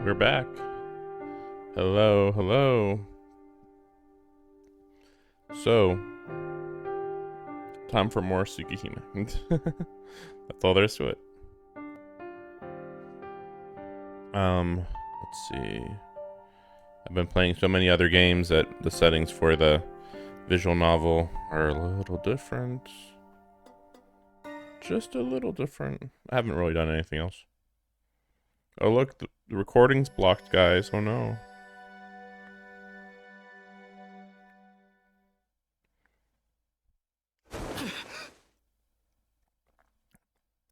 We're back. Hello, hello. So, time for more Tsukihime. That's all there is to it. Let's see. I've been playing so many other games that the settings for the visual novel are a little different. Just a little different. I haven't really done anything else. Oh look, the recording's blocked, guys. Oh no.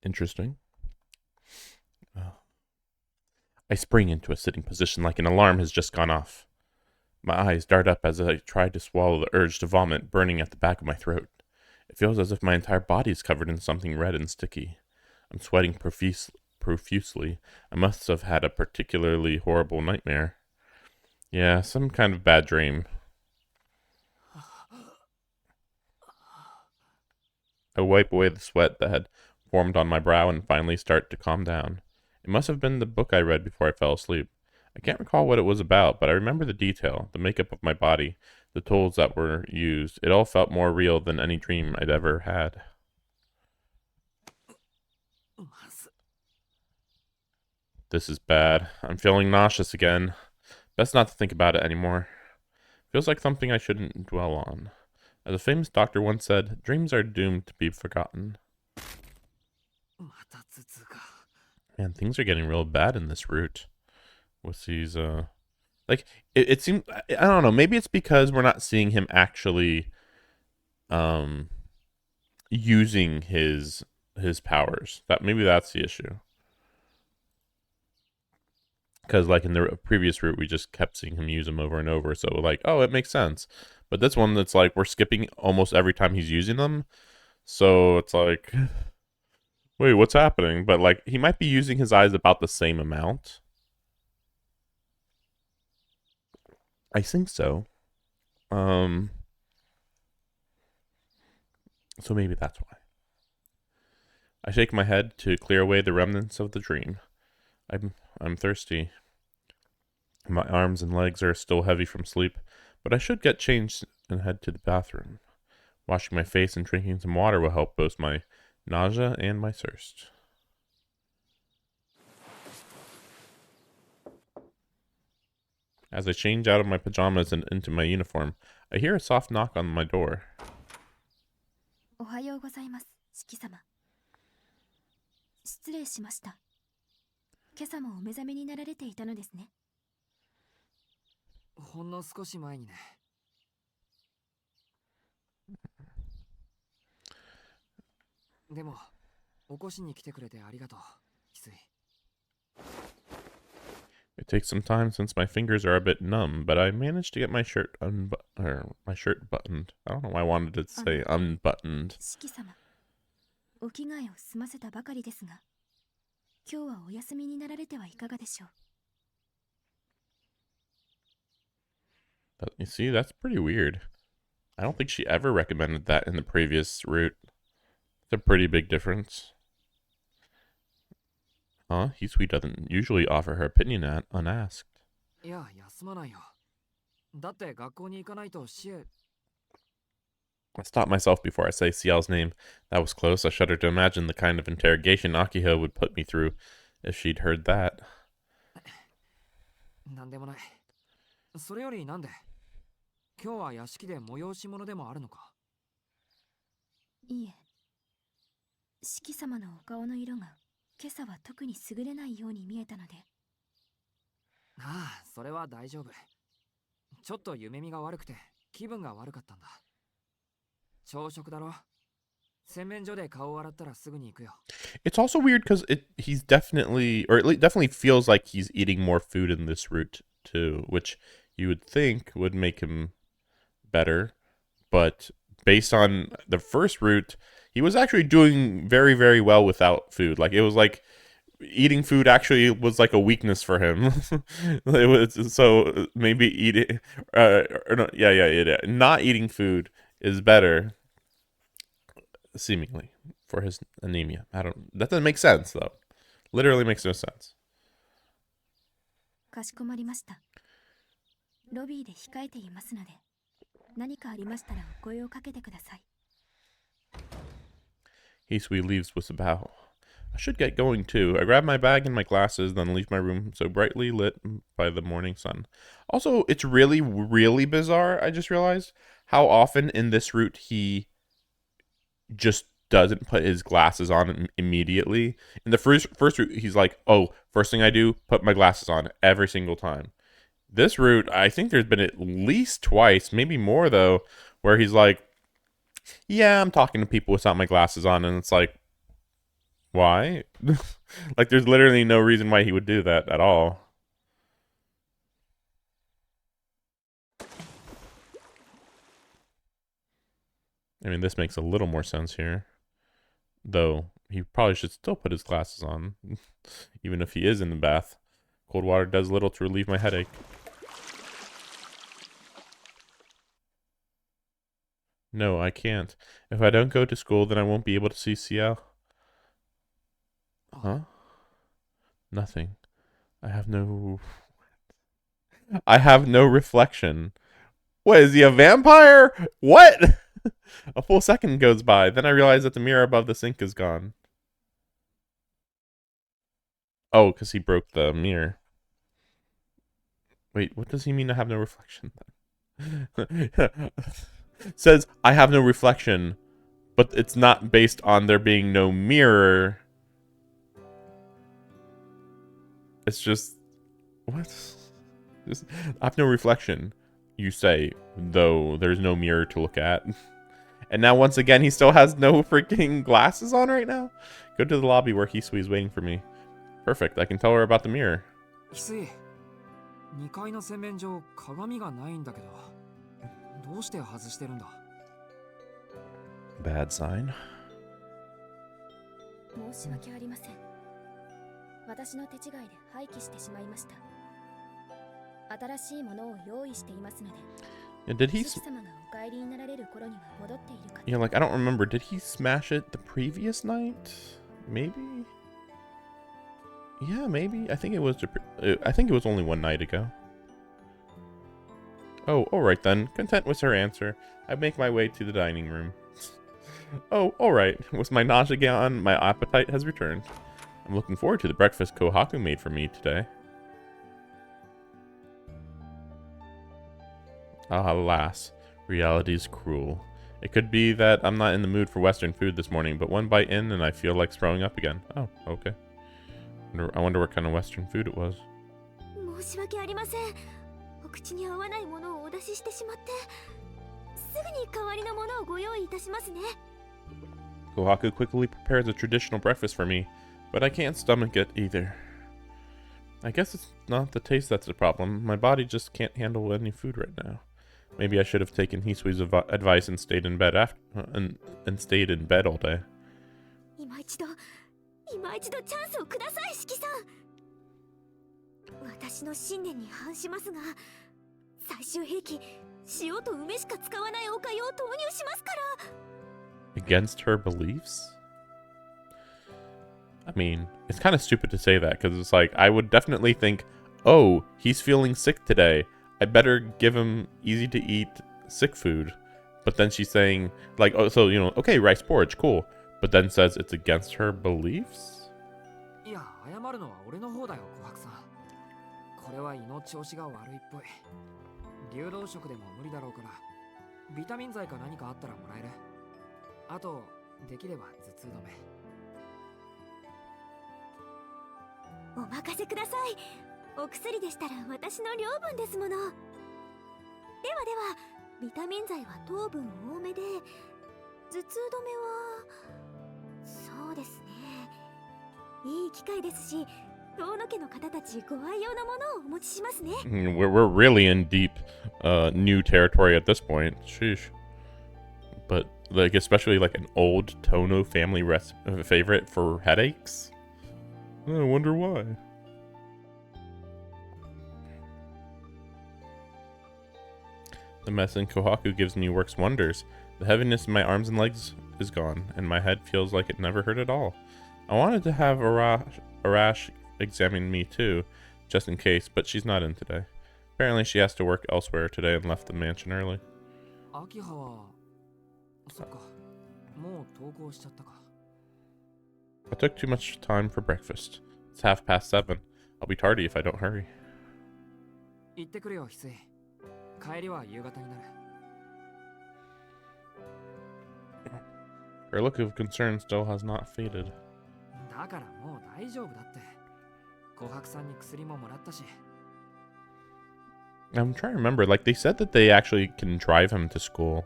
Interesting. I spring into a sitting position like an alarm has just gone off. My eyes dart up as I try to swallow the urge to vomit burning at the back of my throat. It feels as if my entire body is covered in something red and sticky. I'm sweating profusely. I must have had a particularly horrible nightmare. Yeah, some kind of bad dream. I wipe away the sweat that had formed on my brow and finally start to calm down. It must have been the book I read before I fell asleep. I can't recall what it was about, but I remember the detail, the makeup of my body, the tools that were used. It all felt more real than any dream I'd ever had. This is bad. I'm feeling nauseous again. Best not to think about it anymore. Feels like something I shouldn't dwell on. As a famous doctor once said, dreams are doomed to be forgotten. Man, things are getting real bad in this route. With these, like, it seems, I don't know, maybe it's because we're not seeing him actually, using his powers. Maybe that's the issue. Because like in the previous route, we just kept seeing him use them over and over. So like, oh, it makes sense. But this one, that's like we're skipping almost every time he's using them. So it's like, wait, what's happening? But like, he might be using his eyes about the same amount. I think so. Um. So maybe that's why. I shake my head to clear away the remnants of the dream. I'm thirsty. My arms and legs are still heavy from sleep, but I should get changed and head to the bathroom. Washing my face and drinking some water will help both my nausea and my thirst. As I change out of my pajamas and into my uniform, I hear a soft knock on my door. おはようございます、四季様。失礼しました。今朝もお目覚めになられていたのですね。ほんの少し前にね。でも、起こしに来てくれてありがとう、翡翠。It takes some time since my fingers are a bit numb, but I managed to get my shirt buttoned. I don't know why I wanted to say unbuttoned. 四季様、お着替えを済ませたばかりですが、今日はお休みになられてはいかがでしょう。But you see, that's pretty weird. I don't think she ever recommended that in the previous route. It's a pretty big difference. Huh? Hisui doesn't usually offer her opinion unasked. いや、休まないよ。だって学校に行かないとシエ。I stop myself before I say Ciel's name. That was close. I shudder to imagine the kind of interrogation Akiho would put me through if she'd heard that. なんでもない。それよりなんで今日は屋敷で催し物でもあるのか。いいえ、四季様のお顔の色が今朝は特に優れないように見えたので。ああ、それは大丈夫。ちょっと夢見が悪くて気分が悪かったんだ。朝食だろ。洗面所で顔を洗ったらすぐに行くよ。It's also weird because he's definitely, or at least definitely feels like he's eating more food in this route too, which you would think would make him better. But based on the first route, he was actually doing very, very well without food. Like it was like eating food actually was like a weakness for him. It was so maybe eating, or no, yeah. Not eating food is better, seemingly, for his anemia. That doesn't make sense though. Literally makes no sense. かしこまりました。ロビーで控えていますので、何かありましたらお声をかけてください。Hisui leaves with a bow. I should get going too. I grab my bag and my glasses, then leave my room so brightly lit by the morning sun. Also, it's really, really bizarre, I just realized, how often in this route he just doesn't put his glasses on immediately. In the first route, he's like, oh, first thing I do, put my glasses on every single time. This route, I think there's been at least twice, maybe more though, where he's like, yeah, I'm talking to people without my glasses on, and it's like, why? Like, there's literally no reason why he would do that at all. I mean, this makes a little more sense here. Though, he probably should still put his glasses on, even if he is in the bath. Cold water does little to relieve my headache. No, I can't. If I don't go to school, then I won't be able to see Ciel. Huh? Nothing. I have no reflection. What, is he a vampire? What? A full second goes by. Then I realize that the mirror above the sink is gone. Oh, because he broke the mirror. Wait, what does he mean I have no reflection then? Says, I have no reflection, but it's not based on there being no mirror. It's just, what? Just, I have no reflection, you say, though there's no mirror to look at. And now once again, he still has no freaking glasses on right now? Go to the lobby where Hisui is waiting for me. Perfect, I can tell her about the mirror. Hisui, 2階の洗面所鏡がないんだけど、どうして外してるんだ? Bad sign. 申し訳ありません。私の手違いで廃棄してしまいました。新しいものを用意していますので。Yeah, did he? Yeah, like I don't remember. Did he smash it the previous night? Maybe. Yeah, maybe. I think it was. I think it was only one night ago. Oh, all right then. Content with her answer, I make my way to the dining room. Oh, all right. With my nausea gone, my appetite has returned. I'm looking forward to the breakfast Kohaku made for me today. Ah, alas, reality's cruel. It could be that I'm not in the mood for Western food this morning, but one bite in and I feel like throwing up again. Oh, okay. I wonder what kind of Western food it was. Kohaku quickly prepares a traditional breakfast for me, but I can't stomach it either. I guess it's not the taste that's the problem. My body just can't handle any food right now. Maybe I should have taken Hisui's advice and stayed in bed and stayed in bed all day. Against her beliefs? I mean, it's kind of stupid to say that, because it's like, I would definitely think, oh, he's feeling sick today. I better give him easy-to-eat sick food. But then she's saying, like, oh, so, you know, okay, rice porridge, cool. But then says it's against her beliefs? Yeah, 謝るのは俺の方だよ、琥珀さん。これは胃の調子が悪いっぽい。流動食でも無理だろうから、ビタミン剤か何かあったらもらえる。あと、できれば頭痛止め。お任せください。お薬でしたら私の領分ですもの。ではでは、ビタミン剤は糖分多めで、頭痛止めはそうですね。いい機会ですし、遠野家の方たちご愛用のものをお持ちしますね。We're really in deep new territory at this point. Sheesh. But like especially like an old Tono family favorite for headaches. I wonder why. The medicine Kohaku gives me works wonders. The heaviness in my arms and legs is gone, and my head feels like it never hurt at all. I wanted to have Arash examine me too. just in case, but she's not in today. Apparently she has to work elsewhere today and left the mansion early. 秋葉はそっかもう登校しちゃったか I took too much time for breakfast. It's 7:30. I'll be tardy if I don't hurry. 行ってくるよ翡翠帰りは夕方になる Her look of concern still has not faded. だからもう大丈夫だって琥珀さんに薬ももらったし I'm trying to remember, like they said that they actually can drive him to school.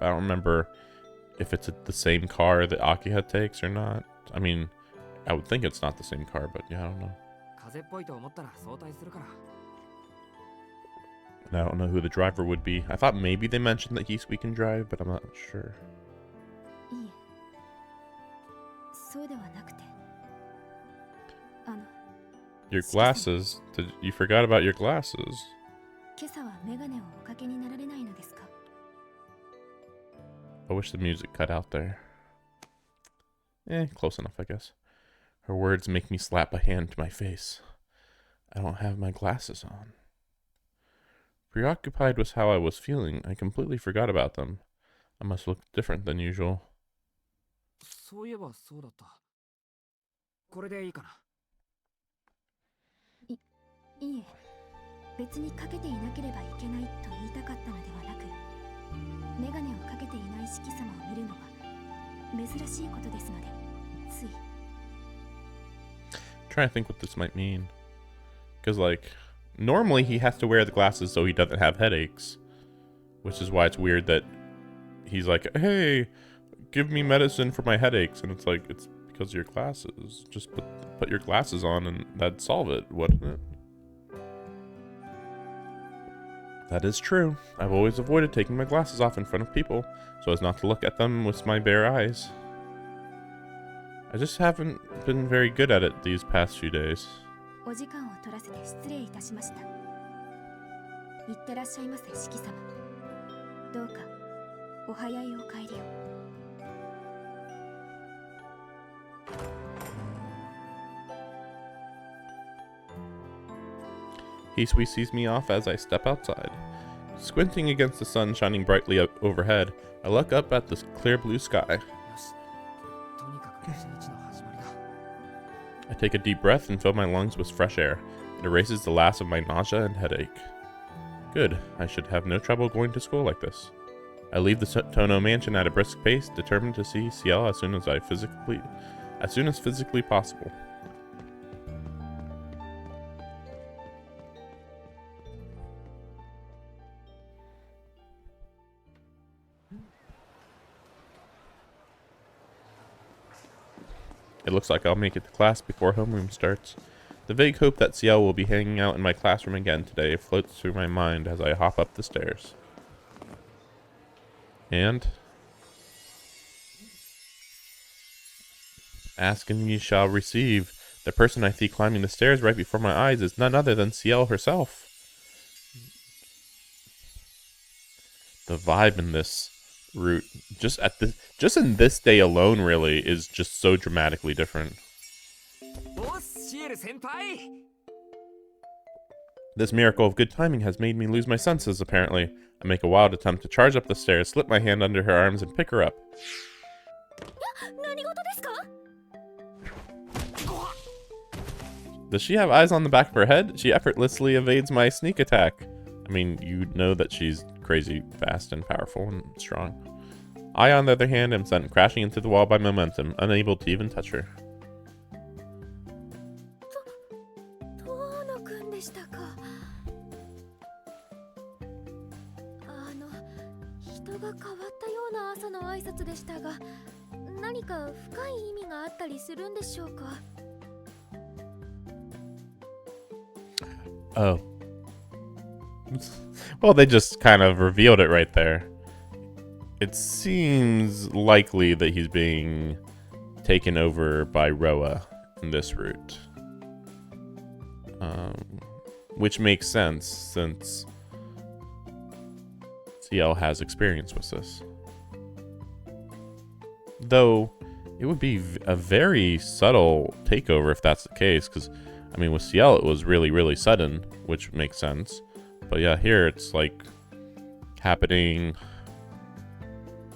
I don't remember if it's the same car that Akiha takes or not. I mean, I would think it's not the same car, but yeah, I don't know. 風邪っぽいと思ったら早退するから And I don't know who the driver would be. I thought maybe they mentioned that we can drive, but I'm not sure. いえそうではなくてYour glasses? You forgot about your glasses. 今朝はメガネをおかけになられないのですか I wish the music cut out there. Close enough, I guess. Her words make me slap a hand to my face. I don't have my glasses on. Preoccupied with how I was feeling, I completely forgot about them. I must look different than usual. そういえばそうだったこれでいいかないいえ別にかけていなければいけないと言いたかったのではなくメガネをかけていない四季様を見るのは珍しいことですのでつい Trying to think what this might mean. Because, like, normally he has to wear the glasses so he doesn't have headaches. Which is why it's weird that he's like, hey, give me medicine for my headaches. And it's like, it's because of your glasses. Just put your glasses on and that'd solve it, wouldn't it? That is true. I've always avoided taking my glasses off in front of people so as not to look at them with my bare eyes. I just haven't been very good at it these past few days. お時間を取らせて失礼いたしましたいってらっしゃいませ四季様どうかお早いお帰りを He sees me off as I step outside. Squinting against the sun shining brightly overhead, I look up at the clear blue sky. よしとにかく一日の始まりだ I take a deep breath and fill my lungs with fresh air. It erases the last of my nausea and headache. Good, I should have no trouble going to school like this. I leave the Tono mansion at a brisk pace, determined to see Ciel as soon as physically possible. It looks like I'll make it to class before homeroom starts. The vague hope that Ciel will be hanging out in my classroom again today floats through my mind as I hop up the stairs. And ask and ye shall receive. The person I see climbing the stairs right before my eyes is none other than Ciel herself. The vibe in this route, just in this day alone, really, is just so dramatically different. おっシエル先輩 This miracle of good timing has made me lose my senses, apparently. I make a wild attempt to charge up the stairs, slip my hand under her arms, and pick her up. 何事ですか Does she have eyes on the back of her head? She effortlessly evades my sneak attack. I mean, you know that she's crazy fast and powerful and strong. I, on the other hand, am sent crashing into the wall by momentum, unable to even touch her. 遠野くんでしたか人が変わったような朝の挨拶でしたが何か深い意味があったりするんでしょうか Oh. Well, they just kind of revealed it right there. It seems likely that he's being taken over by Roa in this route. Which makes sense since Ciel has experience with this. Though, It would be a very subtle takeover if that's the case, because, I mean, with Ciel, it was really, really sudden, which makes sense. But yeah, here it's like happening.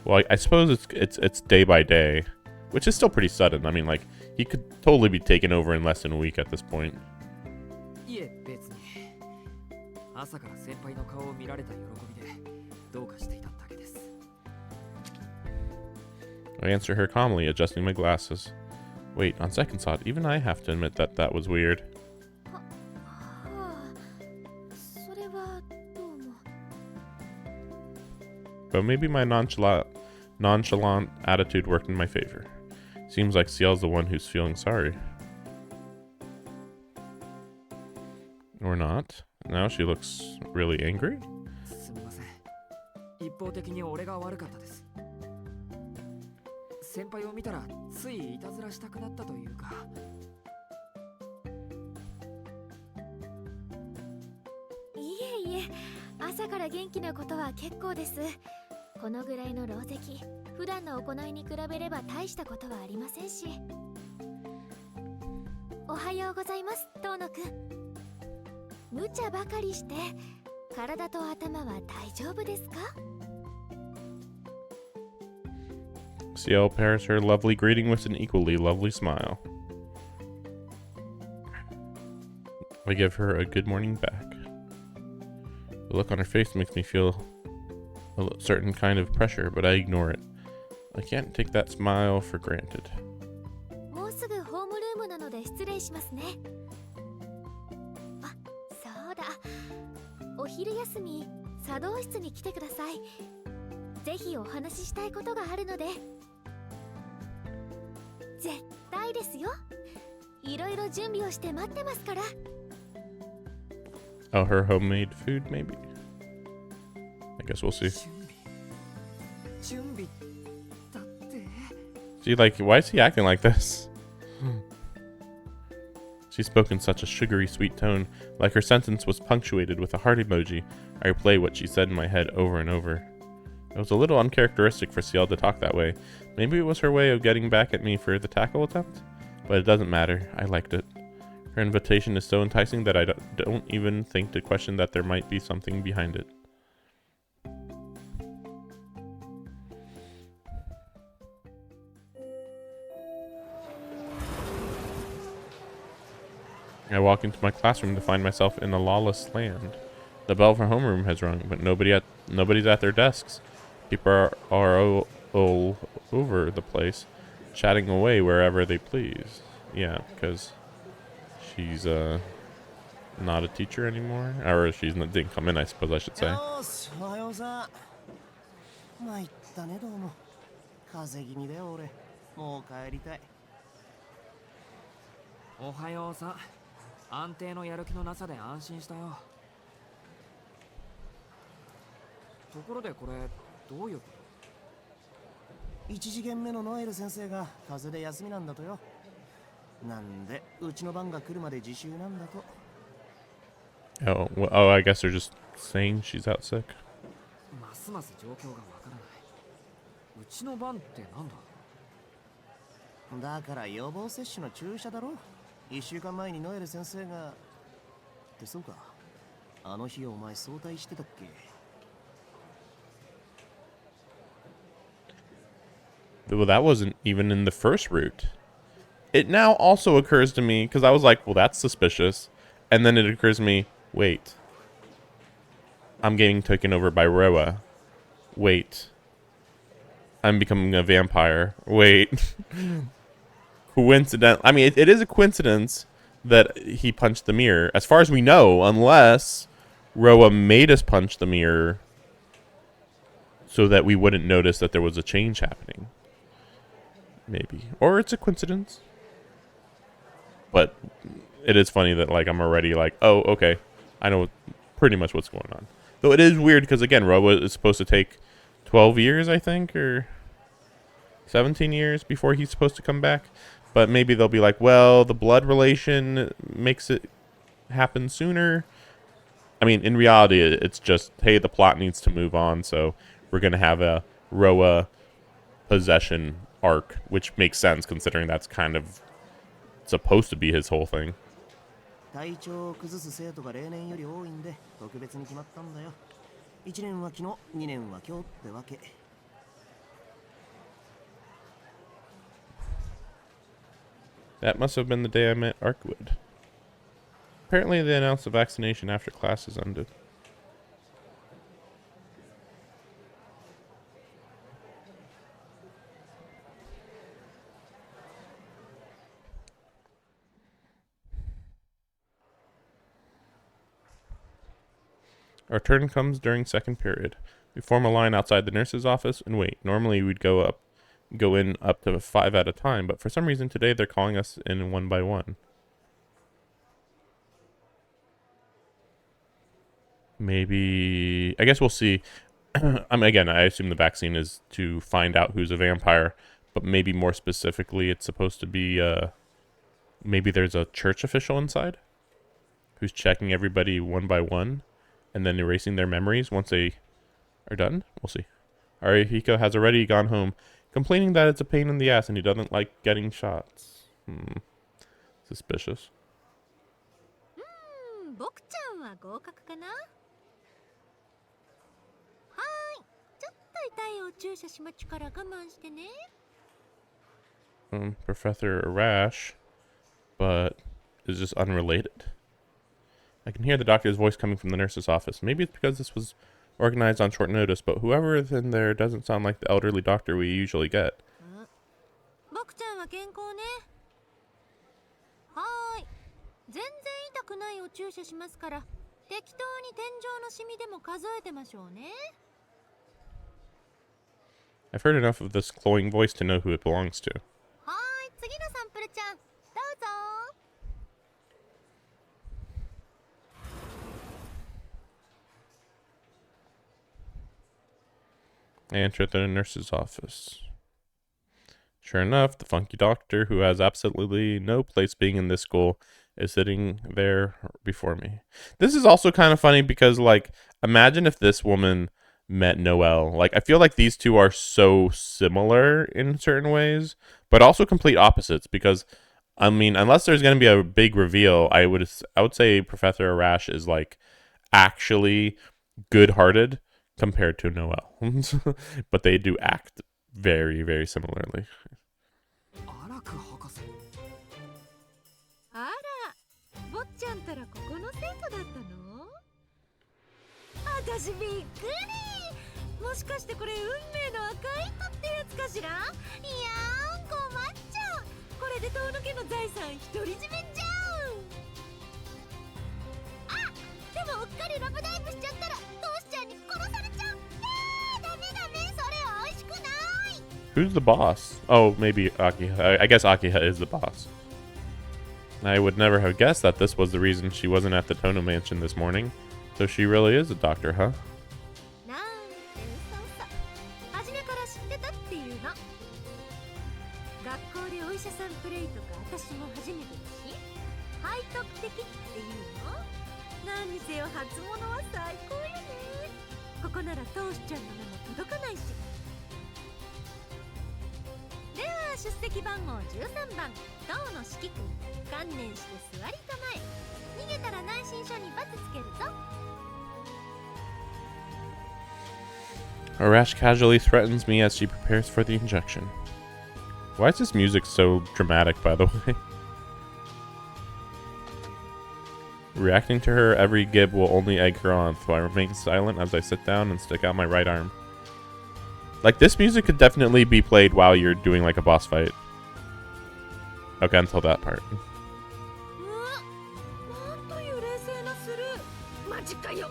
Well, I suppose it's day by day, which is still pretty sudden. I mean, like, he could totally be taken over in less than a week at this point. いえ、別に。朝から先輩の顔を見られた喜びでどうかしていただけです。I answer her calmly, adjusting my glasses. Wait, on second thought, even I have to admit that that was weird. はあ、それはどうも。 But maybe my nonchalant attitude worked in my favor. Seems like Ciel's the one who's feeling sorry. Or not. Now she looks really angry. すみません。一方的に俺が悪かったです。先輩を見たらついいたずらしたくなったというか。いえいえ、朝から元気なことは結構です。このぐらいの狼藉、普段の行いに比べれば大したことはありませんし。おはようございます、遠野くん。無茶ばかりして体と頭は大丈夫ですか？ Ciel pairs her lovely greeting with an equally lovely smile. I give her a good morning back. The look on her face makes me feel a certain kind of pressure, but I ignore it. I can't take that smile for granted. もうすぐホームルームなので失礼しますね。あ、そうだ。お昼休み、茶道室に来てください。ぜひお話ししたいことがあるので。絶対ですよ。いろいろ準備をして待ってますから。Oh, her homemade food, maybe? I guess we'll see. 準備だって。 See, like, why is he acting like this? She spoke in such a sugary, sweet tone, like her sentence was punctuated with a heart emoji. I replay what she said in my head over and over. It was a little uncharacteristic for Ciel to talk that way. Maybe it was her way of getting back at me for the tackle attempt? But it doesn't matter. I liked it. Her invitation is so enticing that I don't even think to question that there might be something behind it. I walk into my classroom to find myself in a lawless land. The bell for homeroom has rung, but nobody's at their desks. People are all over the place, chatting away wherever they please. Yeah, because she's not a teacher anymore, or didn't come in, I suppose I should say. 参ったねどうも。風邪気味だよ俺。もう帰りたい。おはようさん。安定のやる気のなさで安心したよ。ところでこれどういうこと？一次元目のノエル先生が風邪で休みなんだとよ。なんでうちの番が来るまで自習なんだと。Oh, I guess they're just saying she's out sick. ますます状況がわからない。うちの番ってなんだ？だから予防接種の注射だろ。1週間前にノエル先生が。ってそうか。あの日お前早退してたっけ？Well, that wasn't even in the first route. It now also occurs to me, because I was like, well, that's suspicious. And then it occurs to me, wait. I'm getting taken over by Roa. Wait. I'm becoming a vampire. Wait. Coincident. I mean, it is a coincidence that he punched the mirror. As far as we know, unless Roa made us punch the mirror so that we wouldn't notice that there was a change happening. Maybe. Or it's a coincidence. But it is funny that, like, I'm already like, oh, okay. I know pretty much what's going on. Though it is weird because, again, Roa is supposed to take 12 years, I think, or 17 years before he's supposed to come back. But maybe they'll be like, well, the blood relation makes it happen sooner. I mean, in reality, it's just, hey, the plot needs to move on, so we're going to have a Roa possession arc, which makes sense considering that's kind of supposed to be his whole thing. 体調を崩す生徒が例年より多いんで特別に決まったんだよ。1年は昨日、2年は今日ってわけ。That must have been the day I met Arkwood. Apparently they announced the vaccination after classes ended. Our turn comes during second period. We form a line outside the nurse's office and wait. Normally we'd go in up to 5 at a time, but for some reason today they're calling us in one by one. Maybe, I guess we'll see. Again, I assume the vaccine is to find out who's a vampire, but maybe more specifically it's supposed to be, maybe there's a church official inside who's checking everybody one by one and then erasing their memories once they are done. We'll see. Arihiko has already gone home, complaining that it's a pain in the ass and he doesn't like getting shots. Suspicious. 僕ちゃんは合格かな。はーい、ちょっと痛いお注射しまちゅから我慢してね。Professor Arash, but is just unrelated. I can hear the doctor's voice coming from the nurse's office. Maybe it's because this was organized on short notice, but whoever is in there doesn't sound like the elderly doctor we usually get. 僕ちゃんは健康ね。はーい、全然痛くないお注射しますから、適当に天井のシミでも数えてましょうね。I've heard enough of this cloying voice to know who it belongs to. はーい、次のサンプルちゃん、どうぞ。I enter the nurse's office. Sure enough, the funky doctor, who has absolutely no place being in this school, is sitting there before me. This is also kind of funny because, like, imagine if this woman met Noelle. Like, I feel like these two are so similar in certain ways, but also complete opposites because, I mean, unless there's going to be a big reveal, I would say Professor Arash is, like, actually good-hearted compared to Noelle. But they do act very, very similarly. アラク博士。あら、坊ちゃんたらここの生徒だったの？私びっくり。もしかしてこれ運命の赤い糸ってやつかしら？いやーん、困っちゃう。これで遠野家の財産独り占めちゃう。あ、でもうっかりラブダイブしちゃったらトーシちゃんに殺されちゃう。ダメダメ、それ美味しくない。 Who's the boss? Oh, maybe Akiha. I guess Akiha is the boss. I would never have guessed that this was the reason she wasn't at the Tono Mansion this morning. So she really is a doctor, huh? なんて嘘嘘。初めから知ってたっていうの。学校でお医者さんプレイとか私も初めてだし、背徳的っていうの。何にせよ初物は最高よね。ここならトーシちゃんの目も届かないし。では出席番号13番、東野四季君。観念して座りたまえ。逃げたら内申書に罰つけるぞ。Arash casually threatens me as she prepares for the injection. Why is this music so dramatic, by the way? Reacting to her every gib will only egg her on, so I remain silent as I sit down and stick out my right arm. Like, this music could definitely be played while you're doing, like, a boss fight. Okay, until that part. なんという冷静なスルー。マジかよ。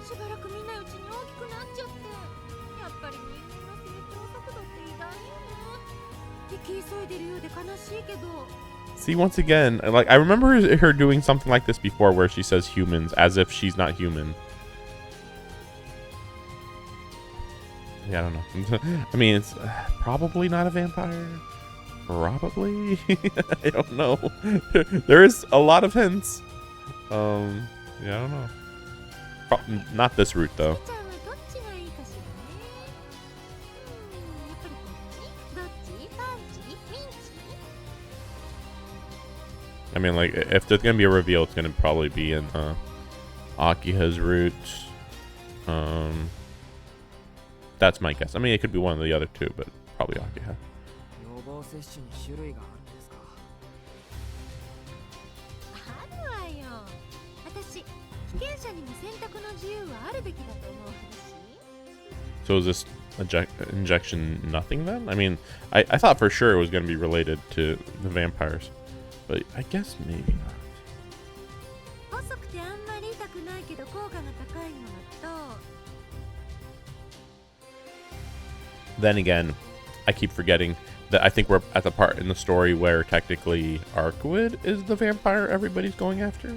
しばらく見ないうちに大きくなっちゃって。やっぱり人間の成長速度って偉大よね。生き急いでるようで悲しいけど。 See, once again, like, I remember her doing something like this before where she says humans as if she's not human. Yeah, I don't know. I mean, it's probably not a vampire. Probably. I don't know. There is a lot of hints. Yeah, I don't know. Not this route, though. ちゃんはどっちがいいかしらね。やっぱりこっち？どっち？ I mean, like, if there's gonna be a reveal, it's gonna probably be in Akiha's route. That's my guess. I mean, it could be one of the other two, but probably Akiha. 予防接種に種類があるんですか。あるわよ。私、被験者にも選択の自由はあるべきだと思う話。So is this injection nothing then? I mean, I thought for sure it was going to be related to the vampires, but I guess maybe not. 細くてあんまり痛くないけど効果が高いのと。Then again, I keep forgetting that I think we're at the part in the story where technically Arkwood is the vampire everybody's going after.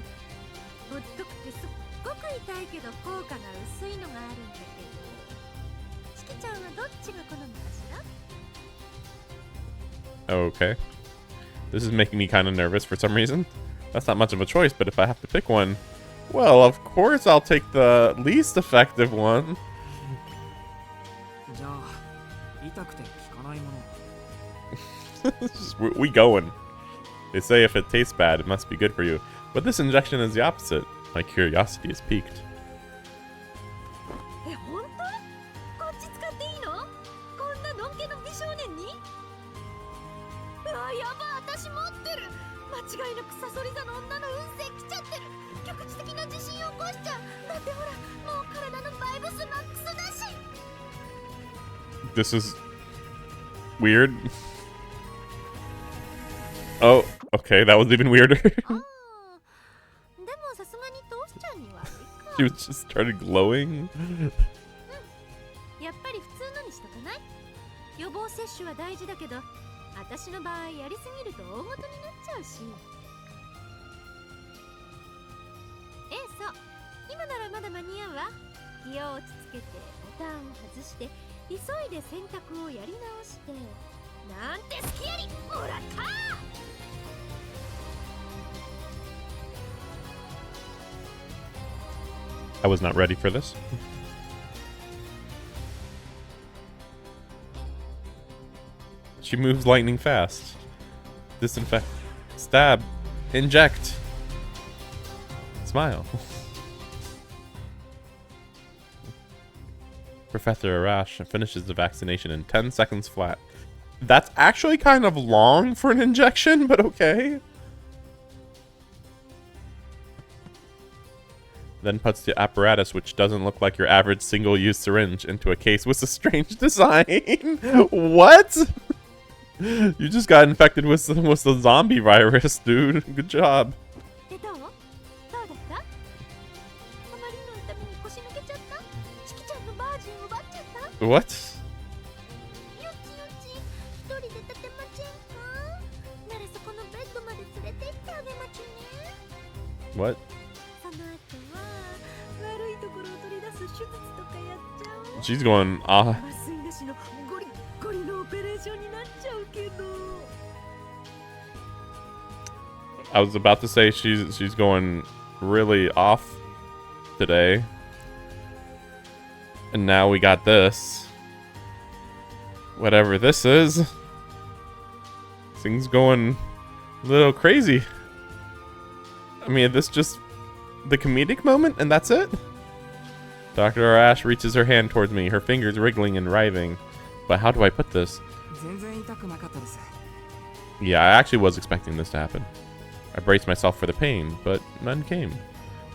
ぶっとくてすっごく痛いけど効果が薄いのがあるんだけど。チキちゃんはどっちが好むかしら？ Okay. This is making me kind of nervous for some reason. That's not much of a choice, but if I have to pick one, well, of course I'll take the least effective one. じゃあ痛くて効かないもの。we going. They say if it tastes bad, it must be good for you. But this injection is the opposite. My curiosity is piqued. え、本当？こっち使っていいの？こんなのんけの美少年に？うわ、やば、私持ってる。間違いなくサソリ座の女の運勢来ちゃってる。局地的な地震を起こしちゃう。だってほら、もう体のバイブスマックスだし。This is weird. Oh, okay, that was even weirder. ああ、でもさすがにトースちゃんには She was just started glowing. やっぱり普通のにしとかない？予防接種は大事だけど、私の場合やりすぎると大元になっちゃうし。そう。今ならまだ間に合うわ。気を落ち着けてボタンを外して急いで選択をやり直して。なんてスキやりもらった。I was not ready for this. She moves lightning fast. Disinfect. Stab. Inject. Smile. Professor Arash finishes the vaccination in 10 seconds flat. That's actually kind of long for an injection, but okay. Then puts the apparatus, which doesn't look like your average single-use syringe, into a case with a strange design. What? You just got infected with the zombie virus, dude. Good job. What? What? She's going, I was about to say she's going really off today. And now we got this. Whatever this is. Things going a little crazy. I mean, this just the comedic moment and that's it? Dr. Arash reaches her hand towards me, her fingers wriggling and writhing. But how do I put this? Yeah, I actually was expecting this to happen. I braced myself for the pain, but none came.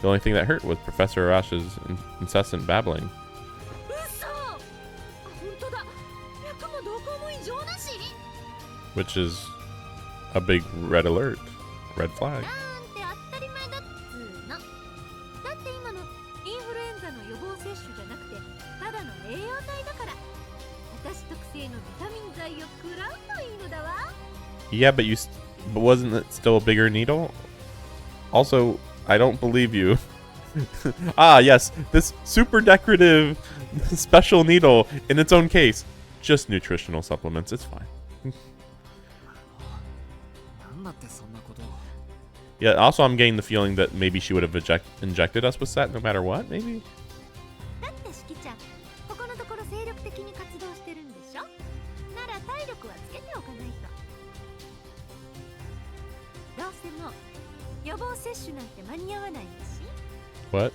The only thing that hurt was Professor Arash's incessant babbling. Which is a big red alert. Red flag. Yeah, but but wasn't it still a bigger needle? Also, I don't believe you. Ah, yes, this super decorative special needle in its own case. Just nutritional supplements, it's fine. Yeah, also I'm getting the feeling that maybe she would have injected us with that no matter what, maybe? 予防接種なんて間に合わないんだし。 What?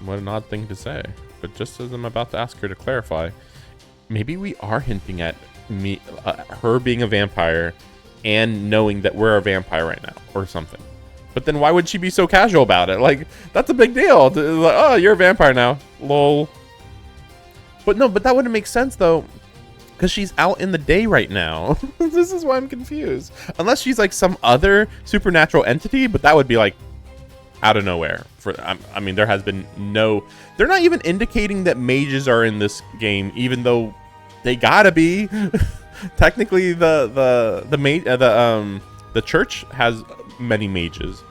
What an odd thing to say. But just as I'm about to ask her to clarify, maybe we are hinting at her being a vampire and knowing that we're a vampire right now or something. But then why would she be so casual about it? Like, that's a big deal. Like, oh, you're a vampire now. Lol. But no, but that wouldn't make sense though, because she's out in the day right now. This is why I'm confused. Unless she's like some other supernatural entity, but that would be like out of nowhere. I mean, there has been no. They're not even indicating that mages are in this game, even though they gotta be. Technically, the church has many mages,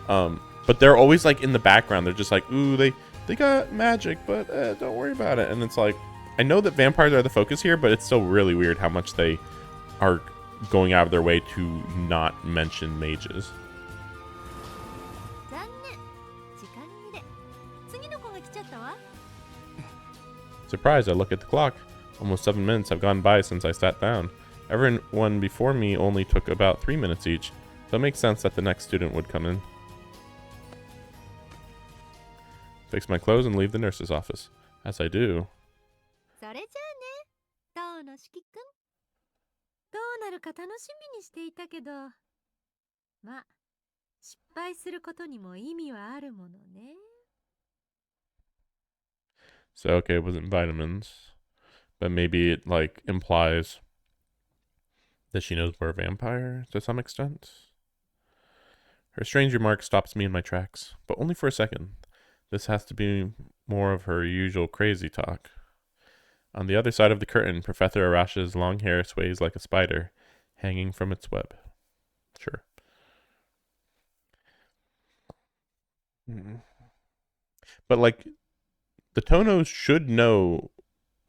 but they're always like in the background. They're just like, ooh, they got magic, but don't worry about it. And it's like, I know that vampires are the focus here, but it's still really weird how much they are going out of their way to not mention mages. 残念。時間切れ。次の子が来ちゃったわ。 Surprised, I look at the clock. Almost 7 minutes have gone by since I sat down. Everyone before me only took about 3 minutes each, so it makes sense that the next student would come in. Fix my clothes and leave the nurse's office. As I do. それじゃあね、当のしきくん。どうなるか楽しみにしていたけど、まあ、失敗することにも意味はあるものね。 So, okay, it wasn't vitamins. But maybe it, like, implies that she knows we're a vampire to some extent. Her strange remark stops me in my tracks, but only for a second. This has to be more of her usual crazy talk. On the other side of the curtain, Professor Arash's long hair sways like a spider, hanging from its web. Sure. But, like, the Tonos should know.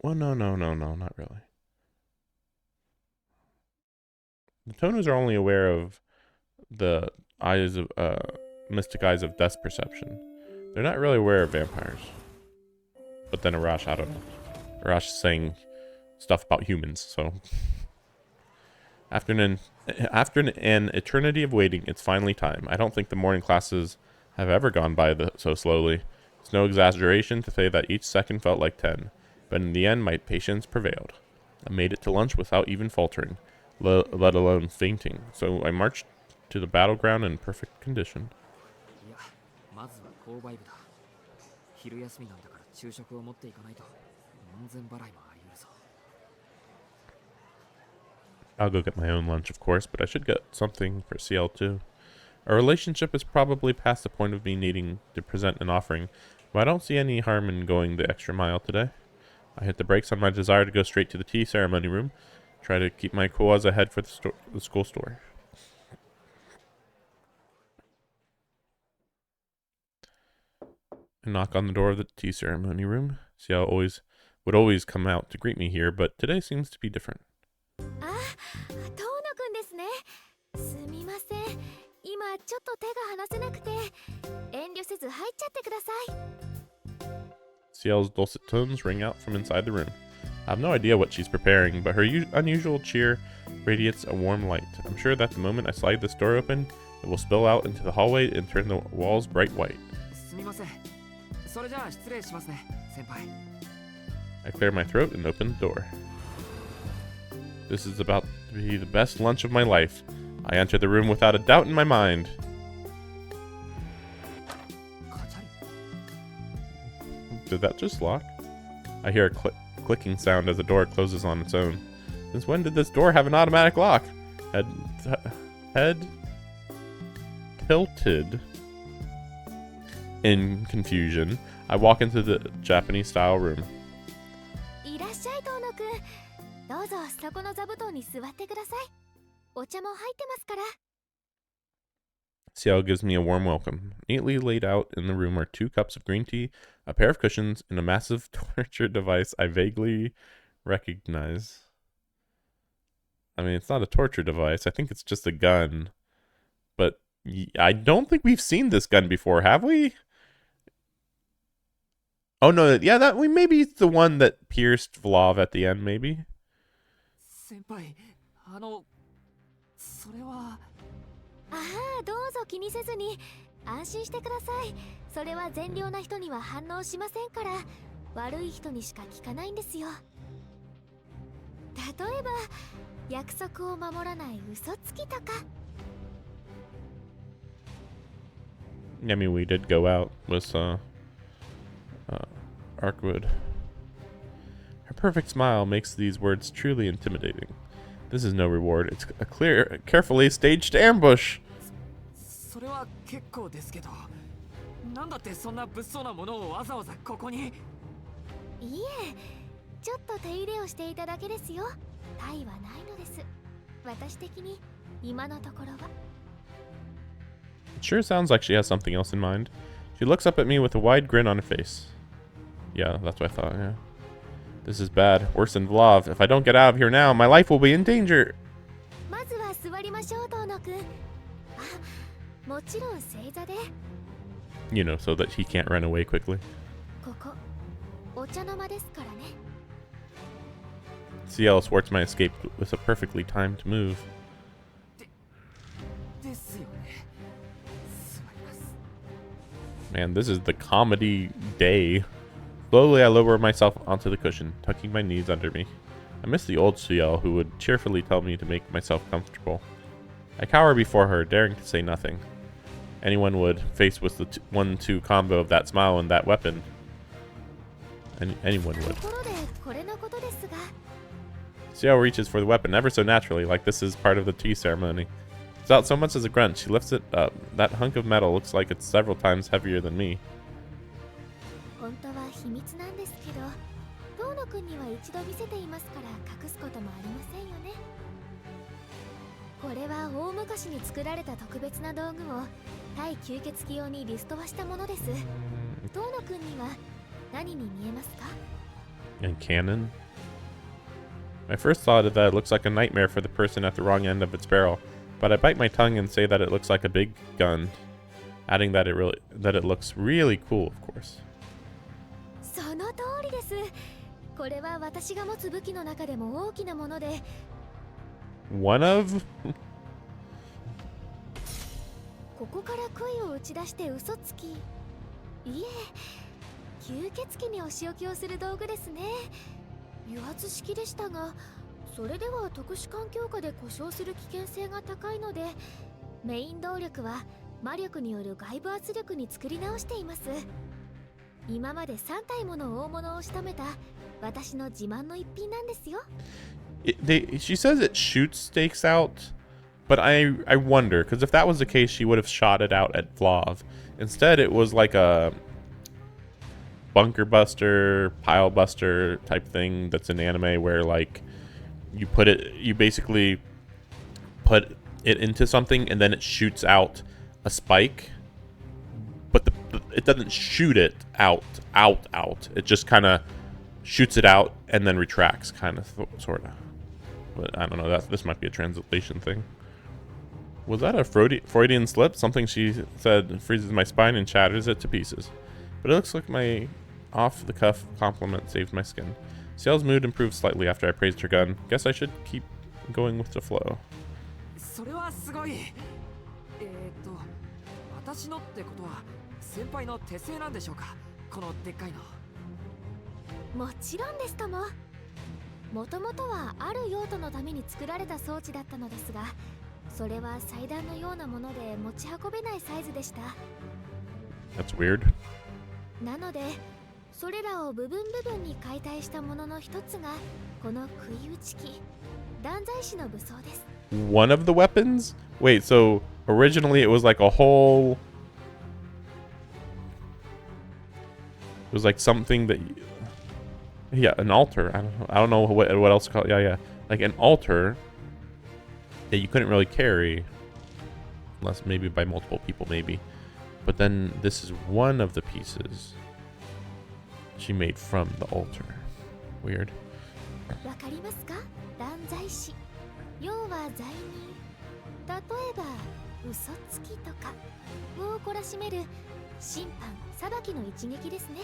Well, no, not really. The Tonos are only aware of the eyes of, mystic eyes of death perception. They're not really aware of vampires. But then Arash, I don't know. Arash is saying stuff about humans, so. After an eternity of waiting, it's finally time. I don't think the morning classes have ever gone by so slowly. It's no exaggeration to say that each second felt like 10. But in the end, my patience prevailed. I made it to lunch without even faltering, let alone fainting. So I marched to the battleground in perfect condition. いや、まずは購買部だ。昼休みなんだから昼食を持っていかないと門前払いもあり得るぞ。 I'll go get my own lunch, of course, but I should get something for CL too. Our relationship is probably past the point of me needing to present an offering, but I don't see any harm in going the extra mile today. I hit the brakes on my desire to go straight to the tea ceremony room, try to keep my cool as I head for the school store. I knock on the door of the tea ceremony room. CL would always come out to greet me here, but today seems to be different. あ、遠野くんですね。すみません。今ちょっと手が離せなくて、遠慮せず入っちゃってください。 CL's dulcet tones ring out from inside the room. I have no idea what she's preparing, but her unusual cheer radiates a warm light. I'm sure that the moment I slide this door open, it will spill out into the hallway and turn the walls bright white. すみません。それじゃあ失礼しますね、先輩。 I clear my throat and open the door. This is about to be the best lunch of my life. I enter the room without a doubt in my mind. カチャリ。 Did that just lock? I hear a clicking sound as the door closes on its own. Since when did this door have an automatic lock? Head tilted in confusion, I walk into the Japanese-style room. いらっしゃい遠野くん。どうぞそこの座布団に座ってください。お茶も入ってますから。 Ciel gives me a warm welcome. Neatly laid out in the room are 2 cups of green tea, a pair of cushions, and a massive torture device I vaguely recognize. I mean, it's not a torture device. I think it's just a gun. But I don't think we've seen this gun before, have we? Oh, no. Yeah, maybe it's the one that pierced Vlav at the end, maybe? 先輩、それは。ああ、どうぞ気にせずに安心してください。それは善良な人には反応しませんから、悪い人にしか聞かないんですよ。例えば約束を守らない嘘つきとか。 I mean, we did go out with Arkwood. Her perfect smile makes these words truly intimidating. This is no reward. It's a clear, carefully staged ambush. それは結構ですけど、なんだってそんな物騒なものをわざわざここに。いいえ、ちょっと手入れをしていただけですよ。他意はないのです。私的に今のところは。 It sure sounds like she has something else in mind. She looks up at me with a wide grin on her face. Yeah, that's what I thought, yeah. This is bad. Worse than Vlav. If I don't get out of here now, my life will be in danger. まずは座りましょう、遠野くん。あ、もちろん正座で。 You know, so that he can't run away quickly. ここお茶の間ですからね。 Ciel thwarts my escape with a perfectly timed move. ですよね。座ります。 Man, this is the comedy day. Slowly, I lower myself onto the cushion, tucking my knees under me. I miss the old Ciel, who would cheerfully tell me to make myself comfortable. I cower before her, daring to say nothing. Anyone would, faced with the 1-2 combo of that smile and that weapon. Anyone と would. ころでこれのことですが。 Ciel reaches for the weapon ever so naturally, like this is part of the tea ceremony. Without so much as a grunt, she lifts it up. That hunk of metal looks like it's several times heavier than me. 本当は秘密なんですけど、遠野くんには一度見せていますから隠すこともありませんよね。これは大昔に作られた特別な道具を対吸血鬼用にリスト化したものです。遠野くんには何に見えますか？ And cannon? My first thought is that it looks like a nightmare for the person at the wrong end of its barrel, but I bite my tongue and say that it looks like a big gun, adding that it looks really cool, of course. その通りです。これは私が持つ武器の中でも大きなもので、 One of? ここから杭を打ち出して嘘つき。いえ、吸血鬼にお仕置きをする道具ですね。油圧式でしたが、それでは特殊環境下で故障する危険性が高いので、メイン動力は魔力による外部圧力に作り直しています。今まで3体もの大物を仕留めた私の自慢の一品なんですよ。She says it shoots stakes out, but I wonder, because if that was the case, she would have shot it out at Vlav. Instead, it was like a bunker buster, pile buster type thing that's in anime where like you basically put it into something and then it shoots out a spike, but it doesn't shoot it out. It just kind of shoots it out and then retracts, kind of, sort of. But I don't know. This might be a translation thing. Was that a Freudian slip? Something she said freezes my spine and shatters it to pieces. But it looks like my off-the-cuff compliment saved my skin. Ciel's mood improved slightly after I praised her gun. Guess I should keep going with the flow. それはすごい。私のってことは先輩の手製なんでしょうか、このでっかいの。もちろんですとも。もともとはある用途のために作られた装置だったのですが、それは祭壇のようなもので持ち運べないサイズでした。 That's weird. なのでそれらを部分部分に解体したものの一つがこの杭打ち機、断罪師の武装です。 One of the weapons? Wait, so originally it was like a whole... It was like something that... Yeah, an altar. I don't know what else to call it. Yeah. Like an altar that you couldn't really carry. Unless maybe by multiple people, maybe. But then this is one of the pieces she made from the altar. Weird. わかりますか？断罪師。要は罪人。例えば嘘つきとかを懲らしめる審判、裁きの一撃ですね。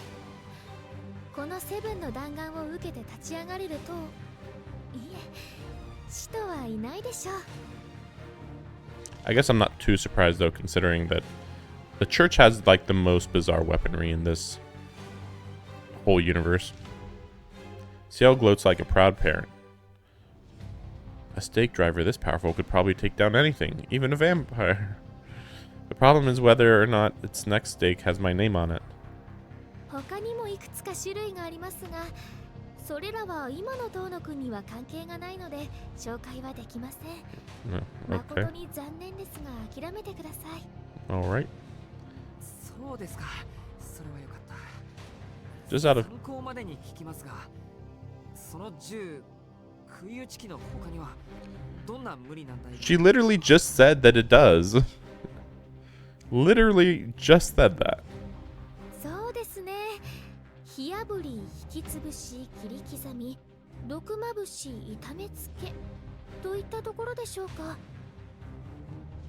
このセブンの弾丸を受けて立ち上がれると、いえ、死とはいないでしょう。I guess I'm not too surprised though, considering that the church has like the most bizarre weaponry in this whole universe. Ciel gloats like a proud parent. A stake driver this powerful could probably take down anything, even a vampire. The problem is whether or not its next stake has my name on it. 他にもいくつか種類がありますが、それらは今の遠野くんには関係がないので紹介はできません。誠 Okay. に残念ですが諦めてください。Alright. そうですか。それはよかった。 Just out of... 参考までに聞きますが、その銃、不意打ち機の他にはどんな無理難題が She literally just said that it does. Literally just said that. そうですね。火あぶり、引きつぶし、切り刻み、毒まぶし、痛めつけといったところでしょうか。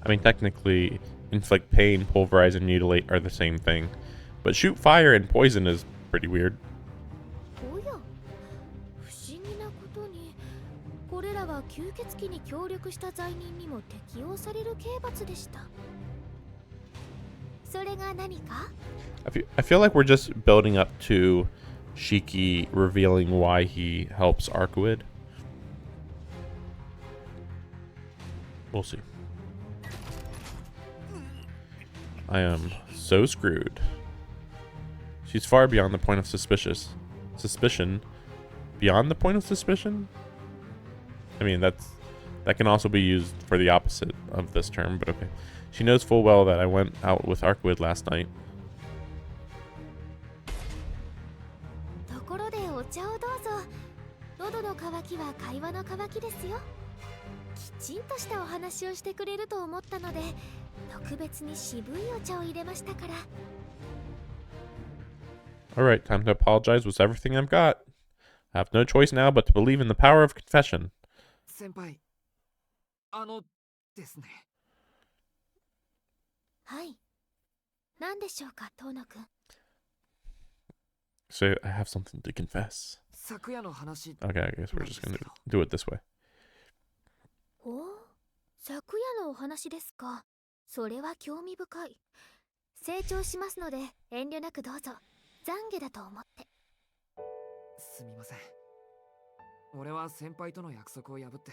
I mean, technically, inflict pain, pulverize, and mutilate are the same thing. But shoot fire and poison is pretty weird. おや、不思議なことに、これらは吸血鬼に協力した罪人にも適用される刑罰でした。それが何か？ I feel like we're just building up to Shiki revealing why he helps Arkwood. We'll see. I am so screwed. She's far beyond the point of suspicion. Beyond the point of suspicion? I mean, that can also be used for the opposite of this term, but okay. She knows full well that I went out with Arkwood last night. ところでお茶をどうぞ。喉の渇きは会話の渇きですよ。きちんとしたお話をしてくれると思ったので、特別に渋いお茶を入れましたから。Alright, time to apologize with everything I've got. I have no choice now but to believe in the power of confession. 先輩、ですね。はい。何でしょうか、遠野くん。So I have something to confess. 昨夜の話。 Okay, I guess we're just gonna do it this way. お、昨夜のお話ですか。それは興味深い。成長しますので遠慮なくどうぞ。懺悔だと思って。すみません。俺は先輩との約束を破って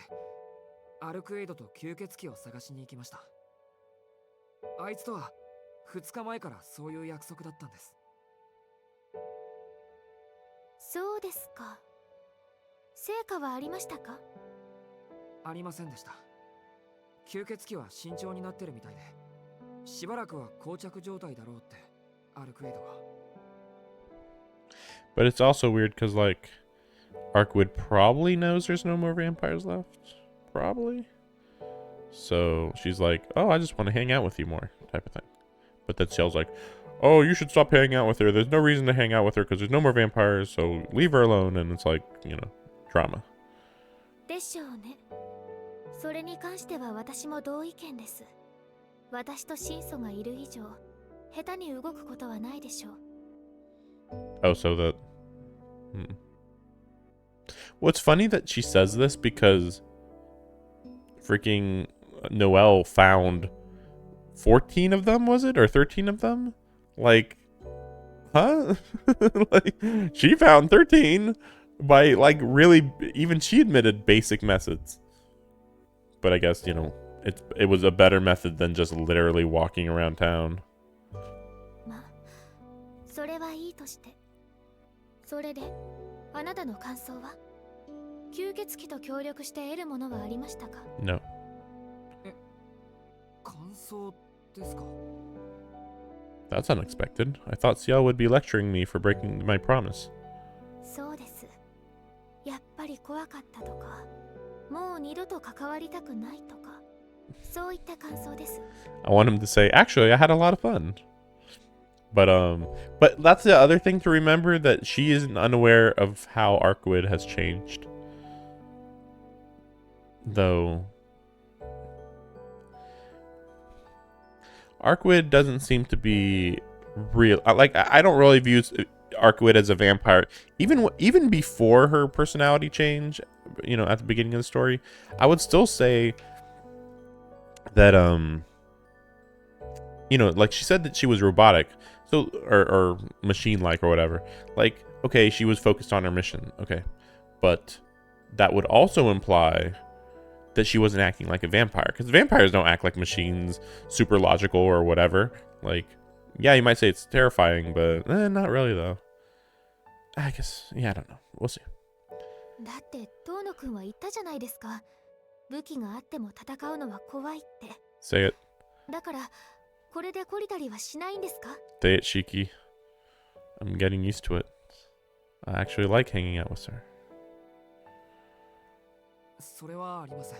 アルクエイドと吸血鬼を探しに行きました。あいつとは2日前からそういう約束だったんです。そうですか。成果はありましたか？ありませんでした。吸血鬼は慎重になってるみたいで、しばらくは膠着状態だろうってアルクエイドは。But it's also weird because, like, Arkwood probably knows there's no more vampires left. Probably. So she's like, oh, I just want to hang out with you more, type of thing. But then Ciel's like, oh, you should stop hanging out with her. There's no reason to hang out with her because there's no more vampires, so leave her alone. And it's like, you know, drama. でしょうね。それに関しては私も同意見です。私と神祖がいる以上、下手に動くことはないでしょう。Oh, so that... Well, it's funny that she says this because freaking Noelle found 14 of them, was it? Or 13 of them? Like, huh? Like, she found 13 by, like, really, even she admitted basic methods. But I guess, you know, it was a better method than just literally walking around town. まあ、それはいいとして。それで、あなたの感想は？吸血鬼と協力して得るものはありましたか？ No. 感想ですか？ That's unexpected. I thought Ciel would be lecturing me for breaking my promise. そうです。やっぱり怖かったとか、もう二度と関わりたくないとか、そういった感想です。I want him to say, actually, I had a lot of fun. But that's the other thing to remember, that she isn't unaware of how Arkwood has changed. Though Arkwood doesn't seem to be real. Like, I don't really view Arkwood as a vampire. Even before her personality change, you know, at the beginning of the story, I would still say that like she said that she was robotic, so or machine-like or whatever. Like, okay, she was focused on her mission, okay, but that would also imply that she wasn't acting like a vampire, because vampires don't act like machines, super logical or whatever. Like, yeah, you might say it's terrifying, but not really though. I guess, yeah, I don't know. We'll see. だって遠野くんは言ったじゃないですか。武器があっても戦うのは怖いって。 Say it. だからこれで懲りたりはしないんですか？ Say it, Shiki. I'm getting used to it. I actually like hanging out with her. それはありません。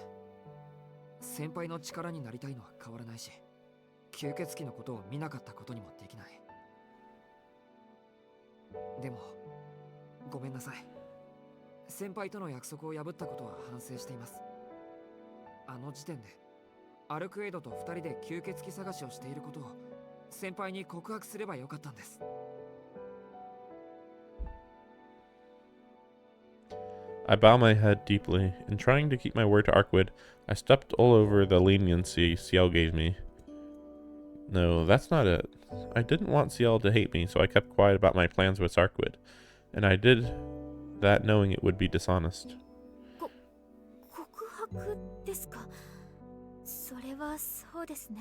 先輩の力になりたいのは変わらないし、吸血鬼のことを見なかったことにもできない。でもごめんなさい。先輩との約束を破ったことは反省しています。あの時点でアルクエイドと2人で吸血鬼探しをしていることを先輩に告白すればよかったんです。I bow my head deeply. In trying to keep my word to Arkwood, I stepped all over the leniency Ciel gave me. No, that's not it. I didn't want Ciel to hate me, so I kept quiet about my plans with Arkwood. And I did that knowing it would be dishonest. 告白ですか？それはそうですね。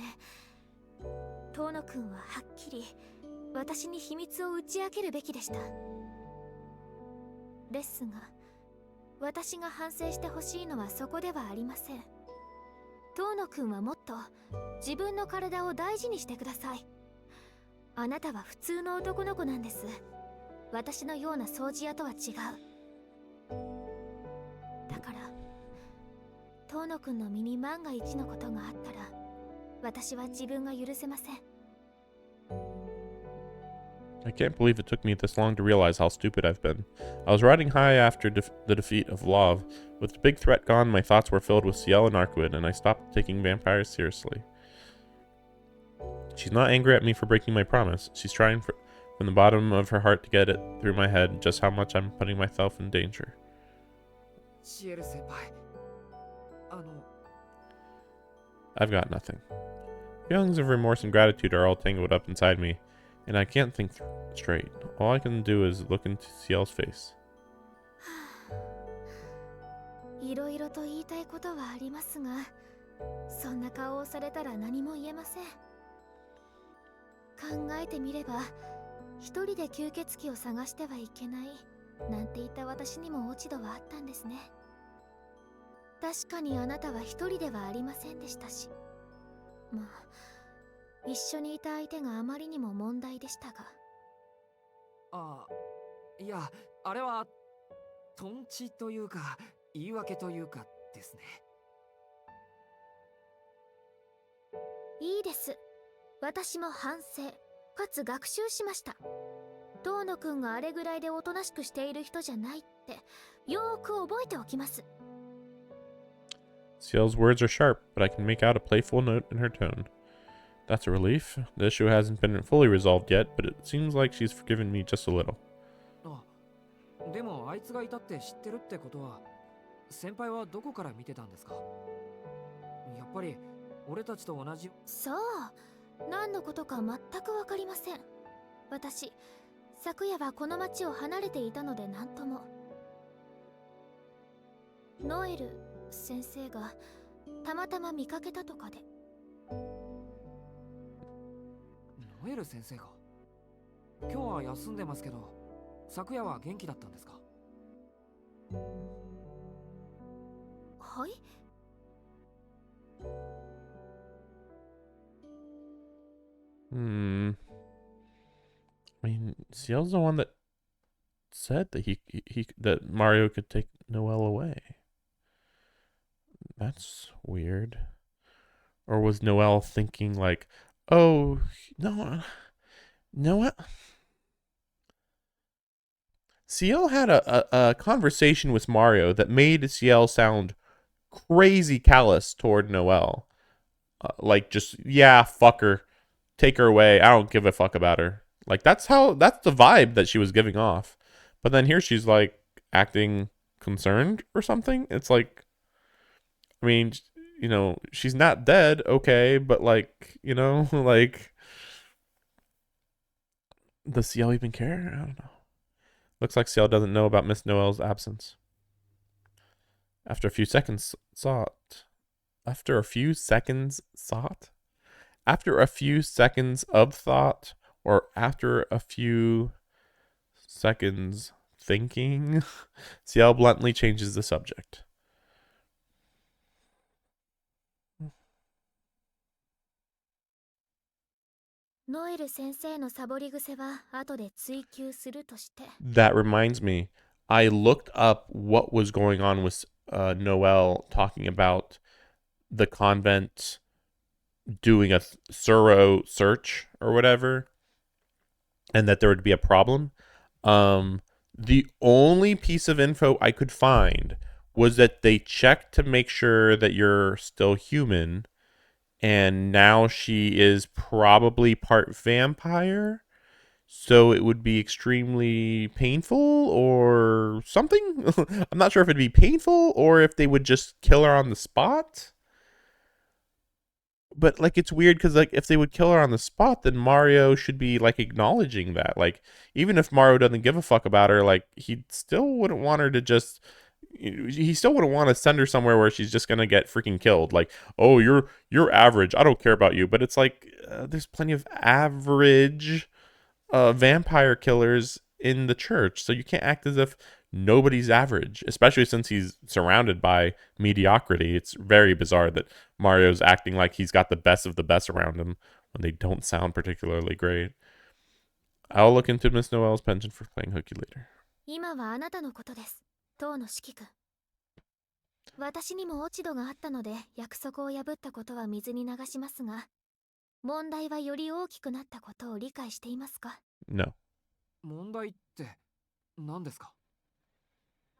遠野くんははっきり私に秘密を打ち明けるべきでした。ですが、私が反省してほしいのはそこではありません。遠野くんはもっと自分の体を大事にしてください。あなたは普通の男の子なんです。私のような掃除屋とは違う。だから遠野くんの身に万が一のことがあったら、私は自分が許せません。I can't believe it took me this long to realize how stupid I've been. I was riding high after the defeat of Love. With the big threat gone, my thoughts were filled with Ciel and Arkwood, and I stopped taking vampires seriously. She's not angry at me for breaking my promise. She's trying from the bottom of her heart to get it through my head just how much I'm putting myself in danger. シエル先輩、I've got nothing. Feelings of remorse and gratitude are all tangled up inside me, and I can't think straight. All I can do is look into Ciel's face. いろいろと言いたいことはありますが、そんな顔をされたら何も言えません。考えてみれば、一人で吸血鬼を探してはいけないなんて言った私にも落ち度はあったんですね。確かにあなたは一人ではありませんでしたし、まあ一緒にいた相手があまりにも問題でしたが。いや、あれはトンチというか言い訳というかですね。いいです。私も反省かつ学習しました。遠野くんがあれぐらいでおとなしくしている人じゃないってよーく覚えておきます。Ciel's words are sharp, but I can make out a playful note in her tone. That's a relief. The issue hasn't been fully resolved yet, but it seems like she's forgiven me just a little. でもあいつがいたって知ってるってことは、先輩はどこから見てたんですか？やっぱり俺たちと同じ。そう、何のことか全くわかりません。私、昨夜はこの町を離れていたので何とも。ノエル先生がたまたま見かけたとかで。ノエル先生が？今日は休んでますけど、昨夜は元気だったんですか？はい。I mean, Ciel's the one that said that that Mario could take Noelle away. That's weird. Or was Noelle thinking like, oh, no, Noelle... Ciel had a conversation with Mario that made Ciel sound crazy callous toward Noelle. Like just, yeah, fuck her. Take her away. I don't give a fuck about her. Like that's the vibe that she was giving off. But then here she's like acting concerned or something. It's like, I mean, you know, she's not dead, okay, but like, you know, like, does Ciel even care? I don't know. Looks like Ciel doesn't know about Miss Noel's absence. After a few seconds thought. After a few seconds thought? After a few seconds of thought, or after a few seconds thinking, Ciel bluntly changes the subject. ノエル先生のサボり癖は後で追求するとして。 That reminds me, I looked up what was going on with Noel talking about the convent doing a thorough search or whatever, and that there would be a problem. The only piece of info I could find was that they checked to make sure that you're still human, and now she is probably part vampire. So it would be extremely painful or something. I'm not sure if it'd be painful or if they would just kill her on the spot. But like it's weird because like if they would kill her on the spot, then Mario should be like acknowledging that. Like even if Mario doesn't give a fuck about her, like he still wouldn't want her to just. He still wouldn't want to send her somewhere where she's just gonna get freaking killed. Like, oh, you're average. I don't care about you. But it's like there's plenty of average vampire killers in the church, so you can't act as if nobody's average, especially since he's surrounded by mediocrity. It's very bizarre that Mario's acting like he's got the best of the best around him when they don't sound particularly great. I'll look into Miss Noel's penchant for playing hooky later. 今はあなたのことです、当の指揮官。私にも落ち度があったので約束を破ったことは水に流しますが、問題はより大きくなったことを理解していますか？ No. 問題って何ですか？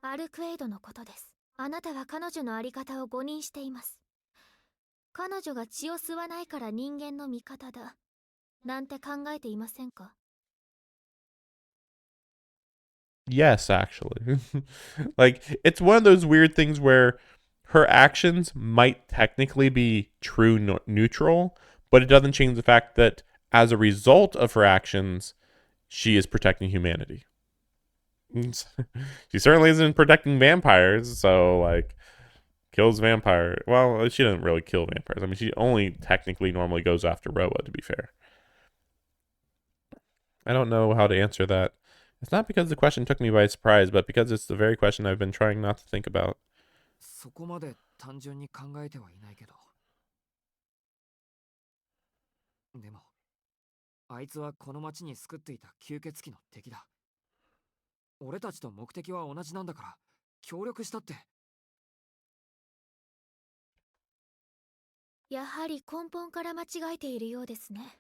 アルクエイドのことです。あなたは彼女のあり方を誤認しています。彼女が血を吸わないから人間の味方だなんて考えていませんか？ Yes, actually. Like, it's one of those weird things where her actions might technically be true neutral, but it doesn't change the fact that as a result of her actions, she is protecting humanity. She certainly isn't protecting vampires, so, like, kills vampire. Well, she doesn't really kill vampires. I mean, she only technically normally goes after Roa, to be fair. I don't know how to answer that. It's not because the question took me by surprise, but because it's the very question I've been trying not to think about. そこまで単純に考えてはいないけど。でも、あいつはこの町に救っていた吸血鬼の敵だ。俺たちと目的は同じなんだから、協力したって。やはり根本から間違えているようですね。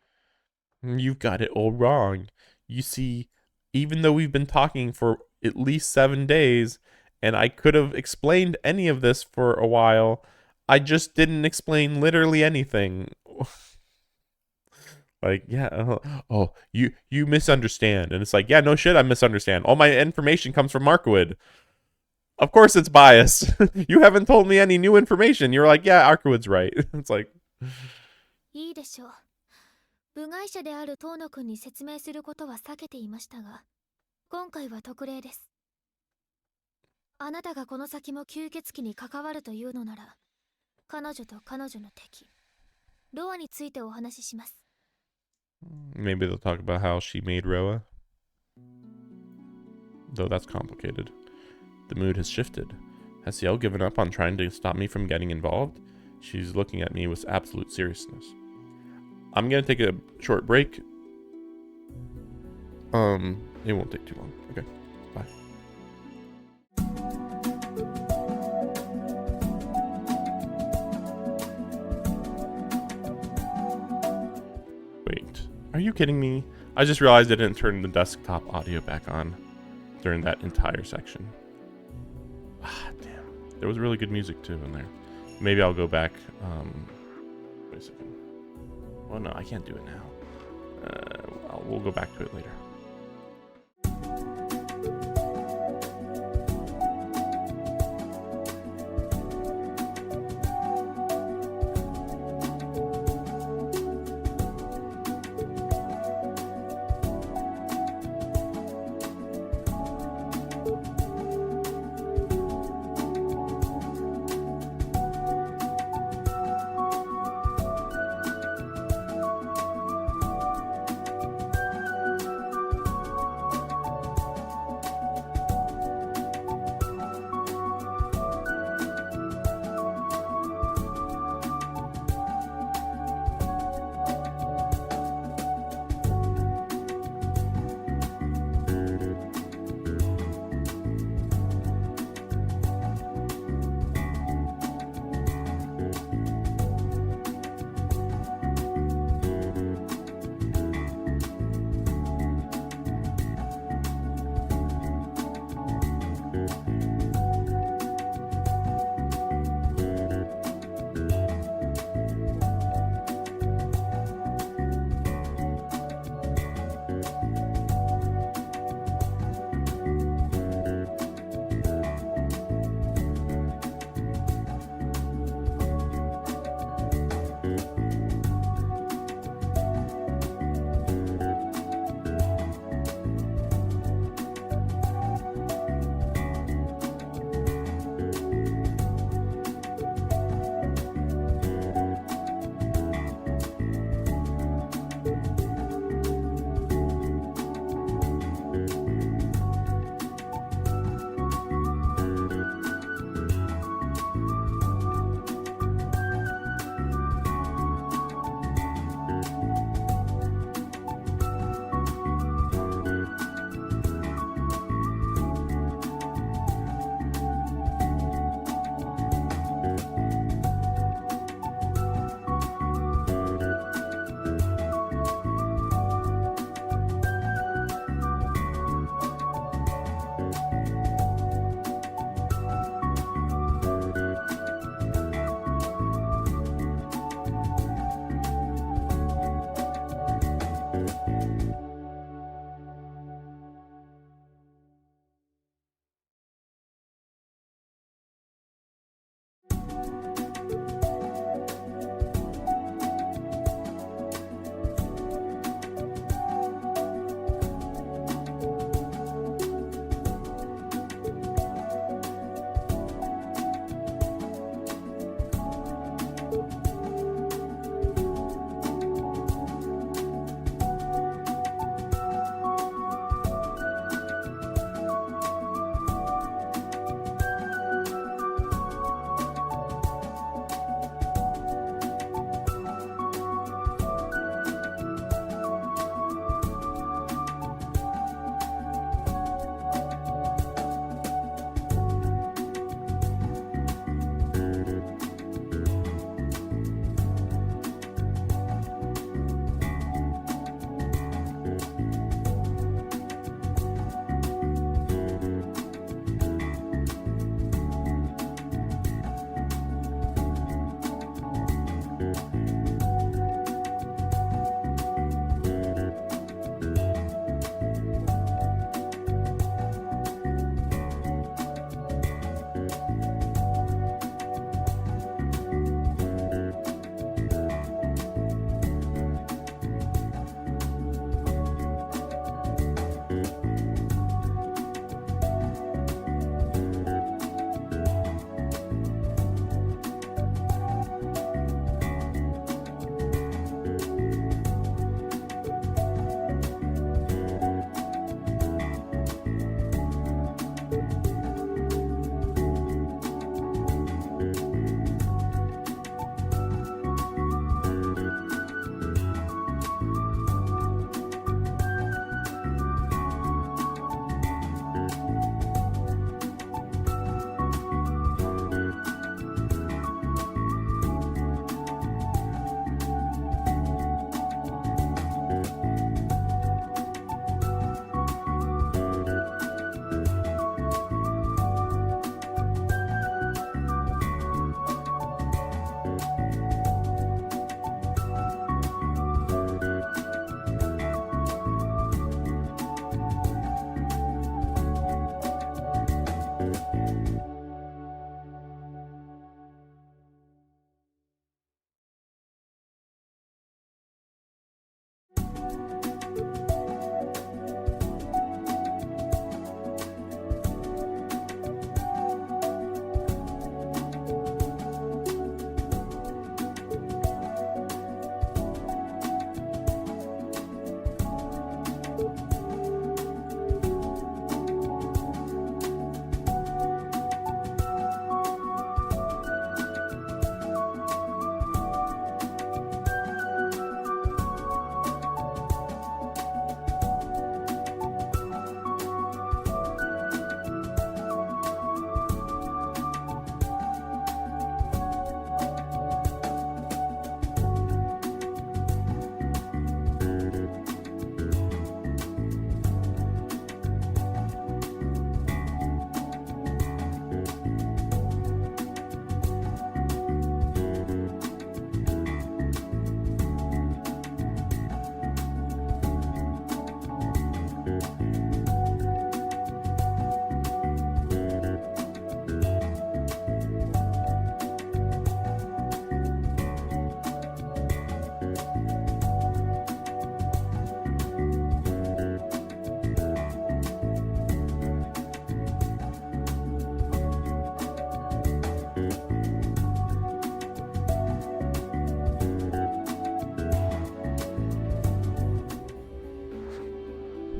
You've got it all wrong. You see, even though we've been talking for at least 7 days, and I could have explained any of this for a while, I just didn't explain literally anything. Like, yeah, oh, you misunderstand. And it's like, yeah, no shit, I misunderstand. All my information comes from Markwood. Of course it's biased. You haven't told me any new information. You're like, yeah, Markwood's right. It's like... いいでしょう。部外者である遠野くんに説明することは避けていましたが、今回は特例です。あなたがこの先も吸血鬼に関わるというのなら、彼女と彼女の敵、ロアについてお話しします。Maybe they'll talk about how she made Roa. Though that's complicated. The mood has shifted. Has Ciel given up on trying to stop me from getting involved? She's looking at me with absolute seriousness. I'm gonna take a short break. It won't take too long. Okay, bye. Wait, are you kidding me? I just realized I didn't turn the desktop audio back on during that entire section. Ah, damn. There was really good music too in there. Maybe I'll go back. Wait a second. Well, no, I can't do it now. We'll go back to it later.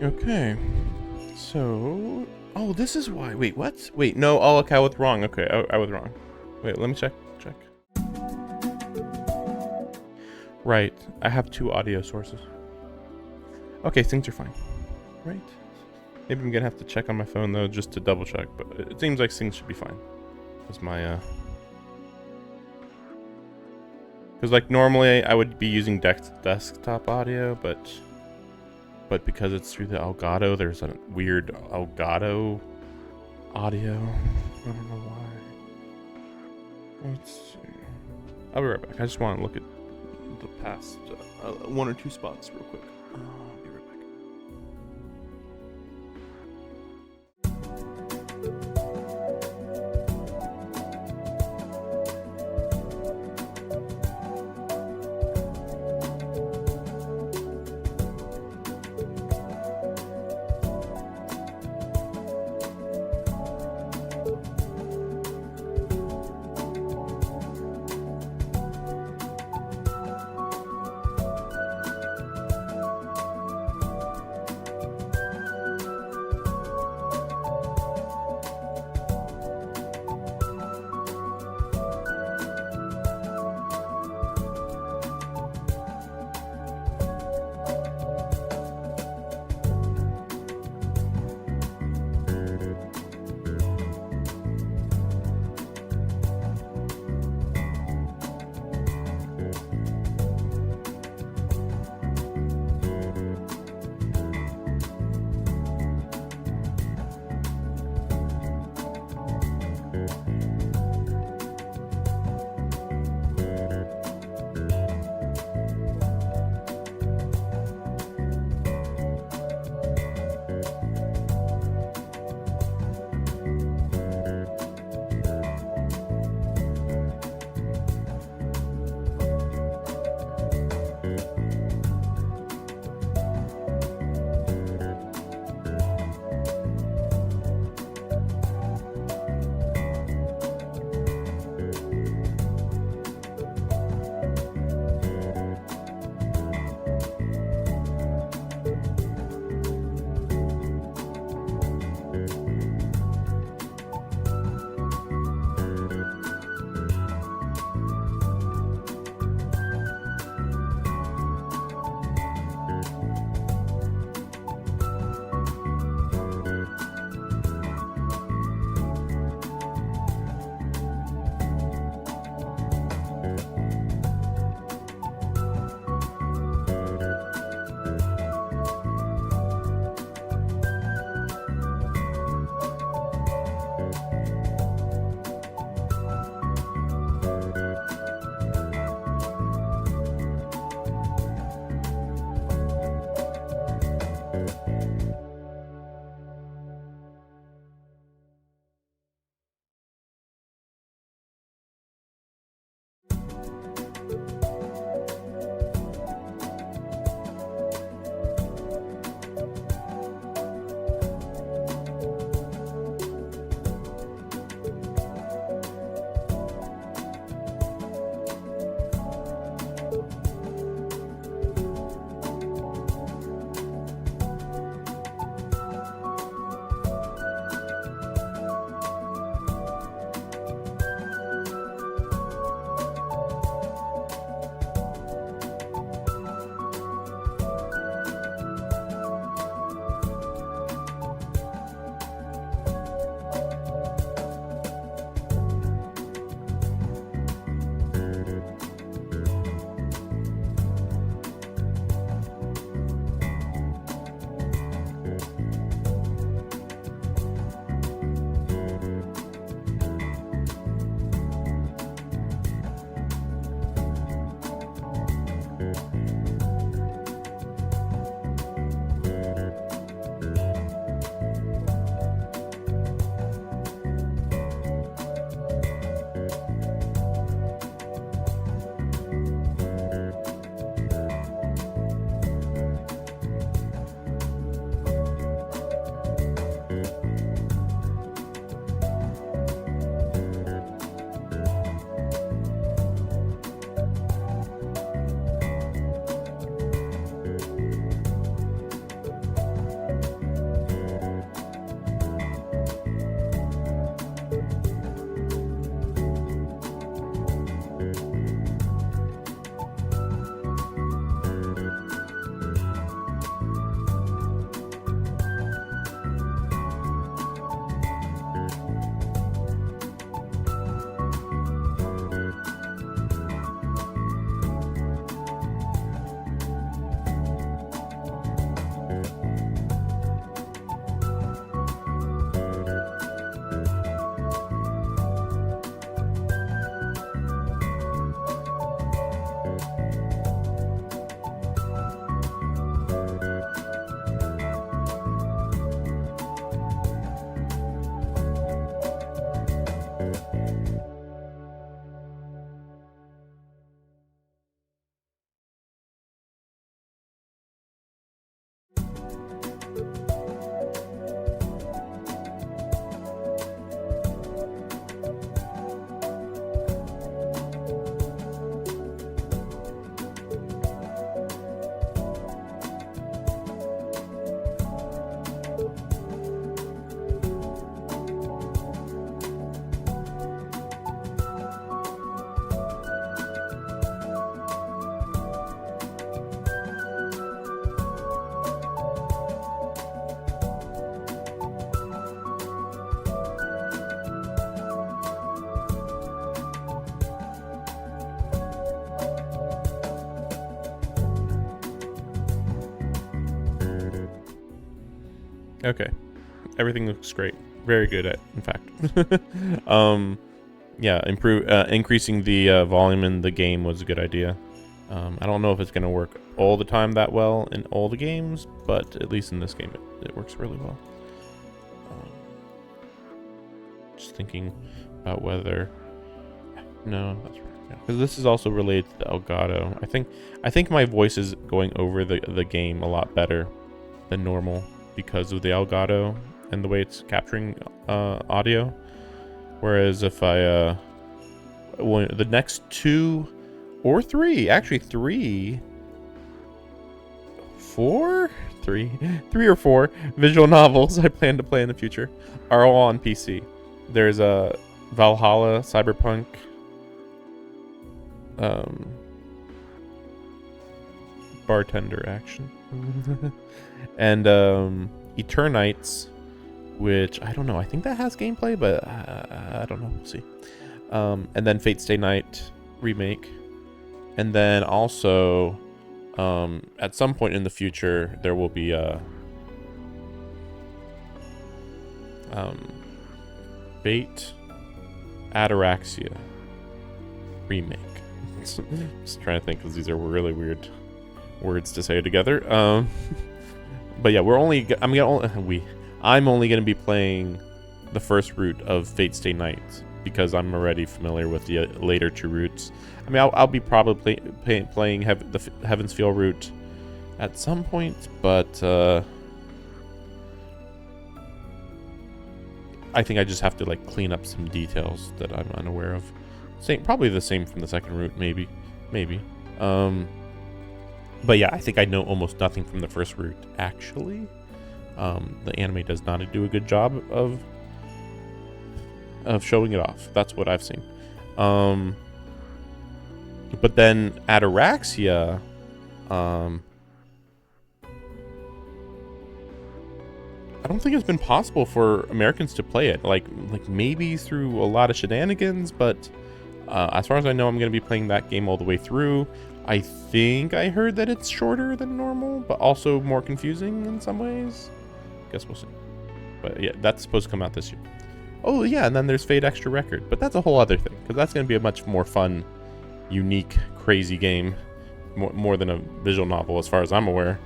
Okay. So, oh, this is why. Wait, what? Wait, no. Oh, okay, I was wrong. Okay, I was wrong. Wait, let me check. Right, I have 2 audio sources. Okay, things are fine. Right. Maybe I'm gonna have to check on my phone though, just to double check. But it seems like things should be fine. Because my because like normally I would be using desktop audio, but because it's through the Elgato, there's a weird Elgato audio. I don't know why. Let's see. I'll be right back. I just want to look at the past 1 or 2 spots real quick. I'll be right back. Okay. Everything looks great. Very good at, in fact. Yeah, increasing the volume in the game was a good idea. I don't know if it's going to work all the time that well in all the games, but at least in this game, it works really well. Just thinking about whether... No, that's right. Because this is also related to the Elgato. I think my voice is going over the game a lot better than normal because of the Elgato and the way it's capturing audio. Whereas if I the next 2 or 3, actually 3 or 4 visual novels I plan to play in the future are all on PC. There's a Valhalla, Cyberpunk, bartender action, and Eternites, which I don't know. I think that has gameplay, but I don't know. We'll see. And then Fate Stay Night remake, and then also at some point in the future there will be Fate Ataraxia remake. Just trying to think because these are really weird words to say together. But yeah, I'm only gonna be playing the first route of Fate Stay Night because I'm already familiar with the later 2 routes. I mean, I'll be probably playing the Heaven's Feel route at some point, but I think I just have to like clean up some details that I'm unaware of. Probably the same from the second route, maybe. But yeah, I think I know almost nothing from the first route, actually. The anime does not do a good job of showing it off. That's what I've seen. But then Ataraxia, I don't think it's been possible for Americans to play it. Like maybe through a lot of shenanigans, but as far as I know, I'm going to be playing that game all the way through. I think I heard that it's shorter than normal, but also more confusing in some ways. Guess we'll see. But yeah, that's supposed to come out this year. Oh yeah, and then there's Fate Extra Record, but that's a whole other thing, because that's going to be a much more fun, unique, crazy game. More than a visual novel, as far as I'm aware.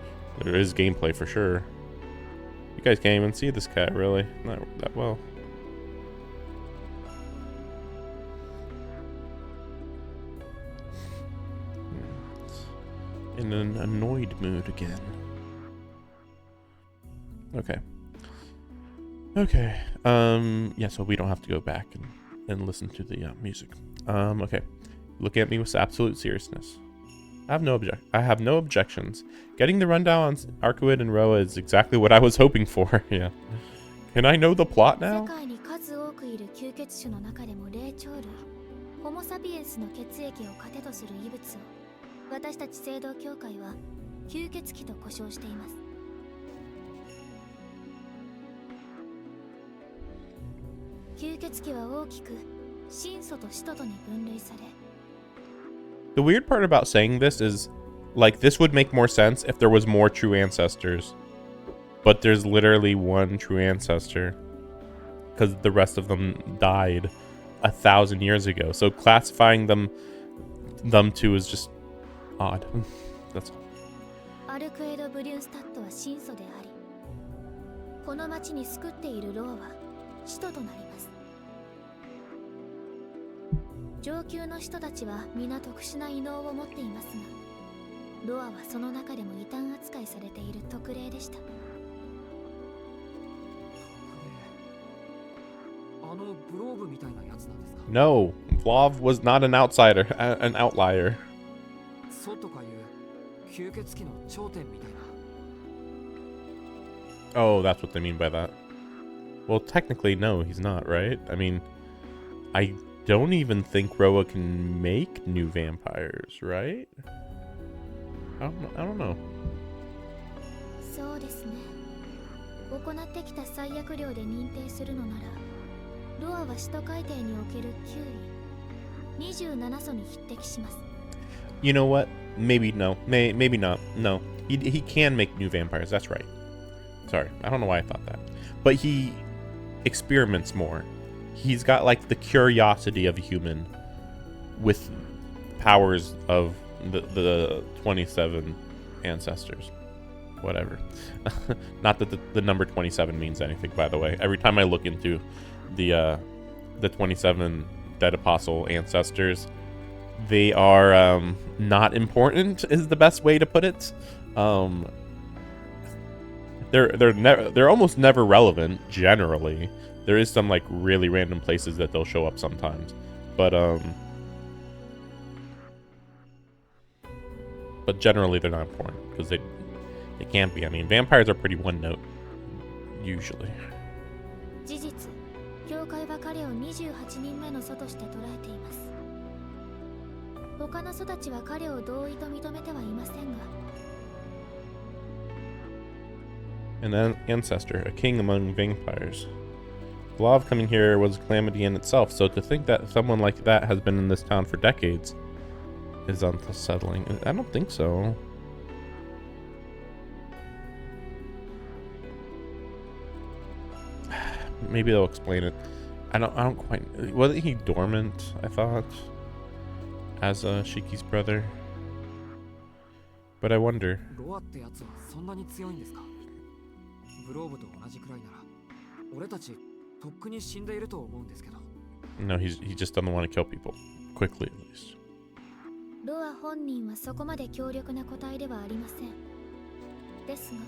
There is gameplay for sure. You guys can't even see this cat, really. Not that well. In an annoyed mood again. Okay. Yeah, so we don't have to go back and listen to the music. Okay. Looking at me with absolute seriousness. I have no objections. Getting the rundown on Arcuid and Roa is exactly what I was hoping for. Yeah. Can I know the plot now? 世界に数多くいる吸血種の中でも霊長類ホモ・サピエンスの血液を糧とする異物を私たち聖堂教会は吸血鬼と呼称しています。吸血鬼は大きく神祖と使徒とに分類され The weird part about saying this is, like, this would make more sense if there was more true ancestors. But there's literally one true ancestor. Because the rest of them died 1,000 years ago. So classifying them two is just odd. That's all. アルクエド・ブリュンスタットは神祖でありこの町に救っているロアは使徒となります。上級の人たちは皆特殊な異能を持っていますがロアはその中でも異端扱いされている特例でした。あのブローブみたいなやつなんですか？ No, Vlav was not an outsider, an outlier. そうとかいう吸血鬼の頂点みたいな。 Oh, that's what they mean by that. Well, technically, no, he's not, right? I mean, I don't even think Roa can make new vampires, right? I don't know. そうですね。行ってきた最悪量で認定するのならロアは使徒海底における9位27素に匹敵します。 You know what? Maybe no. Maybe not. No. He can make new vampires, that's right. Sorry, I don't know why I thought that. But he experiments more. He's got like the curiosity of a human with powers of the 27 ancestors. Whatever. Not that the number 27 means anything, by the way. Every time I look into the 27 dead apostle ancestors, they are not important is the best way to put it. They're almost never relevant generally. There is some like really random places that they'll show up sometimes, but generally they're not important because they can't be. I mean, vampires are pretty one note usually. 事実、教会は彼を28人目の祖として捉えています。他の祖たちは彼を同意と認めてはいませんが。An ancestor, a king among vampires. The law of coming here was a calamity in itself, so to think that someone like that has been in this town for decades is unsettling. I don't think so. Maybe they'll explain it. I don't quite. Wasn't he dormant, I thought, as Shiki's brother? But I wonder. ロアってやつはそんなに強いんですか？グローブと同じくらいなら俺たちとっくに死んでいると思うんですけど。No, he just doesn't want to kill people quickly, at least. ロア本人はそこまで強力な個体ではありません。ですが、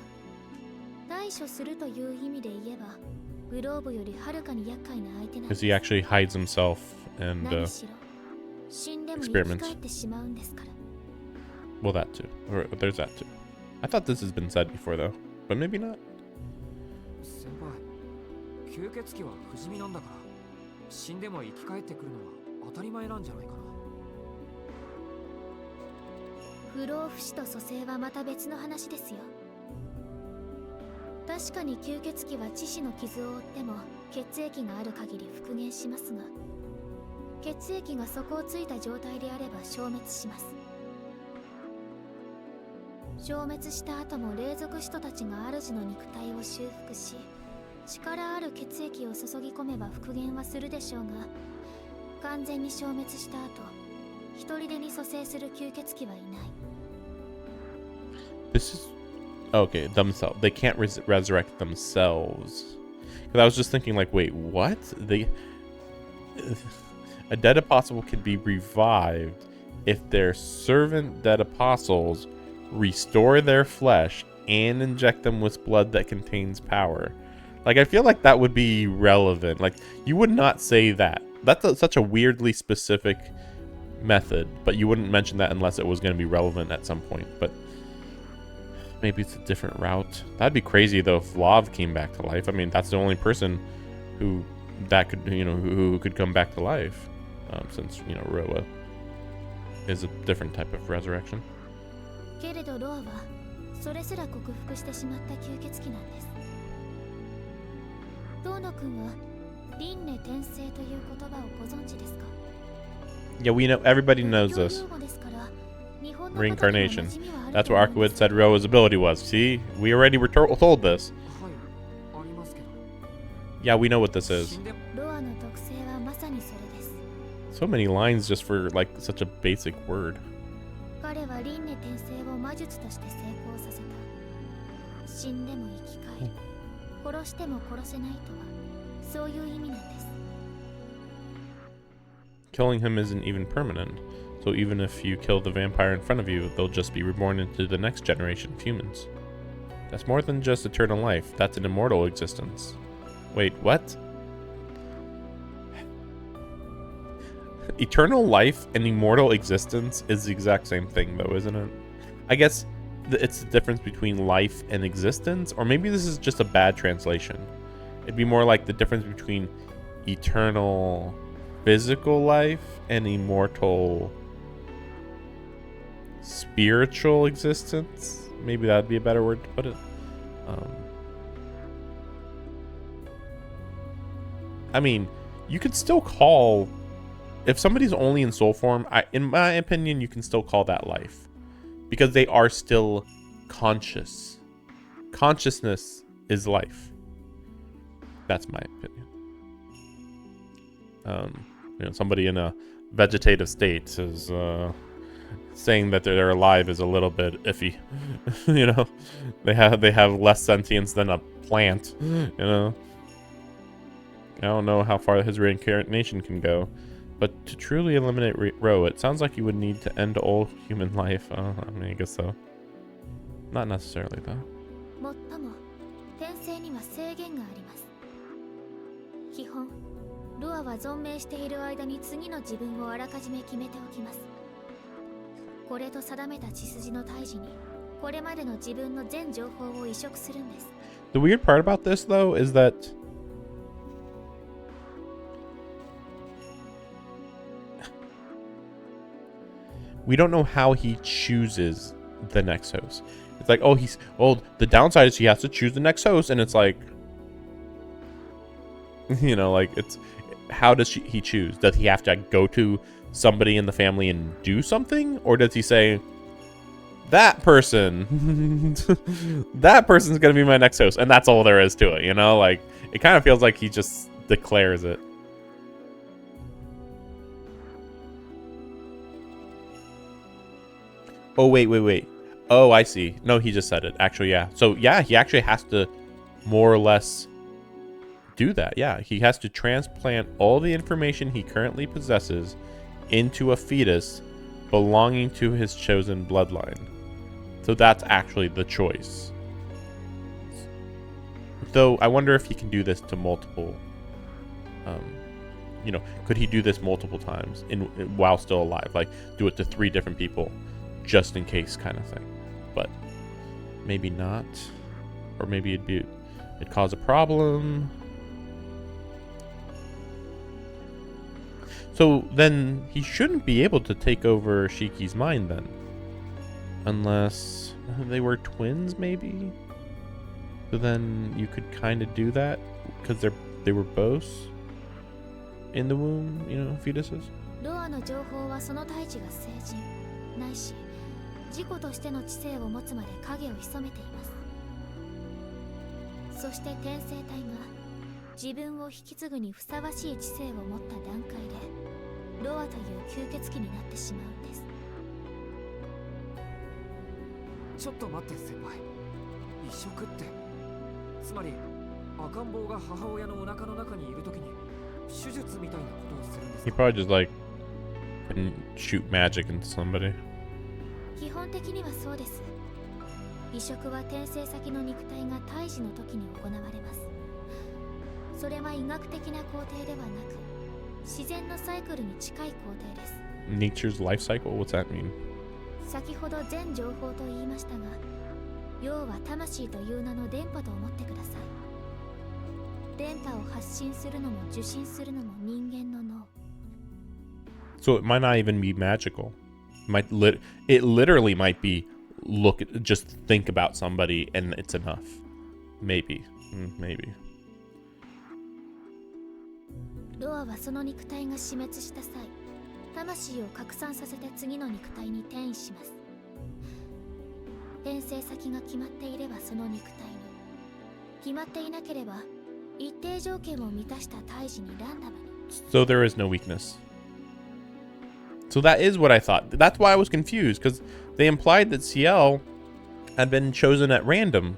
対処するという意味で言えば、グローブよりはるかに厄介な相手なんです。Because he actually hides himself and 何しろ、死んでも生き返ってしまうんですから。Well, that too. Or there's that too. I thought this has been said before, though, but maybe not. 先輩、吸血鬼は不死身なんだから、死んでも生き返ってくるのは当たり前なんじゃないかな。不老不死と蘇生はまた別の話ですよ。確かに吸血鬼は致死の傷を負っても血液がある限り復元しますが、血液が底をついた状態であれば消滅します。消滅した後も霊族使徒たちが主の肉体を修復し、力ある血液を注ぎ込めば復元はするでしょうが、完全に消滅した後、一人でに蘇生する吸血鬼はいない。This is okay. Themselves. They can't resurrect themselves. Because I was just thinking, like, wait, what? A dead apostle can be revived if their servant dead apostles restore their flesh and inject them with blood that contains power. Like, I feel like that would be relevant. Like, you would not say that. That's such a weirdly specific method, but you wouldn't mention that unless it was going to be relevant at some point. But maybe it's a different route. That'd be crazy though if Lav came back to life. I mean, that's the only person who that could, who could come back to life, since Roa is a different type of resurrection. けれどロアはそれすら克服してしまった吸血鬼なんです。遠野くんは輪廻転生という言葉をご存知ですか？ Yeah, we know. Everybody knows this. Reincarnation. That's what Arkwood said Roa's ability was. See, we already were told this. Yeah, we know what this is. So many lines just for like such a basic word. 彼は輪廻転生を魔術として成功させた。死んでも生き返る。殺しても殺せないとはそういう意味なんです。Killing him isn't even permanent. So even if you kill the vampire in front of you, they'll just be reborn into the next generation of humans. That's more than just eternal life. That's an immortal existence. Wait, what? Eternal life and immortal existence is the exact same thing, though, isn't it? I guess it's the difference between life and existence, or maybe this is just a bad translation. It'd be more like the difference between eternal physical life and immortal spiritual existence. Maybe that'd be a better word to put it. I mean, you could still call, if somebody's only in soul form, in my opinion, you can still call that life, because they are still conscious. Consciousness is life. That's my opinion. Somebody in a vegetative state is saying that they're alive is a little bit iffy. They have less sentience than a plant. I don't know how far his reincarnation can go, but to truly eliminate Ro, it sounds like you would need to end all human life. I mean, I guess so. Not necessarily though. もっとも転生には制限があります。基本ロアは存命している間に次の自分をあらかじめ決めておきます。これと定めた血筋の胎児にこれまでの自分の全情報を移植するんです。The weird part about this though is that we don't know how he chooses the next host. It's like, the downside is he has to choose the next host, and it's like, it's how does he choose? Does he have to go to somebody in the family and do something, or does he say that person, that person's gonna be my next host, and that's all there is to it? It kind of feels like he just declares it. Oh, wait. Oh, I see. No, he just said it. Actually, yeah. So, yeah, he actually has to more or less do that. Yeah, he has to transplant all the information he currently possesses into a fetus belonging to his chosen bloodline. So that's actually the choice. Though, I wonder if he can do this to multiple... could he do this multiple times while still alive? Like, do it to 3 different people, just in case kind of thing. But maybe not. Or maybe it'd cause a problem. So then he shouldn't be able to take over Shiki's mind then. Unless they were twins, maybe? So then you could kind of do that because they were both in the womb, fetuses. ロアの情報はその胎児が成人ないし自己としての知性を持つまで影を潜めています。そして転生体が自分を引き継ぐにふさわしい知性を持った段階でロアという吸血鬼になってしまうんです。ちょっと待って先輩、移植ってつまり赤ん坊が母親のお腹の中にいるときに手術みたいなことをするんですか？ He probably just can shoot magic into somebody. 基本的にはそうです。移植は転生先の肉体が胎児の時に行われます。それは医学的な工程ではなく自然のサイクルに近い工程です。 Nature's life cycle? What's that mean? 先ほど全情報と言いましたが、要は魂という名の電波と思ってください。電波を発信するのも受信するのも人間の脳。 So it might not even be magical. It literally might be just think about somebody and it's enough. Maybe. Maybe. ロアはその肉体が死滅した際、魂を拡散させて次の肉体に転移します。転生先が決まっていればその肉体に、決まっていなければ一定条件を満たした胎児にランダムに。 So there is no weakness. So that is what I thought. That's why I was confused, because they implied that Ciel had been chosen at random.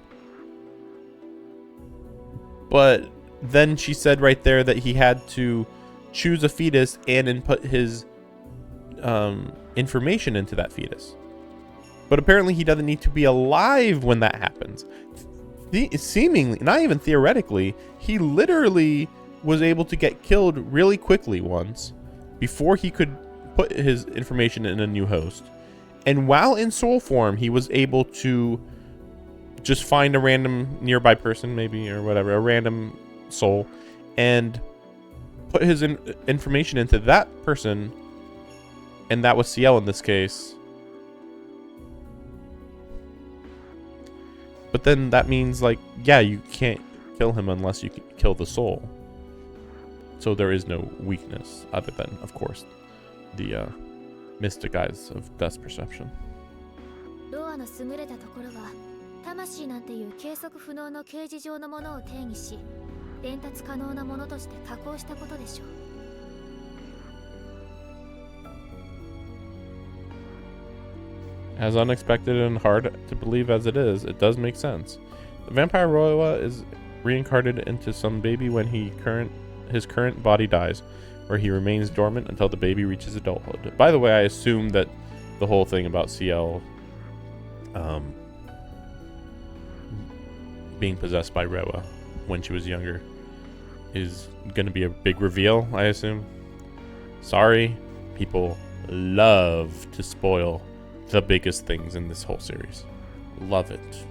But then she said right there that he had to choose a fetus and input his information into that fetus. But apparently he doesn't need to be alive when that happens. Seemingly, not even theoretically, he literally was able to get killed really quickly once before he could put his information in a new host. And while in soul form, he was able to just find a random nearby person, maybe, or whatever, a random soul, and put his information into that person, and that was Ciel in this case. But then that means, like, yeah, you can't kill him unless you kill the soul. So there is no weakness other than, of course, the mystic eyes of Death's perception. ロアの優れたところは魂なんていう計測不能の形而上のものを定義し、伝達可能なものとして加工したことでしょう。As unexpected and hard to believe as it is, it does make sense. The vampire Roa is reincarnated into some baby when his current body dies, where he remains dormant until the baby reaches adulthood. By the way, I assume that the whole thing about Ciel being possessed by Roa when she was younger is going to be a big reveal, I assume. Sorry, people love to spoil the biggest things in this whole series. Love it.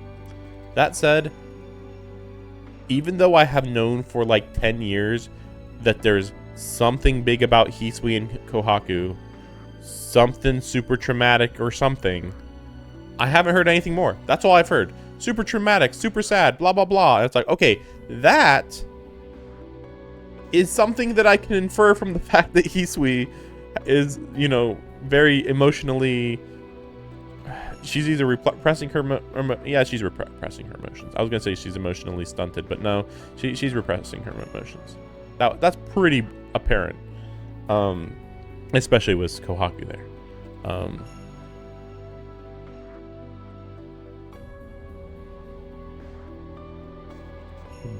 That said, even though I have known for like 10 years that there's something big about Hisui and Kohaku, something super traumatic or something, I haven't heard anything more. That's all I've heard. Super traumatic, super sad, blah, blah, blah. And it's like, okay, that is something that I can infer from the fact that Hisui is, you know, very emotionally... She's either repressing her... yeah, she's repressing her emotions. I was going to say she's emotionally stunted, but no, she's repressing her emotions. That's pretty apparent. Especially with Kohaku there.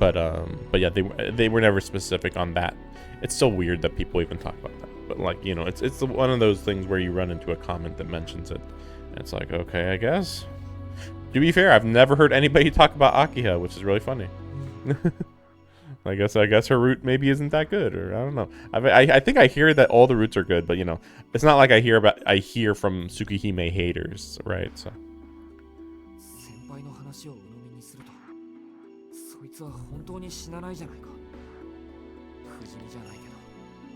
But yeah, they were never specific on that. It's so weird that people even talk about that. But like, you know, it's one of those things where you run into a comment that mentions it. And it's like, okay, I guess. To be fair, I've never heard anybody talk about Akiha, which is really funny. I guess her route maybe isn't that good, or I don't know. I think I hear that all the routes are good, but you know, it's not like I hear from Tsukihime haters, right? So. 先輩の話を鵜呑みにすると、そいつは本当に死なないじゃないか。不死身じゃないけど、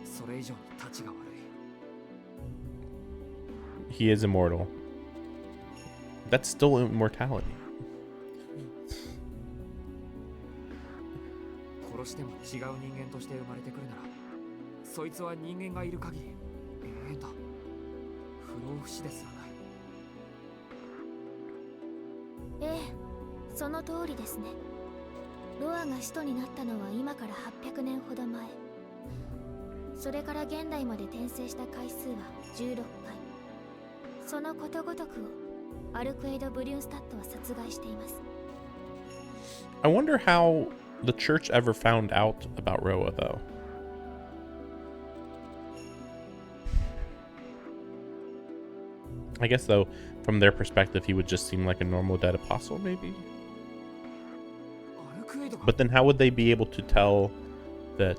それ以上に立ちが悪い。He is immortal. That's still immortality. 殺しても違う人間として生まれてくるなら、そいつは人間がいる限り永遠だ。不老不死ですらない。ええ、その通りですね。ロアが使徒になったのは今から800年ほど前。それから現代まで転生した回数は16回。そのことごとくをアルクエイド・ブリュンスタットは殺害しています。I wonder how the church ever found out about Roa, though. I guess, though, from their perspective, he would just seem like a normal dead apostle, maybe? But then how would they be able to tell that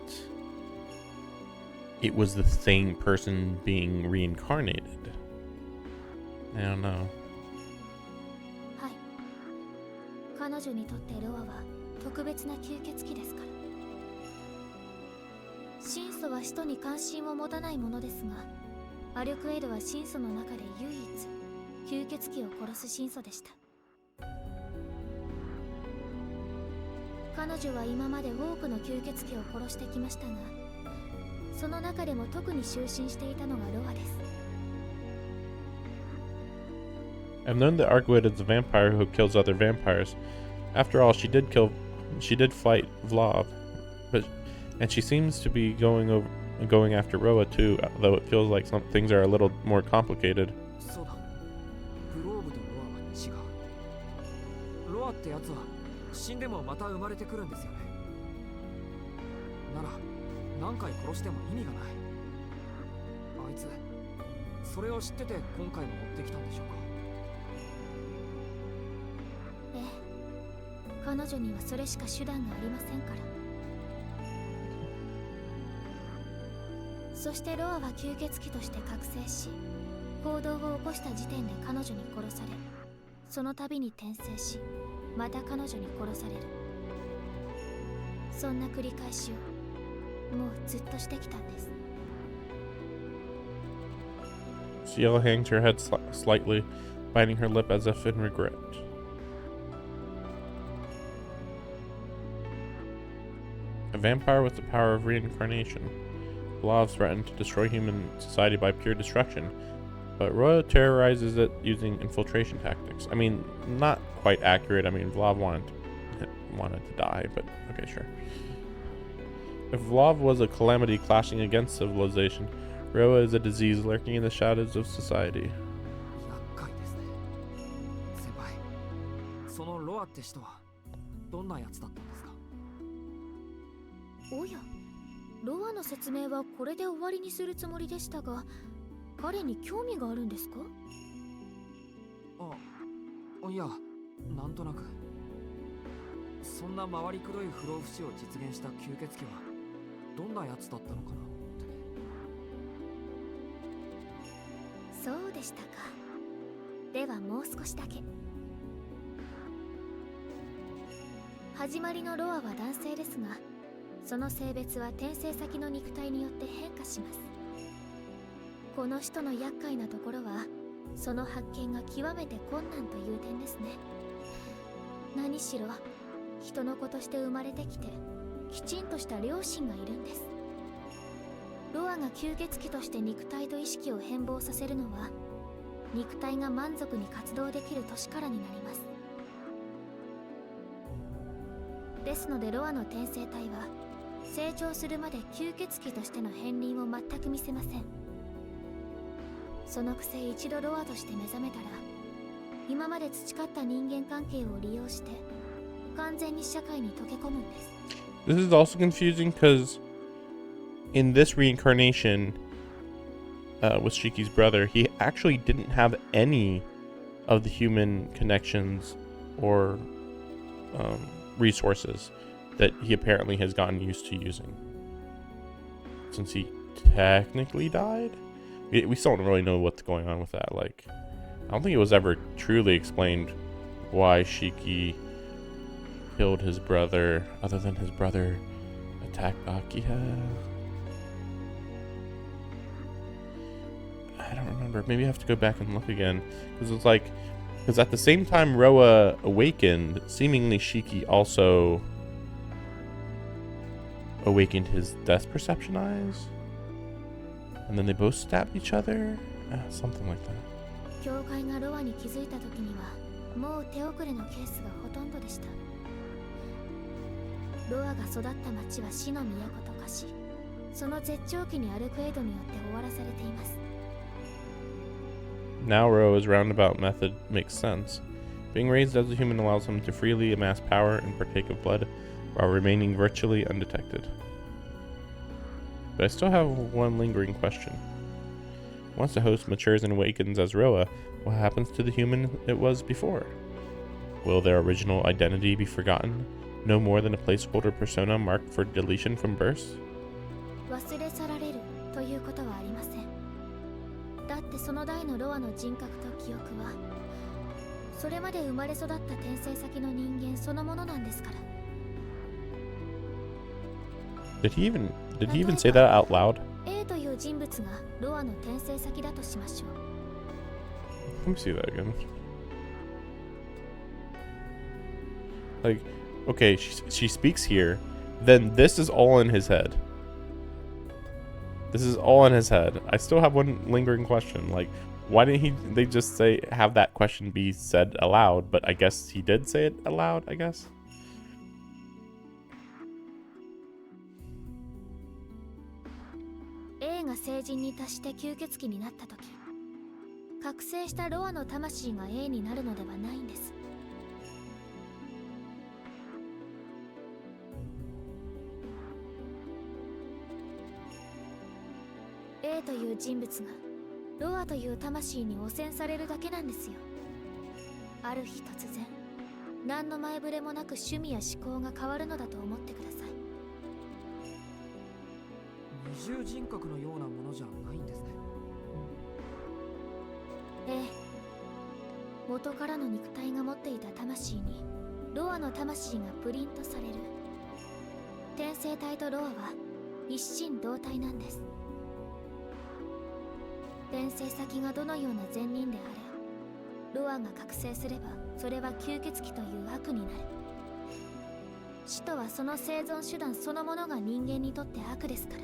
it was the same person being reincarnated? I don't know. はい。彼女にとってロアは特別な吸血鬼ですから。神祖は使徒に関心を持たないものですが、アルクエイドは神祖の中で唯一吸血鬼を殺す神祖でした。彼女は今まで多くの吸血鬼を殺してきましたが、その中でも特に執心していたのがロアです。I've known that Argwid is a vampire who kills other vampires. After all, she did fight Vlav, and she seems to be going after Roa too, though it feels like some things are a little more complicated. そうだ。グローブとロアは違う。ロアってやつは死んでもまた生まれてくるんですよね。なら何回殺しても意味がない。あいつそれを知ってて今回も追ってきたんでしょうか。ええ。彼女にはそれしか手段がありませんから。そしてロアは吸血鬼として覚醒し、行動を起こした時点で彼女に殺され、その度に転生し、また彼女に殺される。そんな繰り返しをもうずっとしてきたんです。Ciel hangs her head slightly, biting her lip as if in regret. A vampire with the power of reincarnation. Blavs threaten to destroy human society by pure destruction, but Roa terrorizes it using infiltration tactics. I mean, not quite accurate. I mean, Vlav wanted to die, but okay, sure. If Vlav was a calamity clashing against civilization, Roa is a disease lurking in the shadows of society. 厄介ですね。先輩、そのロアって人はどんなやつだったんですか？おや、ロアの説明はこれで終わりにするつもりでしたが、彼に興味があるんですか？いや、なんとなく。そんな回りくどい不老不死を実現した吸血鬼はどんなやつだったのかなって。そうでしたか。ではもう少しだけ。始まりのロアは男性ですが、その性別は転生先の肉体によって変化します。この人の厄介なところは、その発見が極めて困難という点ですね。何しろ人の子として生まれてきて、きちんとした両親がいるんです。ロアが吸血鬼として肉体と意識を変貌させるのは、肉体が満足に活動できる年からになります。ですのでロアの転生体は成長するまで吸血鬼としての片鱗を全く見せません。そのくせ一度ロアとして目覚めたら、今まで培った人間関係を利用して完全に社会に溶け込むんです。 This is also confusing because in this reincarnation with Shiki's brother, he actually didn't have any of the human connections or resources that he apparently has gotten used to using since he technically died. We still don't really know what's going on with that. Like, I don't think it was ever truly explained why Shiki killed his brother, other than his brother attacked Akiha. I don't remember. Maybe I have to go back and look again, because it's like, because at the same time Roa awakened, seemingly Shiki also awakened his death perception eyes, and then they both stabbed each other, something like that. 教会がロアに気づいた時にはもう手遅れのケースがほとんどでした。ロアが育った町は死の都と化し、その絶頂期にアルクエイドによって終わらされています。 Now Roa's roundabout method makes sense. Being raised as a human allows him to freely amass power and partake of blood while remaining virtually undetected. But I still have one lingering question. Once the host matures and awakens as Roa, what happens to the human it was before? Will their original identity be forgotten, no more than a placeholder persona marked for deletion from birth? 忘れ去られるということはありません。だってその代のロアの人格と記憶は、それまで生まれ育った転生先の人間そのものなんですから。Did he even say that out loud? A という人物がロアの転生先だとしましょう。 Let me see that again. Like, okay, she speaks here, then this is all in his head. This is all in his head. I still have one lingering question. Like, why didn't they just say, have that question be said aloud? But I guess he did say it aloud, I guess. A が成人に達して吸血鬼になった時、覚醒したロアの魂が A になるのではないんです。A という人物がロアという魂に汚染されるだけなんですよ。ある日突然、何の前触れもなく趣味や思考が変わるのだと思ってください。二重人格のようなものじゃないんですね。ええ、元からの肉体が持っていた魂にロアの魂がプリントされる。転生体とロアは一心同体なんです。転生先がどのような善人であれ、ロアが覚醒すればそれは吸血鬼という悪になる。死とはその生存手段そのものが人間にとって悪ですから。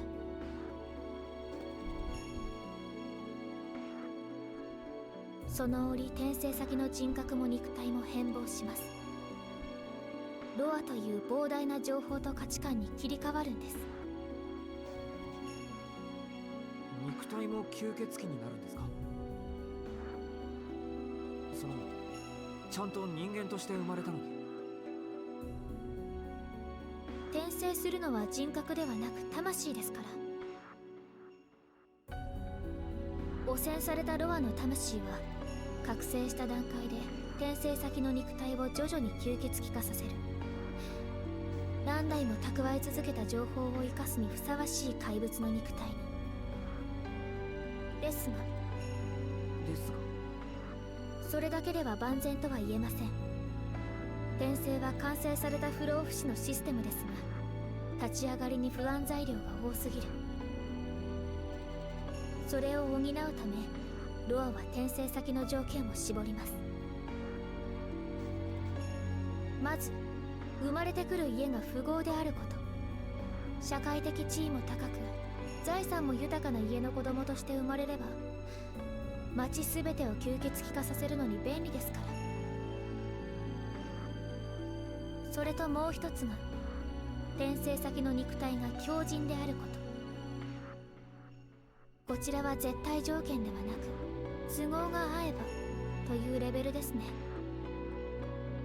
その折転生先の人格も肉体も変貌します。ロアという膨大な情報と価値観に切り替わるんです。肉体も吸血鬼になるんですか？そのちゃんと人間として生まれたのに。転生するのは人格ではなく魂ですから。汚染されたロアの魂は覚醒した段階で転生先の肉体を徐々に吸血鬼化させる。何代も蓄え続けた情報を生かすにふさわしい怪物の肉体に。ですがそれだけでは万全とは言えません。転生は完成された不老不死のシステムですが、立ち上がりに不安材料が多すぎる。それを補うためロアは転生先の条件を絞ります。まず生まれてくる家が富豪であること。社会的地位も高く財産も豊かな家の子供として生まれれば、町すべてを吸血鬼化させるのに便利ですから。それともう一つが転生先の肉体が強靭であること。こちらは絶対条件ではなく都合が合えばというレベルですね。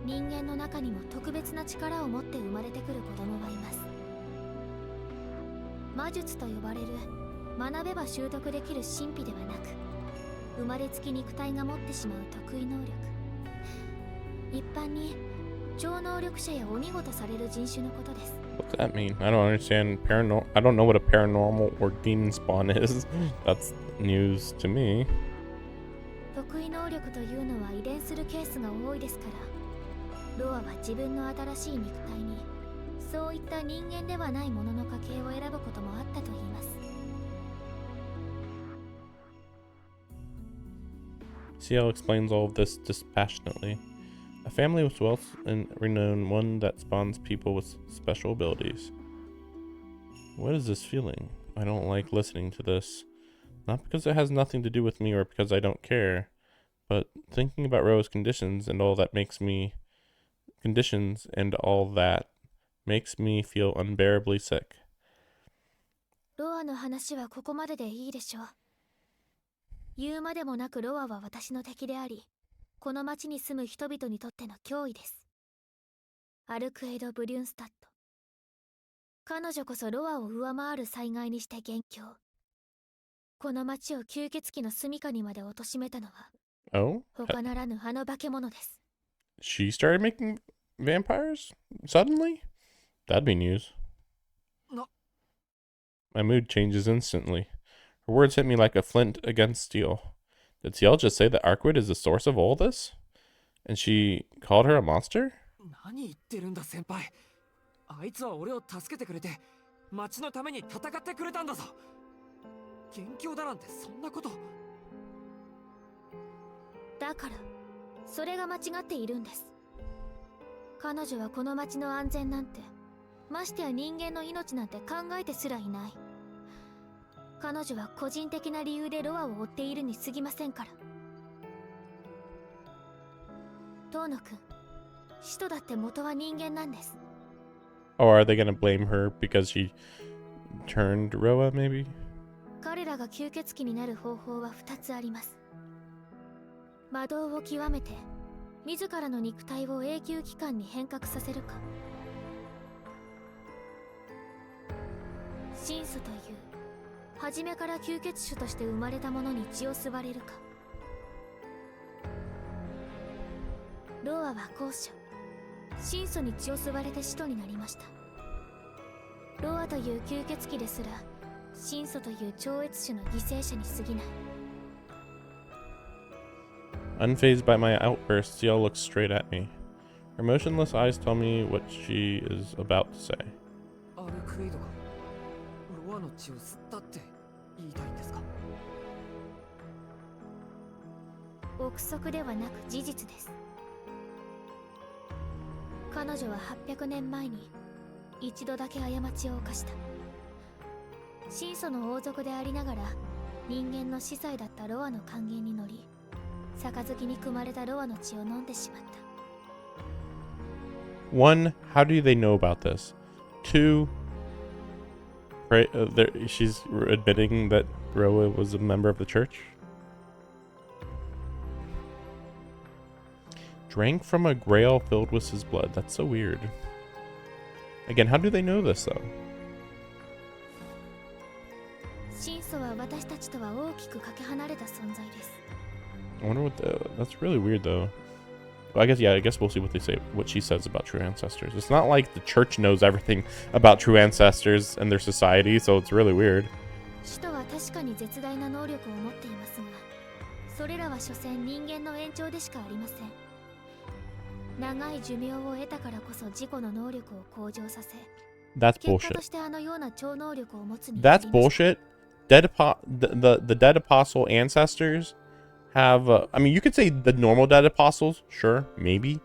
人間の中にも特別な力を持って生まれてくる子供はいます。魔術と呼ばれる学べば習得できる神秘ではなく、生まれつき肉体が持ってしまう得意能力。一般に超能力者や鬼ごとされる人種のことです。What's that mean? I don't understand I don't know what a paranormal or demon spawn is. That's news to me. 得意能力というのは遺伝するケースが多いですから、ロアは自分の新しい肉体にそういった人間ではないものの家系を選ぶこともあったと言います。Ciel explains all of this dispassionately. A family with wealth and renown, one that spawns people with special abilities. What is this feeling? I don't like listening to this. Not because it has nothing to do with me or because I don't care, but thinking about Roa's conditions and all that makes me feel unbearably sick. ロアの話はここまででいいでしょう。言うまでもなくロアは私の敵であり、この町に住む人々にとっての脅威です。アルクエド・ブリュンスタット。彼女こそロアを上回る災害にして元凶。この町を吸血鬼の住処にまで貶めたのは、他ならぬあの化け物です。She started making vampires? Suddenly? That'd be news. My mood changes instantly. Her words hit me like a flint against steel. Did Ciel just say that Arquid is the source of all this? And she called her a monster? 何言ってるんだ先輩。あいつは俺を助けてくれて町のために戦ってくれたんだぞ。元凶だなんてそんなこと。だからそれが間違っているんです。彼女はこの町の安全なんて、ましてや人間の命なんて考えてすらいない。彼女は個人的な理由でロアを追っているに過ぎませんから。遠野くん、使徒だって元は人間なんです。Or are they gonna blame her because she turned Roa, maybe? 彼らが吸血鬼になる方法は2つあります。魔導を極めて自らの肉体を永久期間に変革させるか、神祖という初めから吸血種として生まれたものに血を吸われるか。ロアは後者、神祖に血を吸われて使徒になりました。ロアという吸血鬼ですら神祖という超越種の犠牲者に過ぎない。Unfazed by my outburst, Ciel looks straight at me. Her motionless eyes tell me what she is about to say. アルクエイドがロアの血を吸ったって言いたいんですか？憶測ではなく事実です。彼女は800年前に一度だけ過ちを犯した。神祖の王族でありながら人間の司祭だったロアの諫言に乗り、杯に汲まれたロアの血を飲んでしまった。 1, how do they know about this? 2, she's admitting that Roa was a member of the church. Drank from a grail filled with his blood. That's so weird. Again, how do they know this though? 神祖は私たちとは大きくかけ離れた存在です。 I wonder what that's really weird though. Well, I guess we'll see what she says about true ancestors. It's not like the church knows everything about true ancestors and their society, so it's really weird. 使徒は確かに絶大な能力を持っていますが、それらは所詮人間の延長でしかありません。長い寿命を得たからこそ自己の能力を向上させ、 That's 結果 bullshit. としてあのような超能力を持つに That's bullshit. The dead apostle ancestors have I mean, you could say the normal dead apostles, sure, maybe,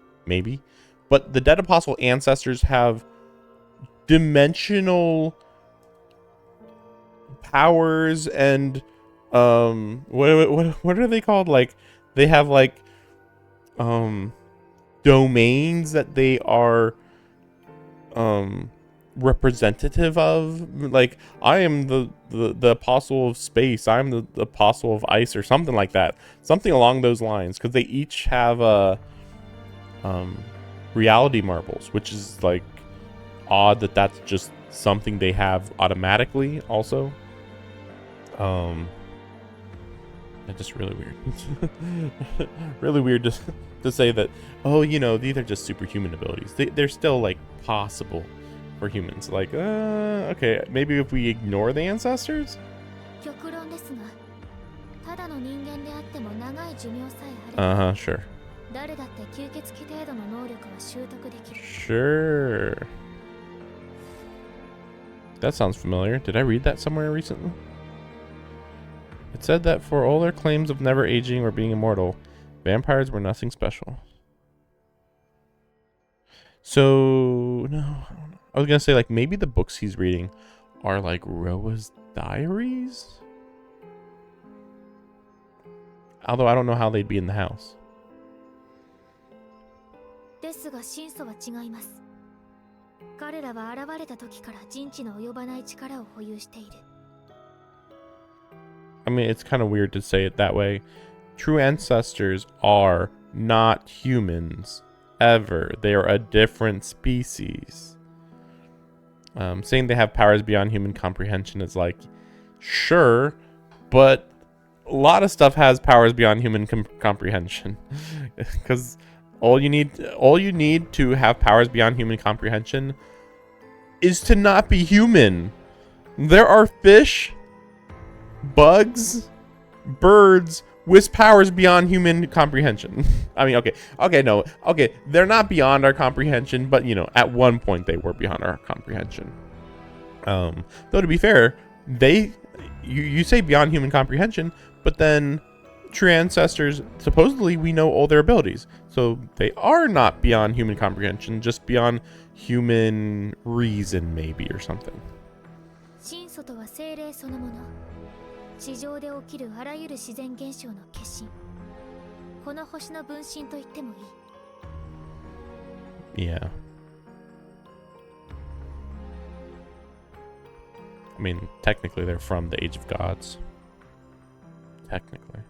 but the dead apostle ancestors have dimensional powers and what are they called? Like they have like domains that they are representative of. Like I am the apostle of space, I'm the apostle of ice, or something like that, something along those lines, because they each have reality marbles, which is like odd that that's just something they have automatically also. It's just really weird. Really weird to say that, oh, you know, these are just superhuman abilities. They're still like possible for humans. Like, okay, maybe if we ignore the ancestors? 極論ですが、ただの人間であっても長い寿命さえあれば、 Sure. 誰だって吸血鬼程度の能力は習得できる。 Sure. That sounds familiar. Did I read that somewhere recently? It said that for all their claims of never aging or being immortal, vampires were nothing special. So, no, I don't know. I was gonna say, like, maybe the books he's reading are like Roa's diaries? Although I don't know how they'd be in the house. ですが神祖は違います。彼らは現れた時から人知の及ばない力を保有している。 I mean, it's kind of weird to say it that way. True ancestors are not humans, ever. They are a different species. Saying they have powers beyond human comprehension is like, sure, but a lot of stuff has powers beyond human comprehension. Because all you need to have powers beyond human comprehension is to not be human. There are fish, bugs, birds with powers beyond human comprehension. I mean, okay, they're not beyond our comprehension, but you know, at one point they were beyond our comprehension. Though to be fair, you say beyond human comprehension, but then true ancestors, supposedly we know all their abilities, so they are not beyond human comprehension, just beyond human reason maybe, or something. 神祖とは精霊そのもの。地上で起きるあらゆる自然現象の化身。この星の分身と言ってもいい。 Yeah. I mean, technically they're from the Age of Gods. Technically.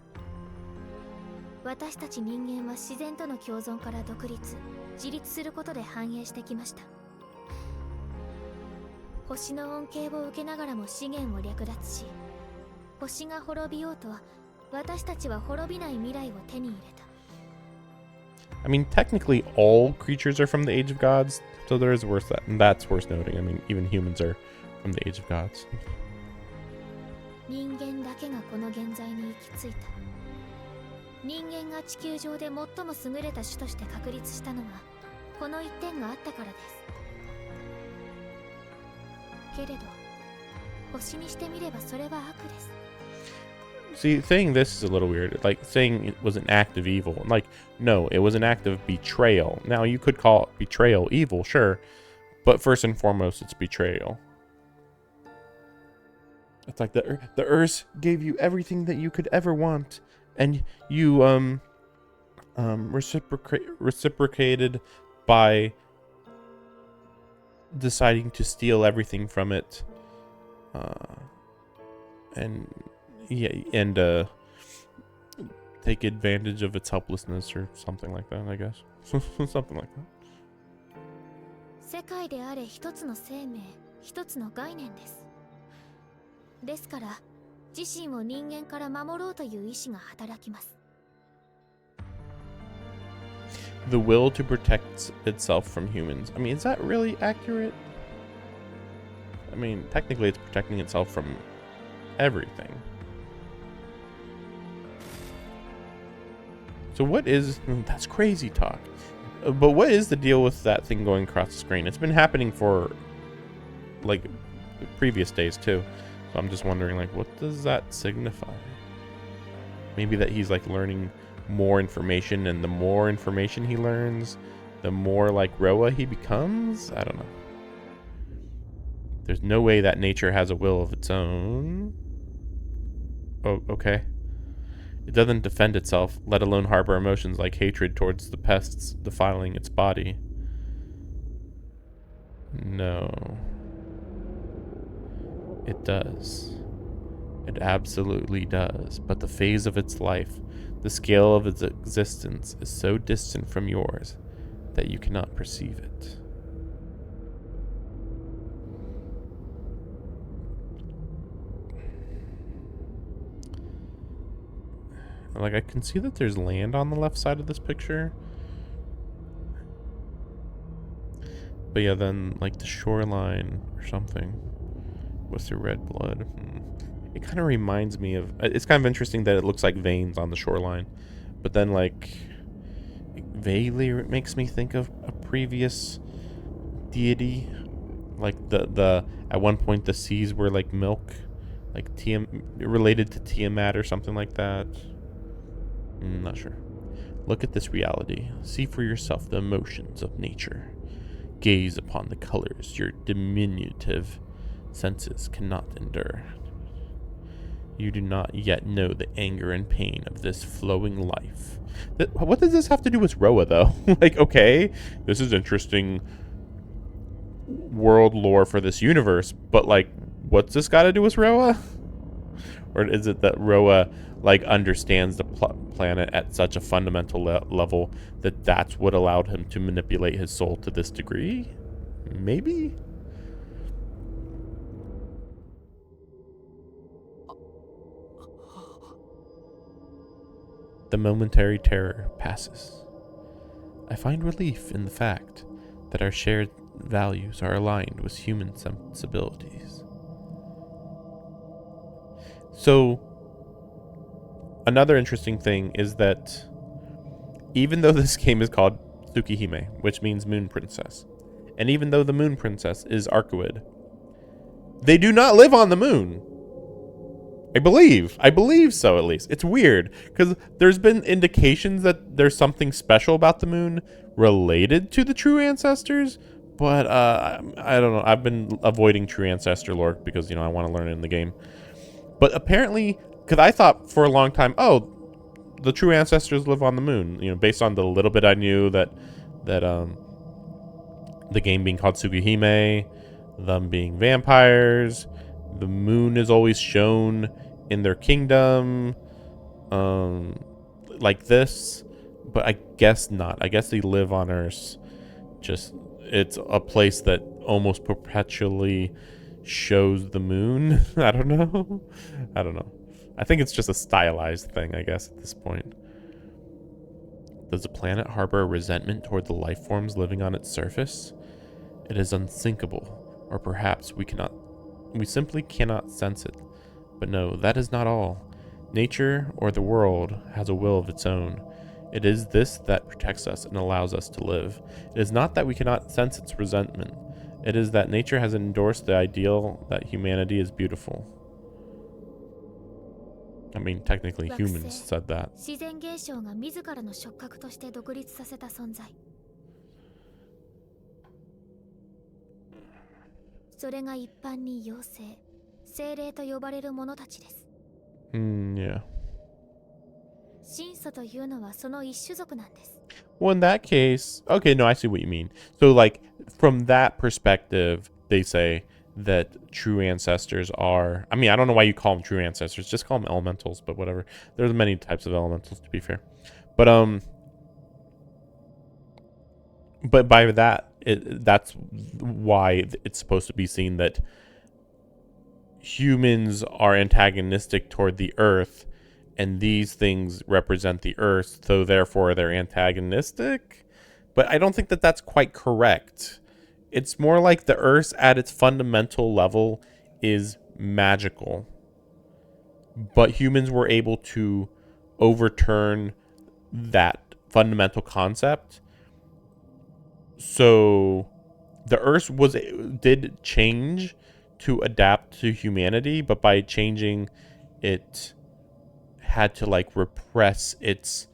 私たち人間は自然との共存から独立、自立することで繁栄してきました。星の恩恵を受けながらも資源を略奪し、星が滅びようと私たちは滅びない未来を手に入れた。 I mean, technically all creatures are from the Age of Gods, so there is worth that, and that's worth noting. I mean, even humans are from the Age of Gods. 人間だけがこの現在に行き着いた。人間が地球上で最も優れた種として確立したのはこの一点があったからです。けれど星にしてみればそれは悪です。 See, saying this is a little weird. Like, saying it was an act of evil. Like, no, it was an act of betrayal. Now, you could call it betrayal evil, sure. But first and foremost, it's betrayal. It's like the Earth gave you everything that you could ever want. And you reciprocated by deciding to steal everything from it, and take advantage of its helplessness or something like that, I guess. Something like that. 世界であれ一つの生命、一つの概念です。ですから、自身を人間から守ろうという意志が働きます。The will to protect itself from humans. I mean, is that really accurate? I mean, technically it's protecting itself from everything. So what is... That's crazy talk. But what is the deal with that thing going across the screen? It's been happening for, like, previous days, too. So I'm just wondering, like, what does that signify? Maybe that he's, like, learning more information, and the more information he learns, the more like Roa he becomes? I don't know. There's no way that nature has a will of its own. Oh, okay. It doesn't defend itself, let alone harbor emotions like hatred towards the pests defiling its body. No. It does. It absolutely does. But the phase of its life, the scale of its existence, is so distant from yours that you cannot perceive it. Like, I can see that there's land on the left side of this picture. But yeah, then, like, the shoreline or something with the red blood. It kind of reminds me of... It's kind of interesting that it looks like veins on the shoreline. But then, like, it vaguely makes me think of a previous deity. Like, the at one point, the seas were like milk. Like, related to Tiamat or something like that. Not sure. Look at this reality. See for yourself the emotions of nature. Gaze upon the colors your diminutive senses cannot endure. You do not yet know the anger and pain of this flowing life. What does this have to do with Roa, though? Like, okay, this is interesting world lore for this universe, but, like, what's this got to do with Roa? Or is it that Roa, like, understands the planet at such a fundamental level that that's what allowed him to manipulate his soul to this degree? Maybe? The momentary terror passes. I find relief in the fact that our shared values are aligned with human sensibilities. So, another interesting thing is that even though this game is called Tsukihime, which means Moon Princess, and even though the Moon Princess is Arcuid, they do not live on the moon. I believe so, at least. It's weird, because there's been indications that there's something special about the moon related to the true ancestors, but I don't know. I've been avoiding true ancestor lore because, I want to learn it in the game. But apparently, because I thought for a long time, oh, the true ancestors live on the moon, based on the little bit I knew that the game being called Tsukihime, them being vampires, the moon is always shown in their kingdom, like this, but I guess not. I guess they live on Earth. Just, it's a place that almost perpetually shows the moon. I don't know. I think it's just a stylized thing, I guess, at this point. Does the planet harbor a resentment toward the life forms living on its surface? It is unsinkable, or perhaps we simply cannot sense it. But no, that is not all. Nature, or the world, has a will of its own. It is this that protects us and allows us to live. It is not that we cannot sense its resentment. It is that nature has endorsed the ideal that humanity is beautiful. I mean, technically humans said that. 自然現象が自らの触覚として独立させた存在。それが一般に妖精、精霊と呼ばれる者たちです。Yeah. 神素というのはその一種族なんです。 Well, in that case, okay, no, I see what you mean. So, like, from that perspective, they say that true ancestors are. I mean, I don't know why you call them true ancestors. Just call them elementals, but whatever. There's many types of elementals, to be fair. But by that, that's why it's supposed to be seen that humans are antagonistic toward the Earth, and these things represent the Earth, so therefore they're antagonistic. But I don't think that that's quite correct. It's more like the Earth at its fundamental level is magical, but humans were able to overturn that fundamental concept. So the Earth did change to adapt to humanity, but by changing, it had to like repress its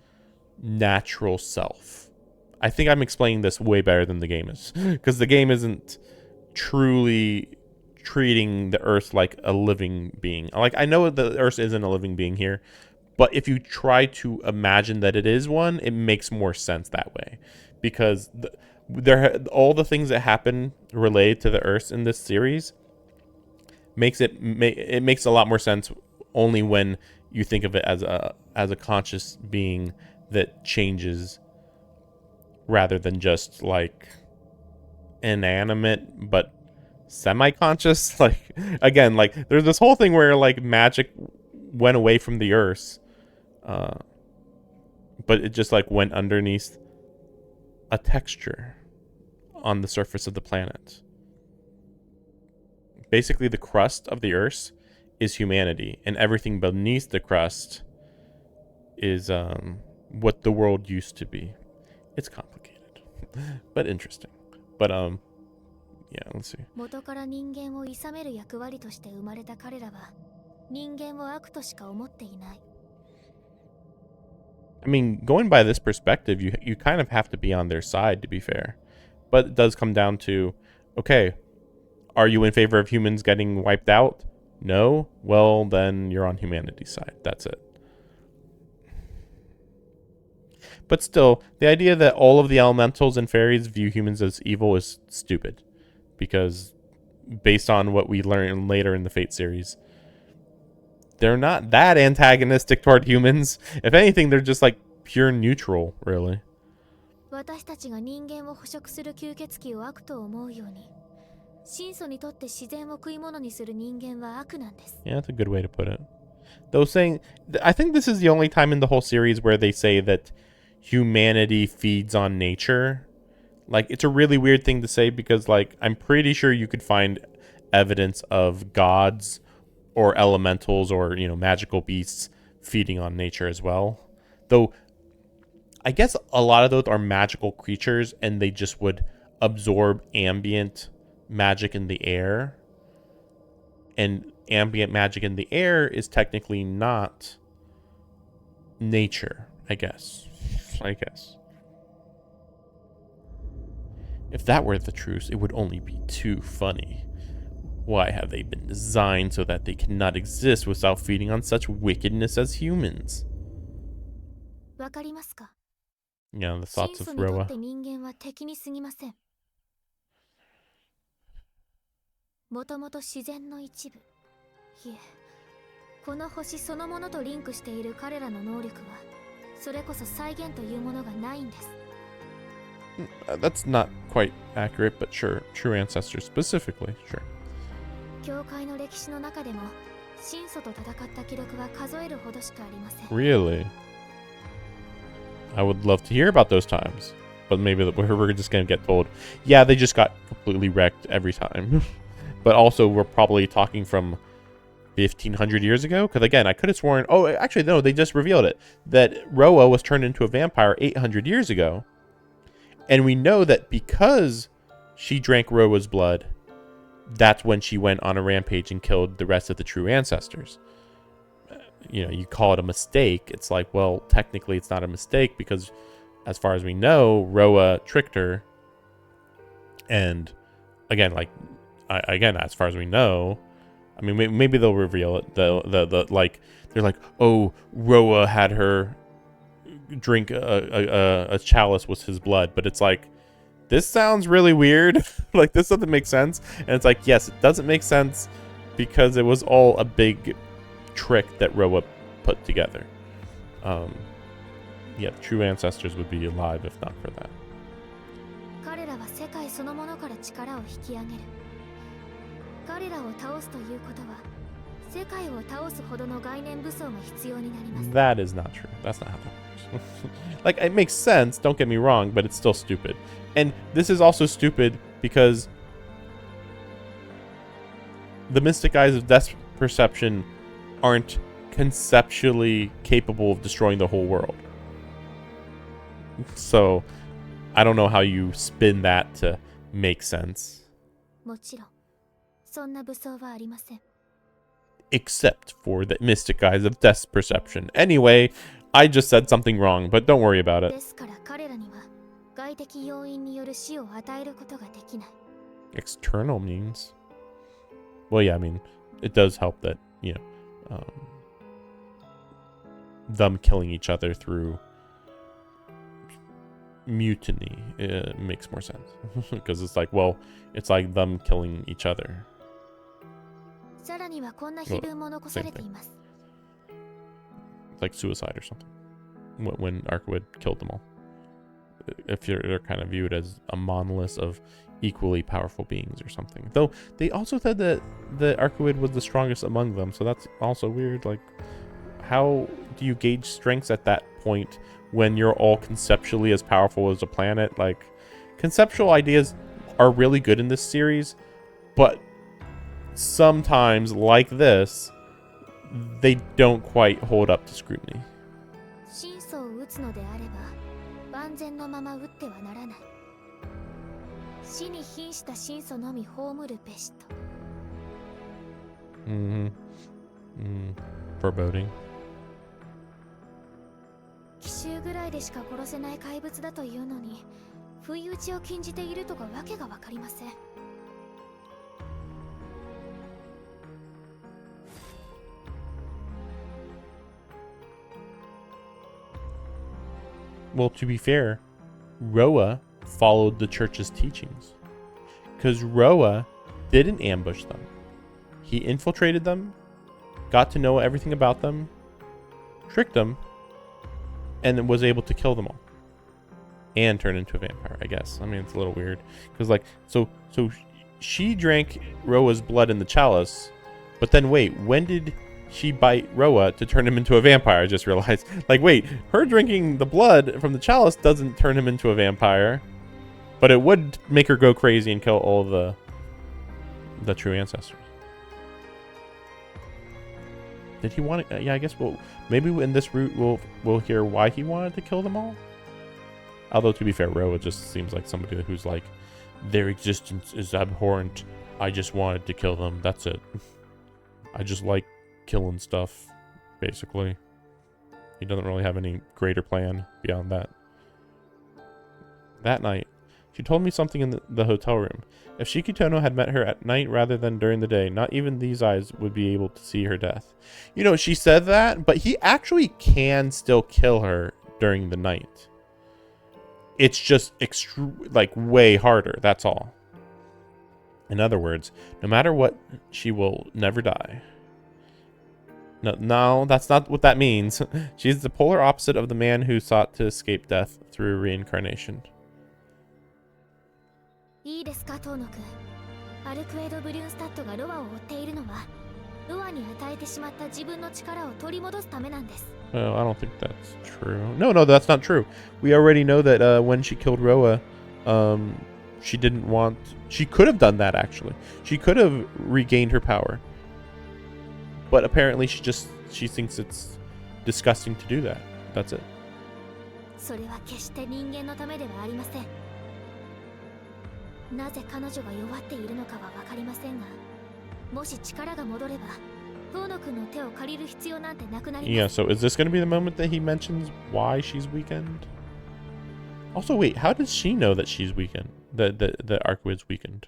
natural self. I think I'm explaining this way better than the game is, because the game isn't truly treating the Earth like a living being. Like, I know the Earth isn't a living being here, but if you try to imagine that it is one, it makes more sense that way, because all the things that happen related to the Earth in this series makes a lot more sense only when you think of it as a conscious being that changes, rather than just like inanimate but semi-conscious. Like, again, like there's this whole thing where like magic went away from the Earth, but it just like went underneath a texture on the surface of the planet. Basically, the crust of the Earth is humanity, and everything beneath the crust is what the world used to be. It's complicated, but interesting. But yeah, let's see. 元から人間を諌める役割として生まれた彼らは人間を悪としか思っていない。 I mean, going by this perspective, you kind of have to be on their side, to be fair. But it does come down to, okay, are you in favor of humans getting wiped out? No? Well, then you're on humanity's side. That's it. But still, the idea that all of the elementals and fairies view humans as evil is stupid. Because based on what we learn later in the Fate series, they're not that antagonistic toward humans. If anything, they're just like pure neutral, really. 私たちが人間を捕食する吸血鬼を悪と思うように、神祖にとって自然を食い物にする人間は悪なんです。 Yeah, that's a good way to put it. Though saying, I think this is the only time in the whole series where they say that humanity feeds on nature. Like, it's a really weird thing to say, because like I'm pretty sure you could find evidence of gods or elementals or, you know, magical beasts feeding on nature as well. Though I guess a lot of those are magical creatures, and they just would absorb ambient magic in the air. And ambient magic in the air is technically not nature, I guess. If that were the truth, it would only be too funny. Why have they been designed so that they cannot exist without feeding on such wickedness as humans? わかりますか? Yeah, the 神 thoughts of 祖にとっ Roa. て人間は敵に過ぎません。もともと自然の一部。いえ、この星そのものとリンクしている彼らの能力は、それこそ再現というものがないんです。That's not quite accurate, but sure. True ancestors specifically, sure. 教会の歴史の中でも、神祖と戦った記録は数えるほどしかありません。 Really? I would love to hear about those times. But maybe we're just going to get told, yeah, they just got completely wrecked every time. But also, we're probably talking from 1,500 years ago? Because again, I could have sworn... Oh, actually, no, they just revealed it. That Roa was turned into a vampire 800 years ago. And we know that because she drank Roa's blood, that's when she went on a rampage and killed the rest of the true ancestors. You know, you call it a mistake. It's like, well, technically it's not a mistake, because as far as we know, Roa tricked her. And again, like, as far as we know, I mean, maybe they'll reveal it. The like, they're like, oh, Roa had her drink a chalice with his blood, but it's like, this sounds really weird. Like, this doesn't make sense. And it's like, yes, it doesn't make sense because it was all a big trick that Roa put together. Yeah, the true ancestors would be alive if not for that. 彼らは世界そのものから力を引き上げる。彼らを倒すということは世界を倒すほどの概念武装が必要になります。 That is not true. That's not how that works. Like, it makes sense, don't get me wrong, but it's still stupid. And this is also stupid because the mystic eyes of death perception aren't conceptually capable of destroying the whole world. So, I don't know how you spin that to make sense. もちろんそんな武装はありません。 Except for the mystic eyes of death perception. Anyway, I just said something wrong, but don't worry about it. ですから彼らには外的要因による死を与えることができない。 External means? Well, yeah, I mean, it does help that, you know, them killing each other through mutiny makes more sense. Because it's like, well, it's like them killing each other. さらにはこんな秘文も残されています。 It's like suicide or something. When Arkwood killed them all. If they're kind of viewed as a monolith of equally powerful beings or something. Though they also said that the Arkwood was the strongest among them, so that's also weird. Like, how do you gauge strengths at that point when you're all conceptually as powerful as a planet? Like, conceptual ideas are really good in this series, but sometimes, like this, they don't quite hold up to scrutiny. 真相を打つのであれば万全のまま打ってはならない。死に瀕した真相のみ葬るべしと。 Foreboding. 奇襲ぐらいでしか殺せない怪物だというのに不意打ちを禁じているとかわけがわかりません。 Well, to be fair, Roa followed the church's teachings. Because Roa didn't ambush them. He infiltrated them, got to know everything about them, tricked them, and then was able to kill them all. And turn into a vampire, I guess. I mean, it's a little weird. Because, like, so she drank Roa's blood in the chalice, but then wait, when did she bite Roa to turn him into a vampire? I just realized. Like, wait, her drinking the blood from the chalice doesn't turn him into a vampire, but it would make her go crazy and kill all the true ancestors. Did he want to? Yeah, I guess maybe in this route we'll hear why he wanted to kill them all. Although, to be fair, Roa just seems like somebody who's like, their existence is abhorrent. I just wanted to kill them. That's it. I just like killing stuff, basically. He doesn't really have any greater plan beyond that. That night, she told me something in the hotel room. If Shikitono had met her at night rather than during the day, not even these eyes would be able to see her death. You know, she said that, but he actually can still kill her during the night. It's just like way harder, that's all. In other words, no matter what, she will never die. No, that's not what that means. She's the polar opposite of the man who sought to escape death through reincarnation. いいですか、遠野くん。アルクエド・ブリューンスタッドがロアを追っているのはロアに与えてしまった自分の力を取り戻すためなんです。 Well, I don't think that's true. No, that's not true. We already know that when she killed Roa, she didn't want... She could have done that, actually. She could have regained her power. But apparently she thinks it's disgusting to do that. That's it. それは決して人間のためではありません。なぜ彼女が弱っているのかは分かりませんが、もし力が戻れば、遠野くんの手を借りる必要なんてなくなります。 Yeah, so is this going to be the moment that he mentions why she's weakened? Also, wait, how does she know that she's weakened? That Arkwood's weakened?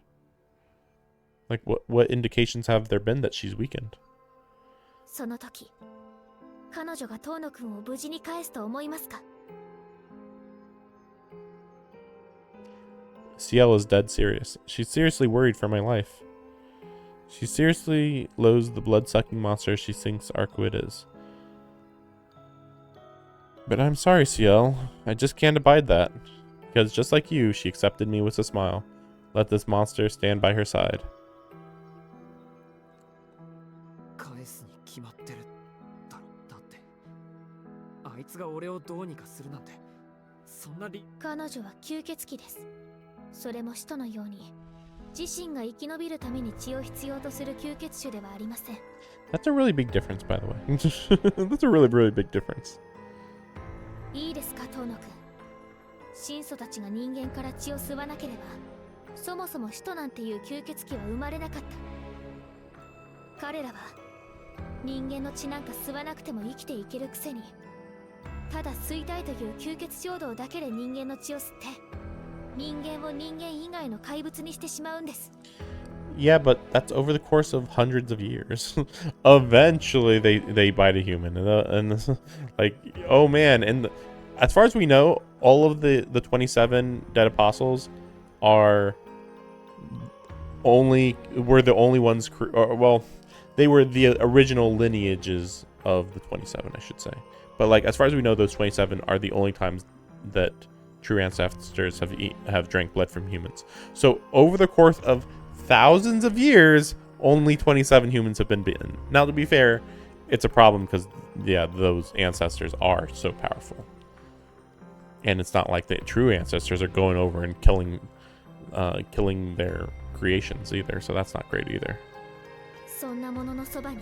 Like, what indications have there been that she's weakened? その時、彼女が遠野くんを無事に返すと思いますか？ Ciel is dead serious. She's seriously worried for my life. She seriously loathes the blood-sucking monster she thinks Arquid is. But I'm sorry, Ciel. I just can't abide that. Because just like you, she accepted me with a smile. Let this monster stand by her side. 返すに決まってるだろ。だってあいつが俺をどうにかするなんてそんな理。彼女は吸血鬼です。それも使徒のように自身が生き延びるために血を必要とする吸血種ではありません。 That's a really big difference, by the way. That's a really, really big difference. いいですか、遠野くん。神祖たちが人間から血を吸わなければ、そもそも使徒なんていう吸血鬼は生まれなかった。彼らは人間の血なんか吸わなくても生きていけるくせに、ただ吸いたいという吸血衝動だけで人間の血を吸って、人間を人間以外の怪物にしてしまうんです。 Yeah, but that's over the course of hundreds of years. Eventually, they bite a human, and like, oh man! And as far as we know, all of the 27 dead apostles were the only ones. Well, they were the original lineages of the 27, I should say. But like, as far as we know, those 27 are the only times that true ancestors have drank blood from humans. So over the course of thousands of years, only 27 humans have been bitten. Now, to be fair, it's a problem because, yeah, those ancestors are so powerful. And it's not like the true ancestors are going over and killing their creations either. So that's not great either. そんなもののそばに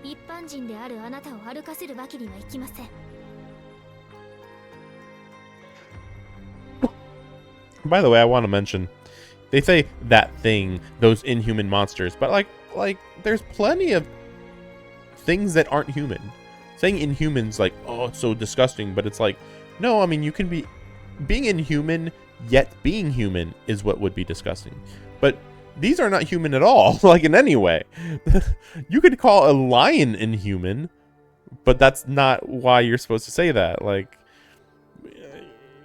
一般人であるあなたを歩かせるわけにはいきません。 By the way, I want to mention, they say that thing, those inhuman monsters, but like there's plenty of things that aren't human. Saying inhuman's like, oh, it's so disgusting, but it's like, no, I mean, you can be being inhuman yet being human is what would be disgusting. But these are not human at all, like in any way. You could call a lion inhuman, but that's not why you're supposed to say that. Like,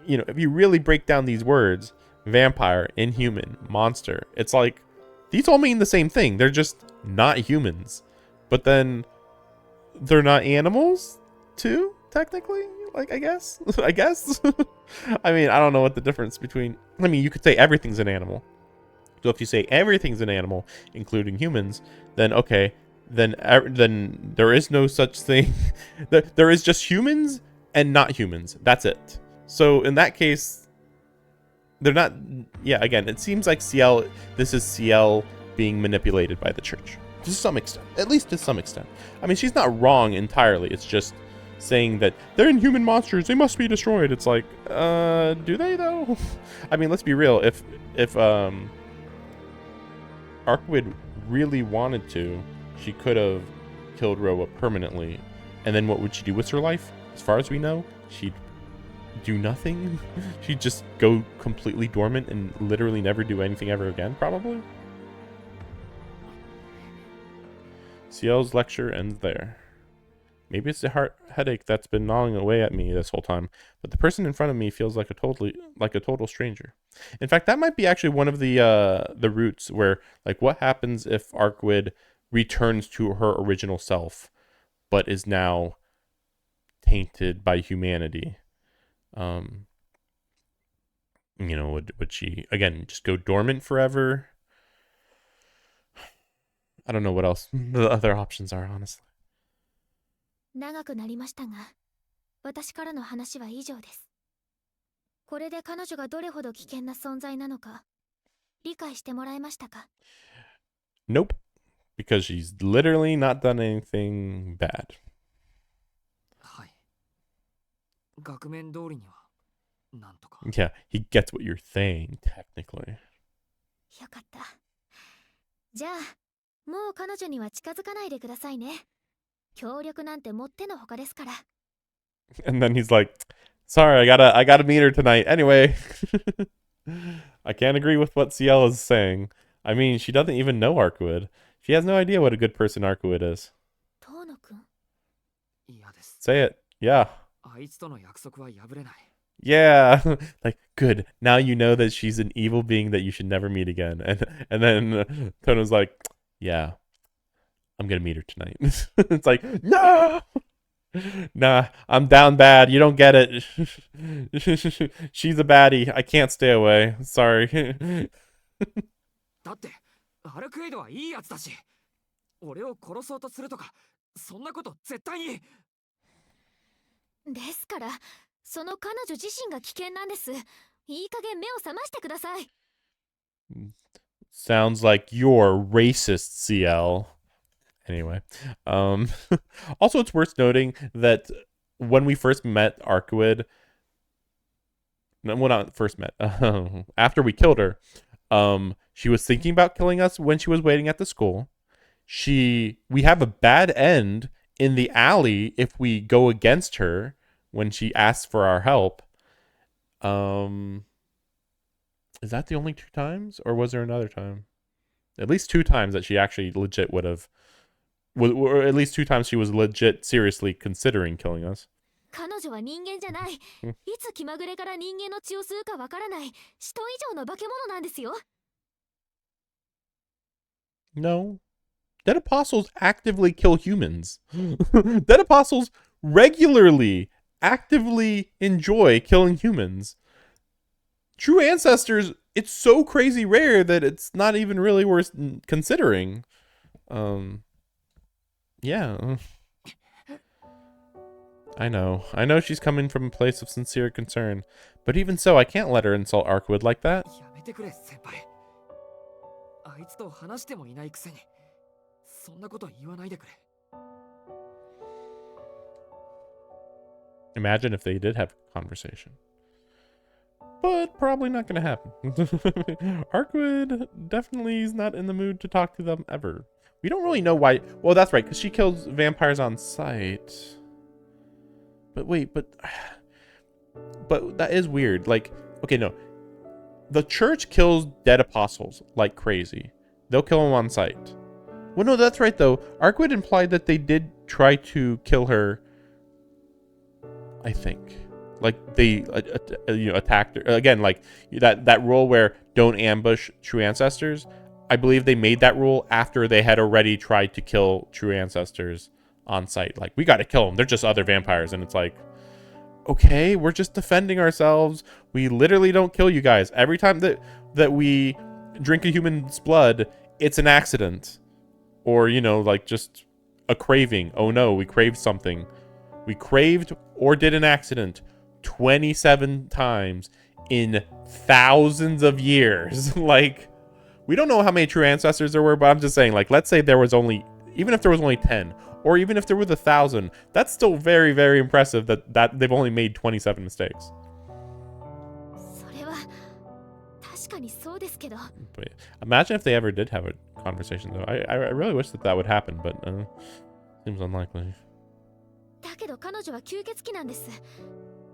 you know, if you really break down these words, vampire, inhuman, monster, it's like these all mean the same thing. They're just not humans. But then they're not animals too, technically? Like, I guess. I guess. I mean, I don't know what the difference between, I mean, you could say everything's an animal. So if you say everything's an animal, including humans, then okay, then there is no such thing. There is just humans and not humans. That's it. So in that case, they're not. Yeah, again, it seems like this is Ciel being manipulated by the church to some extent, at least to some extent. I mean, she's not wrong entirely. It's just saying that they're inhuman monsters, they must be destroyed. It's like, do they though? I mean, let's be real. If Arquid really wanted to, she could have killed Roa permanently, and then what would she do with her life? As far as we know, she'd do nothing. She'd just go completely dormant and literally never do anything ever again, probably. Ciel's lecture ends there. Maybe it's the headache that's been gnawing away at me this whole time, but the person in front of me feels like a total stranger. In fact, that might be actually one of the roots where, like, what happens if Arquid returns to her original self, but is now tainted by humanity? You know, would she again just go dormant forever? I don't know what else the other options are, honestly. 長くなりましたが、私からの話は以上です。これで彼女がどれほど危険な存在なのか理解してもらえましたか？ Nope, because she's literally not done anything bad. はい。額面通りにはなんとか。Yeah, he gets what you're saying, technically. よかった。じゃあ、もう彼女には近づかないでくださいね。協力なんてもってのほかですから。 And then he's like, sorry, I gotta meet her tonight. Anyway. I can't agree with what Ciel is saying. I mean, she doesn't even know Arquid. She has no idea what a good person Arquid is. 遠野くん。嫌です。 Say it. Yeah. あいつとの約束は破れない。Yeah, like good. Now you know that she's an evil being that you should never meet again. And then Tono's like, yeah, I'm gonna meet her tonight. It's like, no, nah, I'm down bad. You don't get it. She's a baddie. I can't stay away. Sorry. だってアルクエイドはいいやつだし、俺を殺そうとするとかそんなこと絶対に。ですからその彼女自身が危険なんです。いい加減目を覚ましてください。 Sounds like you're racist, CL. Anyway, um, also it's worth noting that when we first met Arcuid, no, well, not first met, after we killed her, she was thinking about killing us when she was waiting at the school. We have a bad end in the alley if we go against her when she asks for our help. Is that the only 2 times, or was there another time? At least 2 times that she actually legit would have, or at least 2 times she was legit seriously considering killing us. 彼女は人間じゃない。いつ気まぐれから人間の血を吸うかわからない使徒以上の化け物なんですよ。 No. Dead apostles actively kill humans. Dead apostles regularly, actively enjoy killing humans. True ancestors, it's so crazy rare that it's not even really worth considering. Yeah. I know she's coming from a place of sincere concern, but even so, I can't let her insult Arkwood like that. やめてくれ先輩。あいつと話してもいないくせにそんなこと言わないでくれ。 Imagine if they did have a conversation. But probably not going to happen. Arkwood definitely is not in the mood to talk to them ever. We don't really know why. Well, that's right, because she kills vampires on sight. But wait, but that is weird. Like, okay, no. The church kills dead apostles like crazy. They'll kill them on sight. Well, no, that's right, though. Arkwood implied that they did try to kill her, I think. Like, they attacked her. Again, like, that rule where don't ambush true ancestors. I believe they made that rule after they had already tried to kill true ancestors on sight. Like, we got to kill them. They're just other vampires. And it's like, okay, we're just defending ourselves. We literally don't kill you guys. Every time that we drink a human's blood, it's an accident. Or, like just a craving. Oh no, we craved something. We craved or did an accident 27 times in thousands of years. Like, we don't know how many true ancestors there were, but I'm just saying, like, let's say there was only, even if there was only 10, or even if there were 1,000, that's still very, very impressive that they've only made 27 mistakes. それは確かにそうですけど。 But imagine if they ever did have a conversation, though. I really wish that would happen, but seems unlikely. だけど彼女は吸血鬼なんです。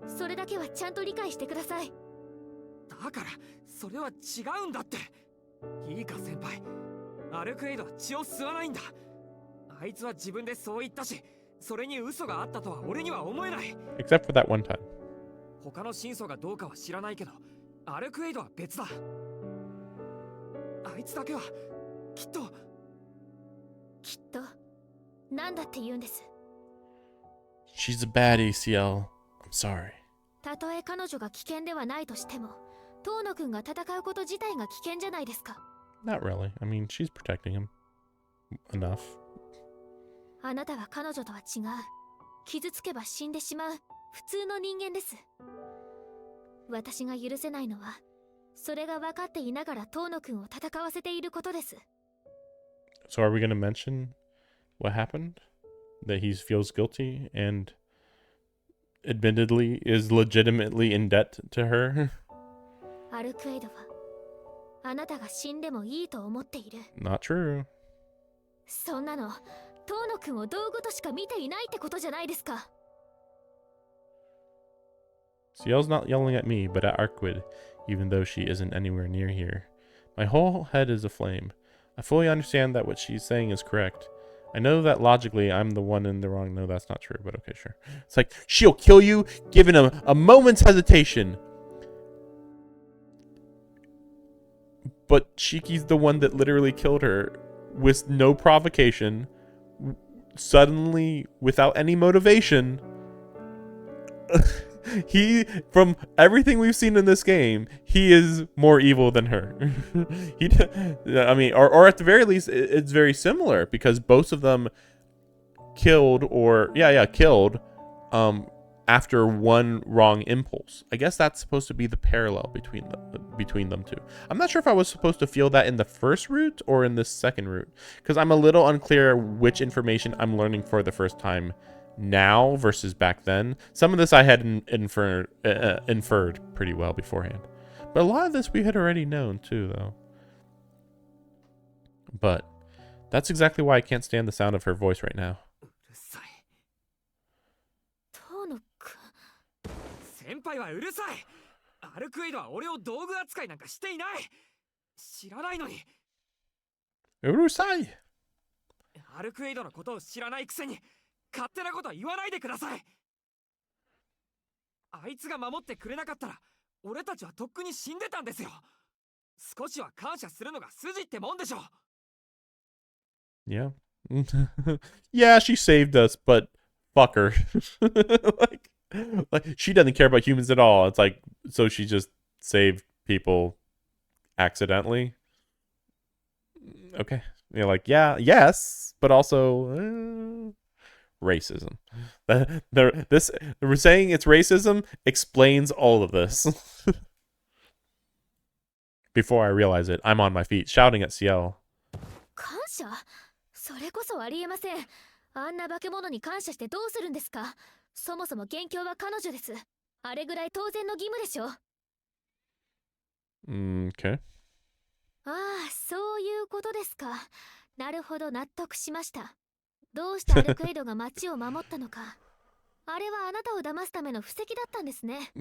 それだけはちゃんと理解してください。だからそれは違うんだって。いいか先輩、アルクエイドは血を吸わないんだ。あいつは自分でそう言ったし、それに嘘があったとは俺には思えない。 Except for that one time. 他の真相がどうかは知らないけど、アルクエイドは別だ。あいつだけはきっとなんだって言うんです。 She's a baddie, CL. I'm sorry. たとえ彼女が危険ではないとしても、遠野くんが戦うこと自体が危険じゃないですか。 Not really. I mean, she's protecting him. Enough. あなたは彼女とは違う。傷つけば死んでしまう普通の人間です。私が許せないのは、それが分かっていながら遠野くんを戦わせていることです。 So are we going to mention what happened? That he feels guilty and admittedly is legitimately in debt to her? アルクエイドはあなたが死んでもいいと思っている。 Not true. そんなの遠野くんを道具としか見ていないってことじゃないですか。 Ciel's not yelling at me, but at Arkwood, even though she isn't anywhere near here. My whole head is aflame. I fully understand that what she's saying is correct. I know that logically I'm the one in the wrong. No, that's not true, but okay, sure. It's like, she'll kill you given a moment's hesitation. But Shiki's the one that literally killed her with no provocation, suddenly, without any motivation. He, from everything we've seen in this game, he is more evil than her. I mean, or at the very least, it's very similar because both of them killed killed after one wrong impulse. I guess that's supposed to be the parallel between them two. I'm not sure if I was supposed to feel that in the first route or in this second route, because I'm a little unclear which information I'm learning for the first time now versus back then. Some of this I had inferred pretty well beforehand, but a lot of this we had already known too, though. But that's exactly why I can't stand the sound of her voice right now. 遠野くん。先輩はうるさい。アルクエイドは俺を道具扱いなんかしていない。知らないのに。うるさい。アルクエイドのことを知らないくせに勝手なことは言わないでください。あいつが守ってくれなかったら俺たちはとっくに死んでたんですよ。少しは感謝するのが筋ってもんでしょ。Yeah. Yeah, she saved us, but fuck her. like she doesn't care about humans at all. It's like, so she just saved people accidentally. Okay. You're like, yeah, yes, but also racism. We're saying it's racism explains all of this. Before I realize it, I'm on my feet shouting at Ciel. 感謝？それこそありえません。あんな化け物に感謝してどうするんですか？そもそも元凶は彼女です。あれぐらい当然の義務でしょ。Okay. ああ、そういうことですか。なるほど、納得しました。どうしてアルクエドが町を守ったのか。あれはあなたを騙すための布石だったんですね。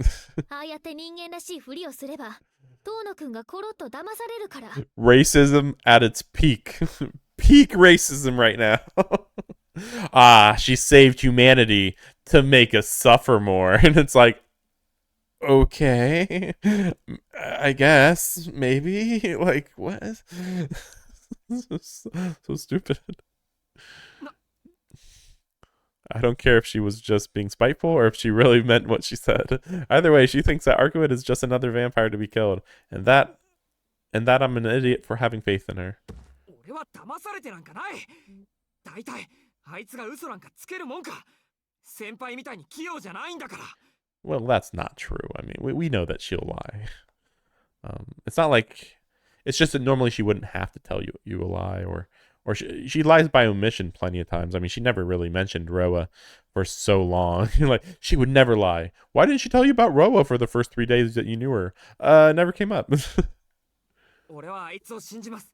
ああやって人間らしいふりをすれば、遠野くんがコロッと騙されるから。Racism at its peak. Peak racism right now. Ah, she saved humanity to make us suffer more. And it's like, okay, I guess, maybe. Like, what? So stupid. I don't care if she was just being spiteful or if she really meant what she said. Either way, she thinks that Arcuit is just another vampire to be killed. And that I'm an idiot for having faith in her. 俺は騙されてなんかない。大体あいつが嘘なんかつけるもんか。先輩みたいに器用じゃないんだから。 Well, that's not true. I mean, we know that she'll lie. It's not like, it's just that normally she wouldn't have to tell you a lie, or she lies by omission plenty of times. I mean, she never really mentioned Roa for so long. Like, she would never lie. Why didn't she tell you about Roa for the first 3 days that you knew her? Never came up. 俺はあいつを信じます。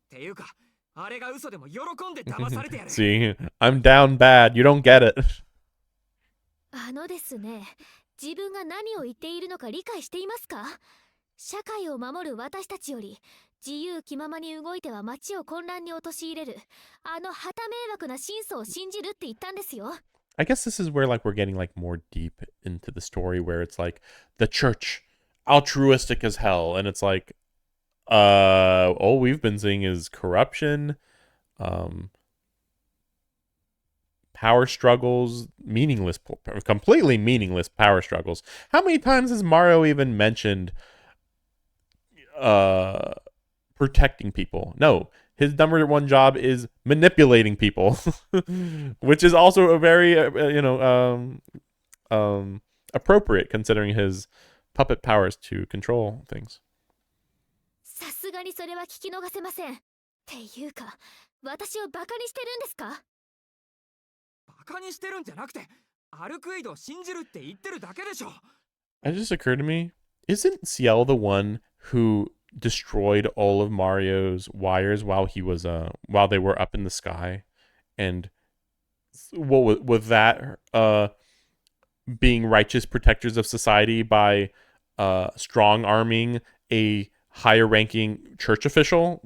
っていうか、あれが嘘でも喜んで騙されてやる。 See, I'm down bad. You don't get it. あのですね、自分が何を言っているのか理解していますか？社会を守る私たちより自由気ままに動いては街を混乱に陥れるあの旗迷惑な真相を信じるって言ったんですよ。I guess this is where like we're getting like more deep into the story, where it's like the church altruistic as hell, and it's like all we've been seeing is corruption, power struggles, completely meaningless power struggles. How many times has Mario even mentioned protecting people? No, his number one job is manipulating people, which is also a very appropriate considering his puppet powers to control things. さすがにそれは聞き逃せません。っていうか、私をバカにしてるんですか？バカにしてるんじゃなくて、アルクエイドを信じるって言ってるだけでしょ。 It just occurred to me, isn't Ciel the one who destroyed all of Mario's wires while they were up in the sky? And what was that being righteous protectors of society by strong arming a higher ranking church official.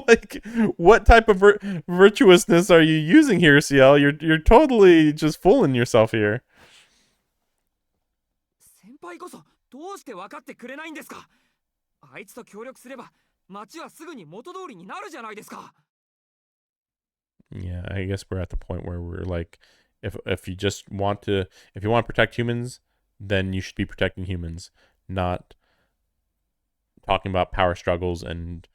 Like, what type of virtuousness are you using here, Ciel? You're totally just fooling yourself here. 先輩こそどうして分かってくれないんですか。あいつと協力すれば町はすぐに元通りになるじゃないですか。 Yeah, I guess we're at the point where we're like, if you just want to, if you want to protect humans, then you should be protecting humans, not talking about power struggles and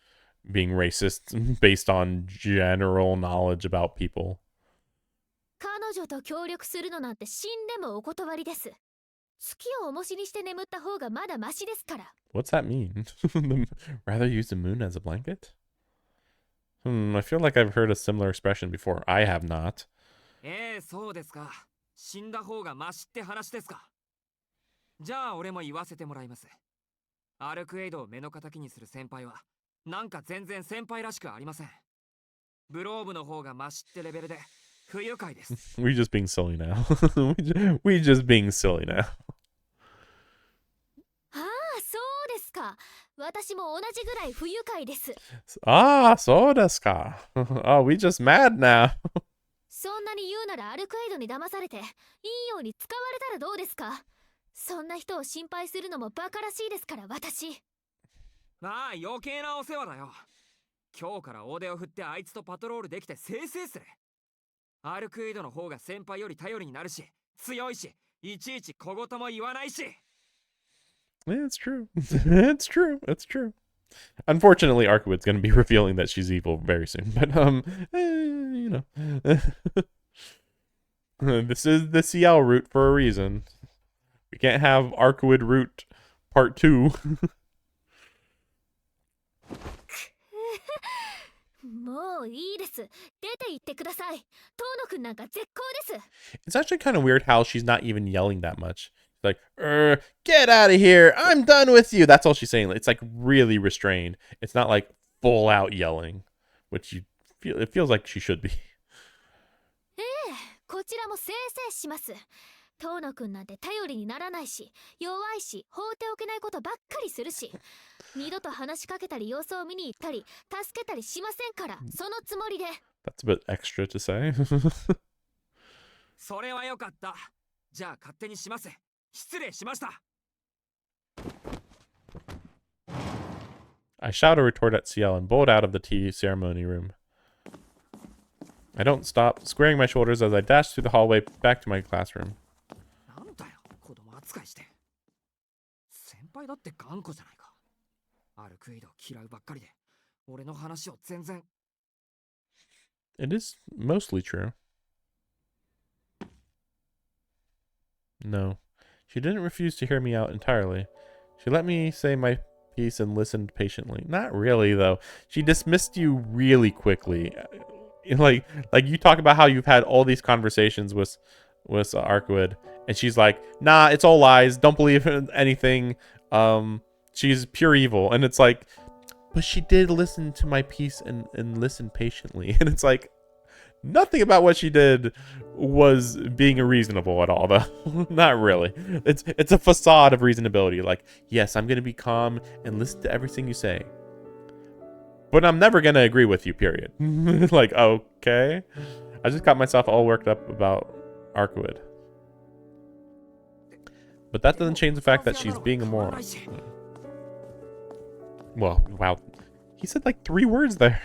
being racist based on general knowledge about people. 彼女と協力するのなんて死んでもお断りです。月を重しにして眠った方がまだマシですから。What's that mean? Rather use the moon as a blanket? I feel like I've heard a similar expression before. I have not. そうですか。死んだ方がマシって話ですか。じゃあ俺も言わせてもらいます。アルクエイドを目の敵にする先輩はなんか全然先輩らしくありません。ブローブの方がマシってレベルで不愉快です。We're just being silly now. We just being silly now. ああ、そうですか。私も同じぐらい不愉快です。Ah, so desu ka. Oh, we just mad now. そんなに言うならアルクエイドに騙されていいように使われたらどうですか。そんな人を心配するのもバカらしいですから私。まあ余計なお世話だよ。今日から大手を振ってあいつとパトロールできてせいせいする。アルクエイドの方が先輩より頼りになるし強いしいちいち小言も言わないし。Yeah, it's true. It's true. It's true. Unfortunately, Arkwood's going to be revealing that she's evil very soon. But you know, this is the Ciel Route for a reason. We can't have Arkwood Route Part 2. もういいです。出て行ってください。遠野くんなんか絶好です。It's actually kind of weird how she's not even yelling that much. Like, get out of here. I'm done with you. That's all she's saying. It's like really restrained. It's not like full out yelling, which it feels like she should be. こちらもせいせいします。遠野くんなんて頼りにならないし、弱いし、放っておけないことばっかりするし、二度と話しかけたり様子を見に行ったり、助けたりしませんから、そのつもりで。That's a bit extra to say. それはよかった。じゃあ勝手にします。失礼しました。I shout a retort at Ciel and bolt out of the tea ceremony room. I don't stop, squaring my shoulders as I dash through the hallway back to my classroom. なんだよ、子供扱いして。先輩だって頑固じゃないか。アルクエイドを嫌うばっかりで、俺の話を全然。It is mostly true. No, she didn't refuse to hear me out entirely. She let me say my piece and listened patiently. Not really, though. She dismissed you really quickly. Like you talk about how you've had all these conversations with Arkwood, and she's like, nah, it's all lies. Don't believe anything. She's pure evil. And it's like, but she did listen to my piece and listen patiently. And it's like, nothing about what she did was being reasonable at all, though. Not really. It's a facade of reasonability. Like, yes, I'm going to be calm and listen to everything you say, but I'm never going to agree with you, period. Like, okay. I just got myself all worked up about Arkwood. But that doesn't change the fact that she's being a moron. Well, wow. He said like 3 words there.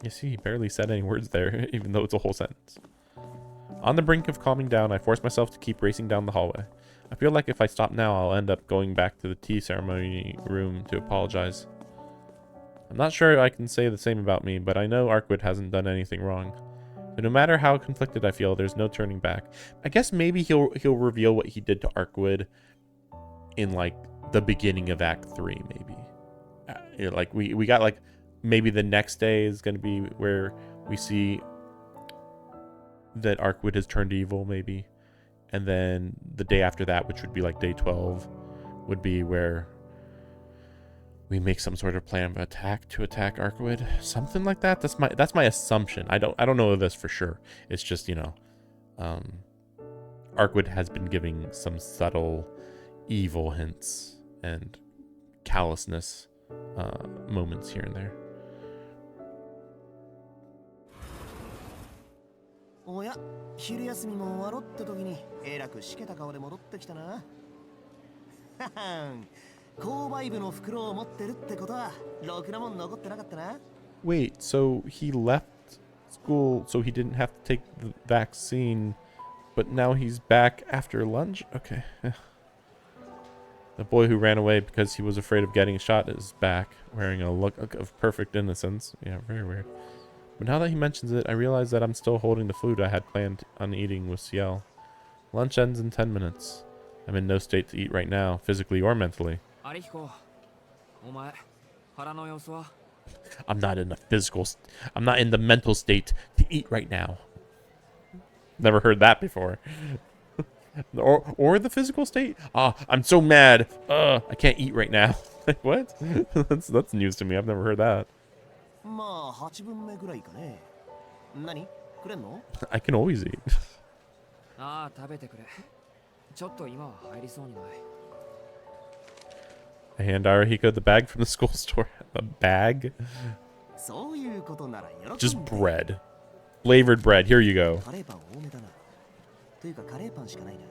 You see, he barely said any words there, even though it's a whole sentence. On the brink of calming down, I force myself to keep racing down the hallway. I feel like if I stop now, I'll end up going back to the tea ceremony room to apologize. I'm not sure I can say the same about me, but I know Arkwood hasn't done anything wrong. But no matter how conflicted I feel, there's no turning back. I guess maybe he'll reveal what he did to Arkwood in like the beginning of Act 3, maybe. Like we got like maybe the next day is going to be where we see that Arkwood has turned evil, maybe. And then the day after that, which would be like day 12, would be where we make some sort of plan of attack to attack Arkwood. Something like that. That's my assumption. I don't know this for sure. It's just, you know, Arkwood has been giving some subtle evil hints and callousness moments here and there. おや、昼休みも終わろって時にえらくしけた顔で戻ってきたな。ははん、購買部の袋を持ってるってことはろくなもん残ってなかったな。Wait, so he left school so he didn't have to take the vaccine, but now he's back after lunch? Okay. The boy who ran away because he was afraid of getting shot is back, wearing a look of perfect innocence. Yeah, very weird. But now that he mentions it, I realize that I'm still holding the food I had planned on eating with Ciel. Lunch ends in 10 minutes. I'm in no state to eat right now, physically or mentally. アリヒコ、お前、腹の様子は？ I'm not in I'm not in the mental state to eat right now. Never heard that before. or the physical state? I'm so mad. I can't eat right now. Like, what? That's news to me. I've never heard that. まあ8分目ぐらいかね。何？くれんの？ I can always eat. ああ、食べてくれ。ちょっと今は入りそうにない。I hand Arahiko the bag from the school store. A bag? そういうことなら喜んで。 Just bread. Flavored bread. Here you go. カレーパン多めだな。というかカレーパンしかないな。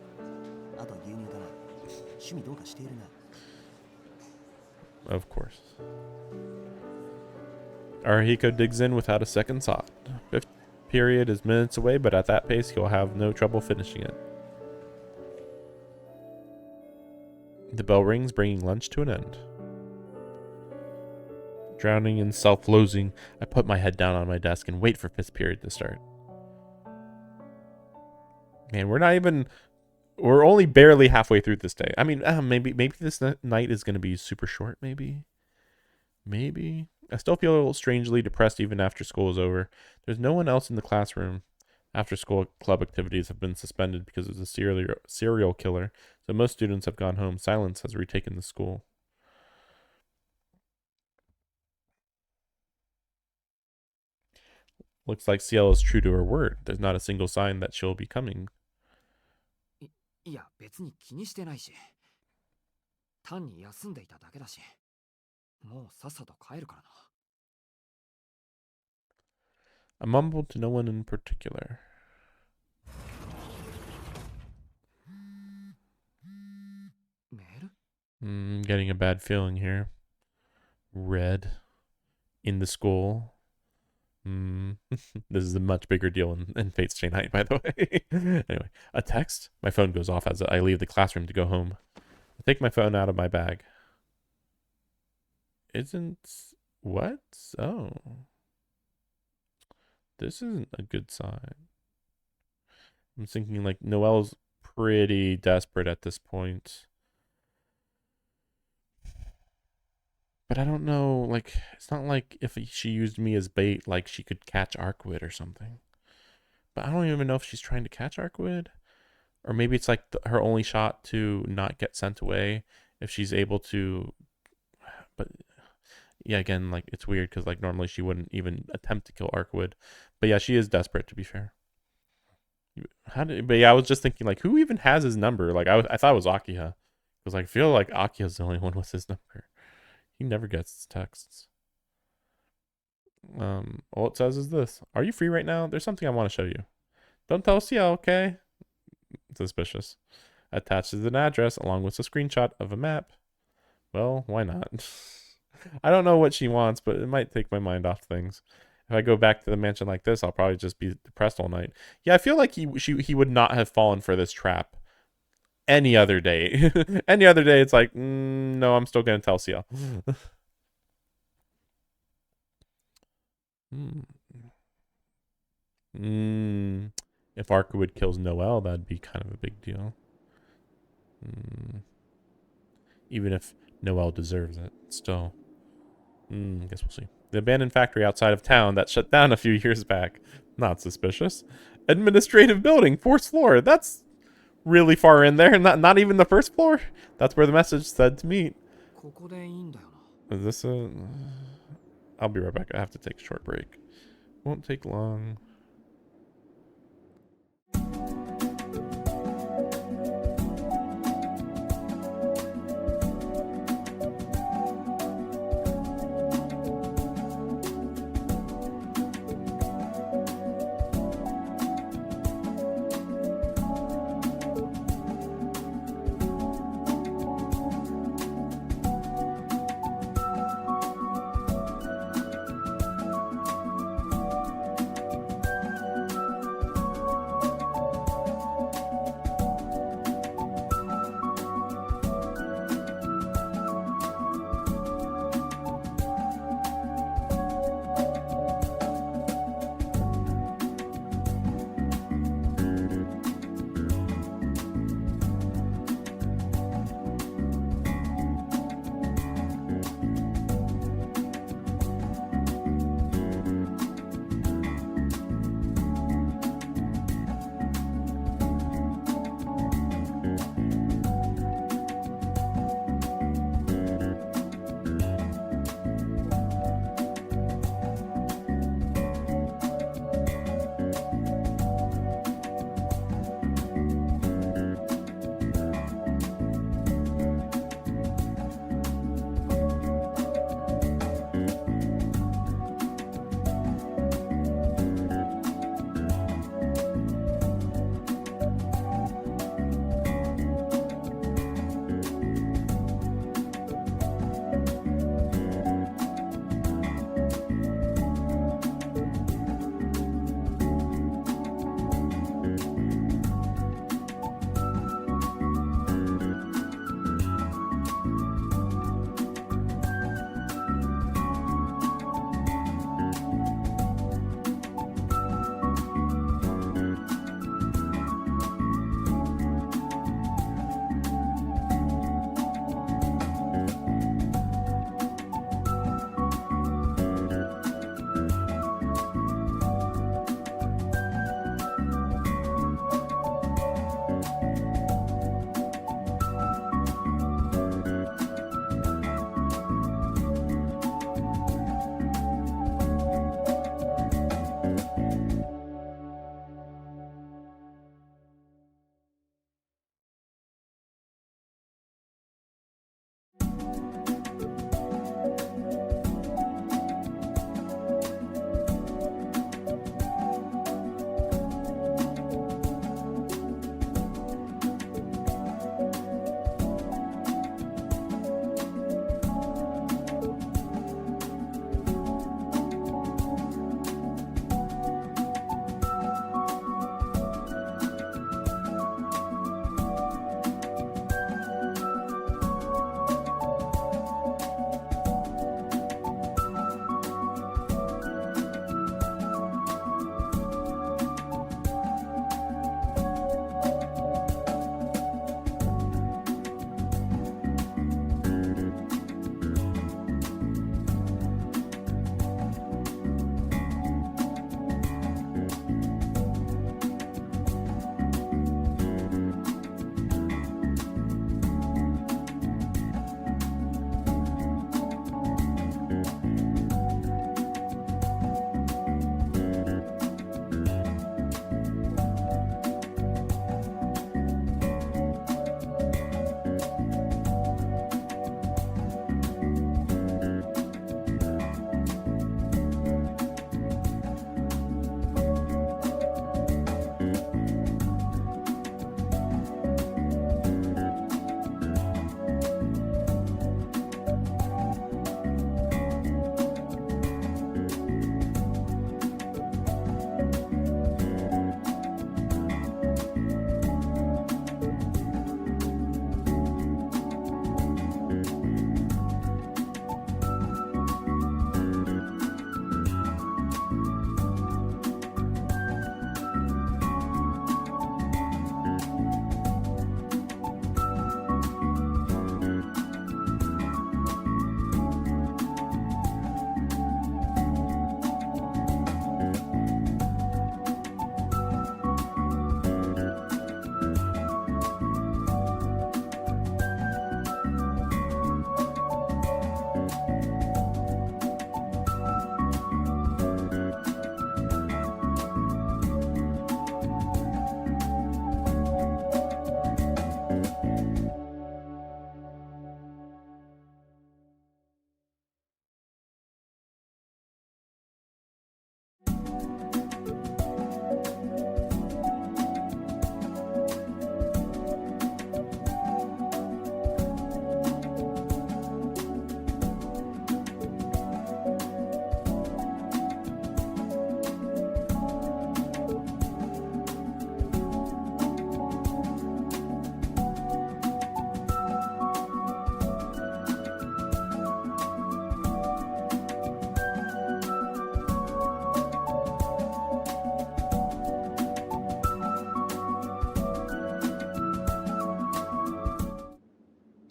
あと牛乳だな。趣味どうかしているな。 Of course. Arahiko digs in without a second thought. Fifth period is minutes away, but at that pace, he'll have no trouble finishing it. The bell rings, bringing lunch to an end. Drowning in self-loathing, I put my head down on my desk and wait for fifth period to start. Man, we're only barely halfway through this day. I mean, maybe this night is going to be super short, maybe. I still feel strangely depressed even after school is over. There's no one else in the classroom. After school club activities have been suspended because of the serial killer, so most students have gone home. Silence has retaken the school. Looks like Ciel is true to her word. There's not a single sign that she'll be coming. いや、別に気にしてないし。単に休んでいただけだし。もうさっさと帰るからな。I mumbled to no one in particular. メール？ Getting a bad feeling here. Red. In the school. This is a much bigger deal in Fate's Stay Night, by the way. Anyway, a text. My phone goes off as I leave the classroom to go home. I take my phone out of my bag. What? Oh. This isn't a good sign. I'm thinking like Noelle's pretty desperate at this point. But I don't know, like, it's not like if she used me as bait, like she could catch Arkwood or something. But I don't even know if she's trying to catch Arkwood. Or maybe it's like her only shot to not get sent away if she's able to. But yeah, again, like, it's weird because like normally she wouldn't even attempt to kill Arkwood. But yeah, she is desperate, to be fair. But yeah, I was just thinking, like, who even has his number? Like, I thought it was Akiha. Because I feel like Akiha's the only one with his number. He never gets texts. All it says is this. Are you free right now? There's something I want to show you. Don't tell Ciel, okay? Suspicious. Attaches an address along with a screenshot of a map. Well, why not? I don't know what she wants, but it might take my mind off things. If I go back to the mansion like this, I'll probably just be depressed all night. Yeah, I feel like he would not have fallen for this trap any other day. Any other day, it's like, no, I'm still going to tell Ciel. If Arkwood kills Noelle, that'd be kind of a big deal. Even if Noelle deserves it, still. Guess we'll see. The abandoned factory outside of town that shut down a few years back. Not suspicious. Administrative building, 4th floor. That's really far in there. Not even the 1st floor. That's where the message said to meet. ここでいいんだよな。 Is this a... I'll be right back. I have to take a short break. Won't take long.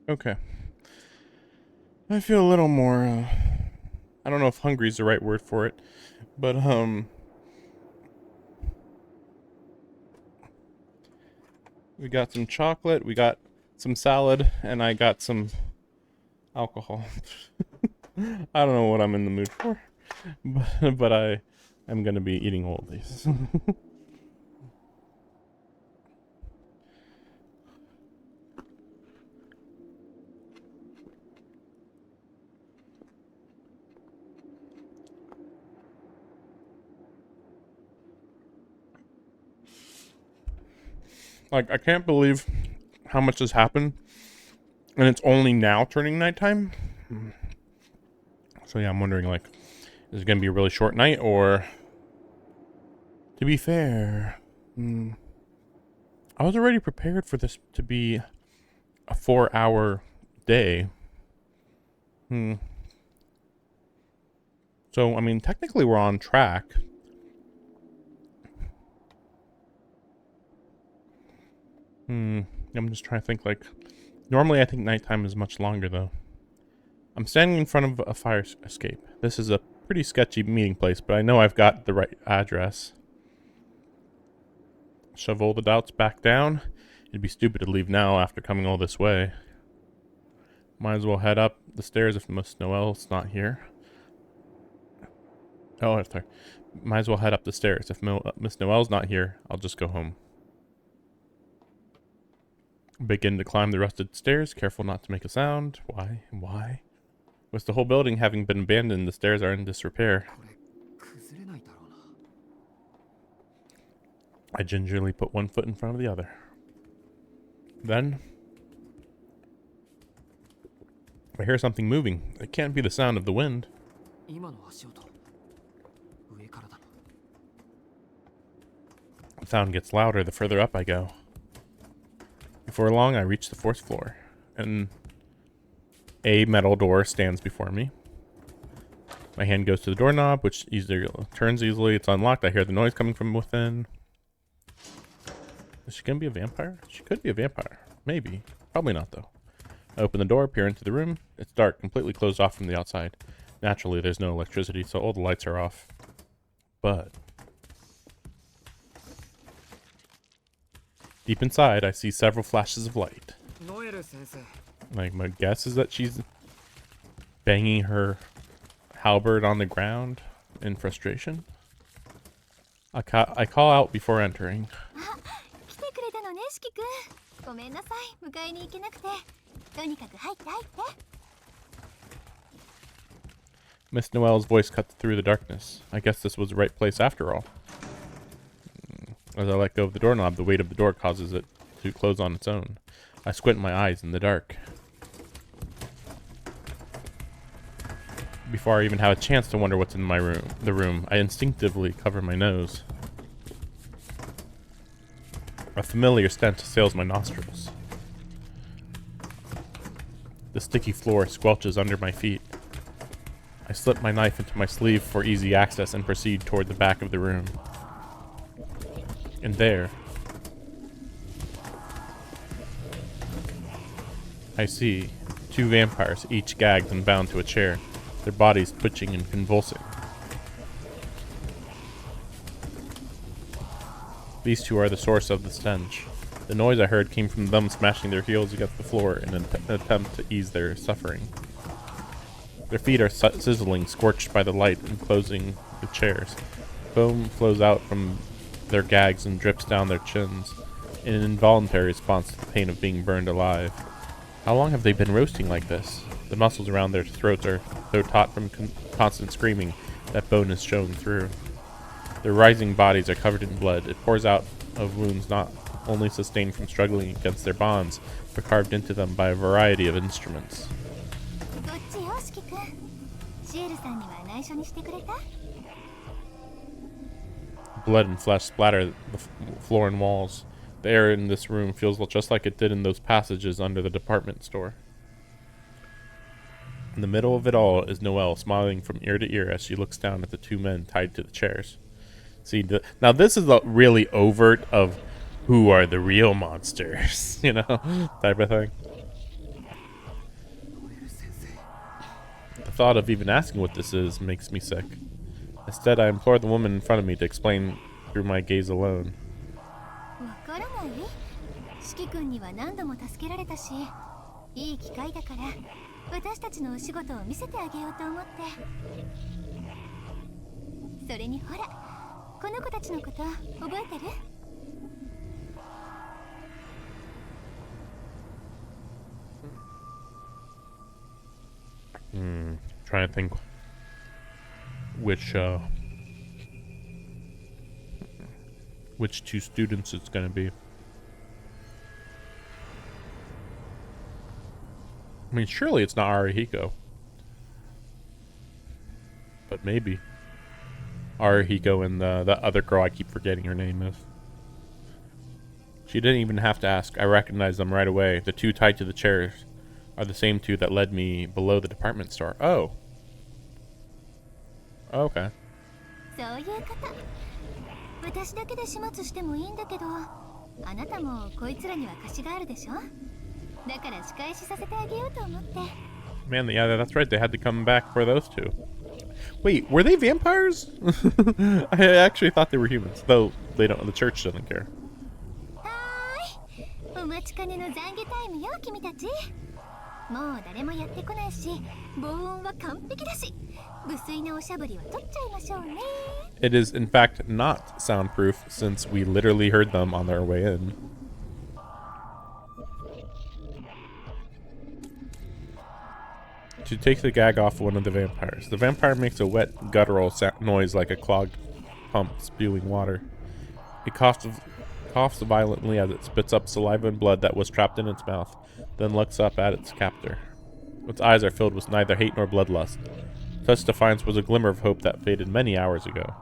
Okay. I feel a little more, I don't know if hungry is the right word for it, but, we got some chocolate, we got some salad, and I got some alcohol. I don't know what I'm in the mood for, but I am gonna be eating all of these. Like, I can't believe how much has happened, and it's only now turning nighttime. So yeah, I'm wondering, like, is it gonna be a really short night, or to be fair, I was already prepared for this to be a 4-hour day. So I mean, technically we're on track. I'm just trying to think, like, normally I think nighttime is much longer though. I'm standing in front of a fire escape. This is a pretty sketchy meeting place, but I know I've got the right address. Shove all the doubts back down. It'd be stupid to leave now after coming all this way. Might as well head up the stairs if Miss Noel's not here. Oh, sorry. Might as well head up the stairs. If Miss Noel's not here, I'll just go home. Begin to climb the rusted stairs, careful not to make a sound. Why? Why? With the whole building having been abandoned, the stairs are in disrepair. これ崩れないだろうな。 I gingerly put one foot in front of the other. Then I hear something moving. It can't be the sound of the wind. 今の足音、上からだな。 The sound gets louder the further up I go. Before long, I reach the 4th floor, and a metal door stands before me. My hand goes to the doorknob, which turns easily. It's unlocked. I hear the noise coming from within. Is she gonna be a vampire? She could be a vampire. Maybe. Probably not, though. I open the door, peer into the room. It's dark, completely closed off from the outside. Naturally, there's no electricity, so all the lights are off. But deep inside, I see several flashes of light. ノエル先生。 Like, my guess is that she's banging her halberd on the ground in frustration. I call out before entering. 来てくれたのね、四季くん。ごめんなさい、迎えに行けなくて。とにかく入って入って。 Miss Noel's voice cut through the darkness. I guess this was the right place after all. As I let go of the doorknob, the weight of the door causes it to close on its own. I squint my eyes in the dark. Before I even have a chance to wonder what's in the room, I instinctively cover my nose. A familiar stench assails my nostrils. The sticky floor squelches under my feet. I slip my knife into my sleeve for easy access and proceed toward the back of the room. And there, I see 2 vampires, each gagged and bound to a chair, their bodies twitching and convulsing. These 2 are the source of the stench. The noise I heard came from them smashing their heels against the floor in an attempt to ease their suffering. Their feet are sizzling, scorched by the light enclosing the chairs. Foam flows out from their gags and drips down their chins, in an involuntary response to the pain of being burned alive. How long have they been roasting like this? The muscles around their throats are so taut from constant screaming that bone is shown through. Their rising bodies are covered in blood. It pours out of wounds not only sustained from struggling against their bonds, but carved into them by a variety of instruments. こっちよ、四季くん。シエルさんには内緒にしてくれた？ Blood and flesh splatter the floor and walls. The air in this room feels just like it did in those passages under the department store. In the middle of it all is Noelle, smiling from ear to ear as she looks down at the 2 men tied to the chairs. See, now this is a really overt of who are the real monsters, you know, type of thing. thought of even asking what this is makes me sick. Instead, I implore the woman in front of me to explain through my gaze alone. わからない？四季君には何度も助けられたし、いい機会だから私たちのお仕事を見せてあげようと思って。それにほら、この子たちのこと覚えてる？Trying to think which two students it's gonna be. I mean, surely it's not Arihiko. But maybe. Arihiko and the other girl I keep forgetting her name is. She didn't even have to ask. I recognized them right away. The two tied to the chairs are the same two that led me below the department store. Oh. Okay. そういうこと。私だけで始末してもいいんだけど、あなたもこいつらには貸しがあるでしょ？だから仕返しさせてあげようと思って。Man, yeah, that's right. They had to come back for those two. Wait, were they vampires? I actually thought they were humans, though they don't. The church doesn't care. はーい。お待ちかねの懺悔タイムよ、君たち。もう誰もやってこないし、防音は完璧だし、無粋なおしゃぶりは取っちゃいましょうね。It is, in fact, not soundproof since we literally heard them on their way in. To take the gag off one of the vampires. The vampire makes a wet, guttural noise like a clogged pump spewing water. It coughs violently as it spits up saliva and blood that was trapped in its mouth, then looks up at its captor. Its eyes are filled with neither hate nor bloodlust. Such defiance was a glimmer of hope that faded many hours ago.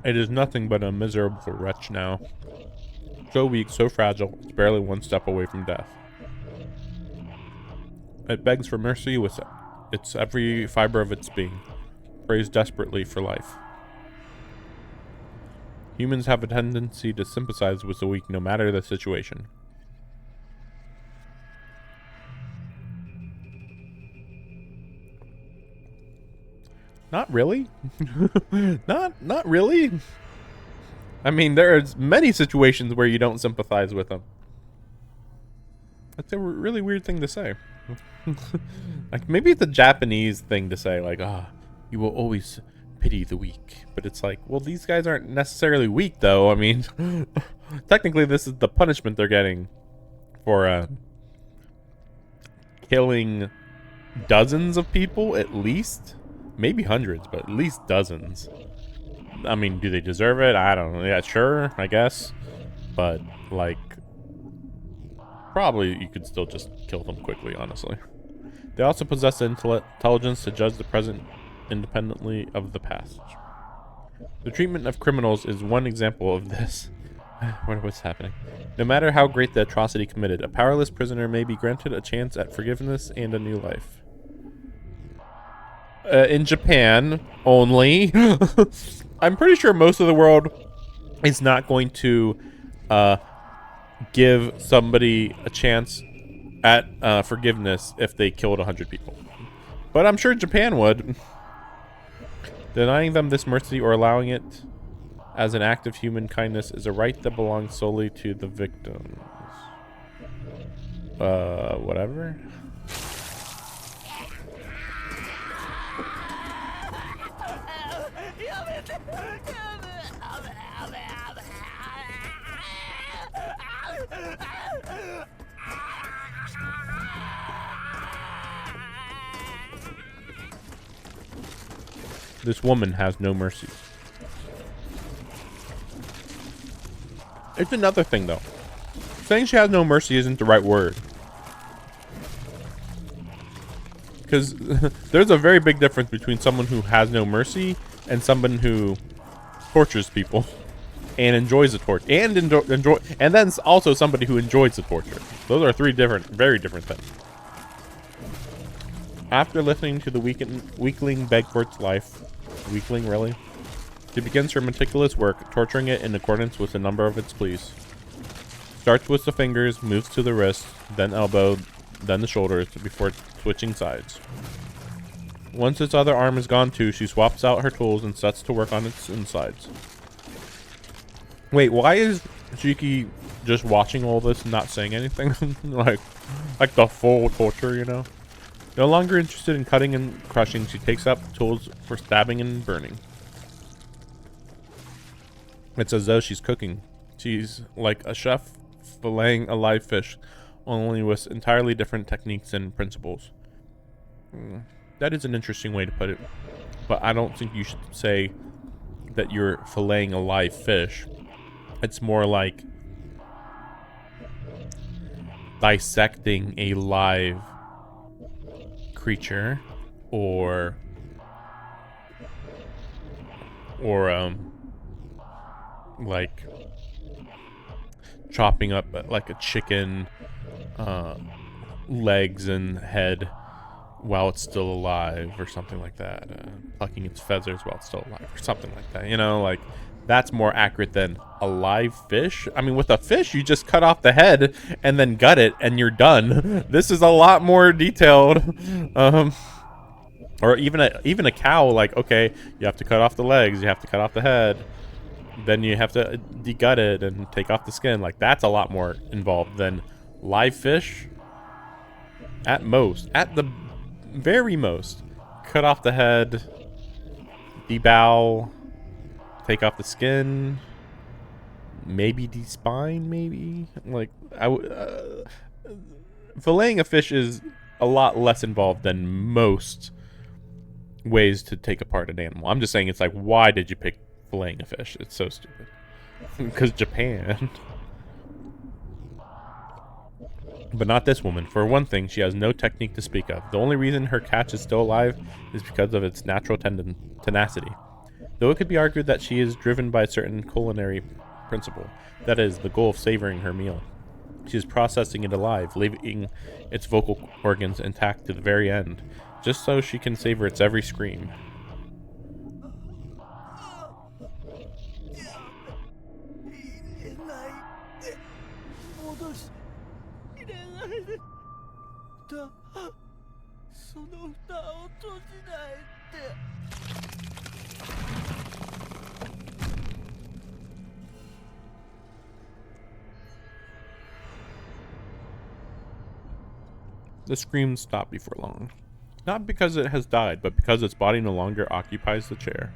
It is nothing but a miserable wretch now. So weak, so fragile, it's barely one step away from death. It begs for mercy with its every fiber of its being, prays desperately for life. Humans have a tendency to sympathize with the weak no matter the situation. Not really. Not really. I mean, there's many situations where you don't sympathize with them. That's a really weird thing to say. Like, maybe it's a Japanese thing to say, like, you will always pity the weak. But it's like, well, these guys aren't necessarily weak, though. I mean, technically this is the punishment they're getting for killing dozens of people, at least. Maybe hundreds, but at least dozens. I mean, do they deserve it? I don't know. Yeah, sure, I guess. But, like, probably you could still just kill them quickly, honestly. They also possess the intelligence to judge the present independently of the past. The treatment of criminals is one example of this. What's happening? No matter how great the atrocity committed, a powerless prisoner may be granted a chance at forgiveness and a new life. In Japan only. I'm pretty sure most of the world is not going to give somebody a chance at forgiveness if they killed 100 people. But I'm sure Japan would. Denying them this mercy or allowing it as an act of human kindness is a right that belongs solely to the victims. Whatever. This woman has no mercy. It's another thing, though. Saying she has no mercy isn't the right word. Because there's a very big difference between someone who has no mercy and someone who tortures people and enjoys the torture. And then also somebody who enjoys the torture. Those are three very different things. After listening to the weakling beg for its life, weakling really, she begins her meticulous work, torturing it in accordance with a number of its pleas. Starts with the fingers, moves to the wrist, then elbow, then the shoulders, before switching sides. Once its other arm is gone too, she swaps out her tools and sets to work on its insides. Wait, why is Shiki just watching all this and not saying anything? like the full torture, you know? No longer interested in cutting and crushing, she takes up tools for stabbing and burning. It's as though she's cooking. She's like a chef filleting a live fish, only with entirely different techniques and principles. That is an interesting way to put it, but I don't think you should say that you're filleting a live fish. It's more like dissecting a live creature, or like chopping up like a chicken legs and head while it's still alive, or something like that. Plucking its feathers while it's still alive, or something like that. You know, like that's more accurate than a live fish. I mean, with a fish, you just cut off the head and then gut it, and you're done. This is a lot more detailed. Or even a cow. Like, okay, you have to cut off the legs, you have to cut off the head, then you have to de-gut it and take off the skin. Like, that's a lot more involved than live fish. At the very most, cut off the head, debow, take off the skin, maybe de-spine, maybe. Like, filleting a fish is a lot less involved than most ways to take apart an animal. I'm just saying, it's like, why did you pick filleting a fish? It's so stupid. Because Japan. But not this woman. For one thing, she has no technique to speak of. The only reason her catch is still alive is because of its natural tenacity. Though it could be argued that she is driven by a certain culinary principle. That is, the goal of savoring her meal. She is processing it alive, leaving its vocal organs intact to the very end, just so she can savor its every scream. The screams stop before long. Not because it has died, but because its body no longer occupies the chair.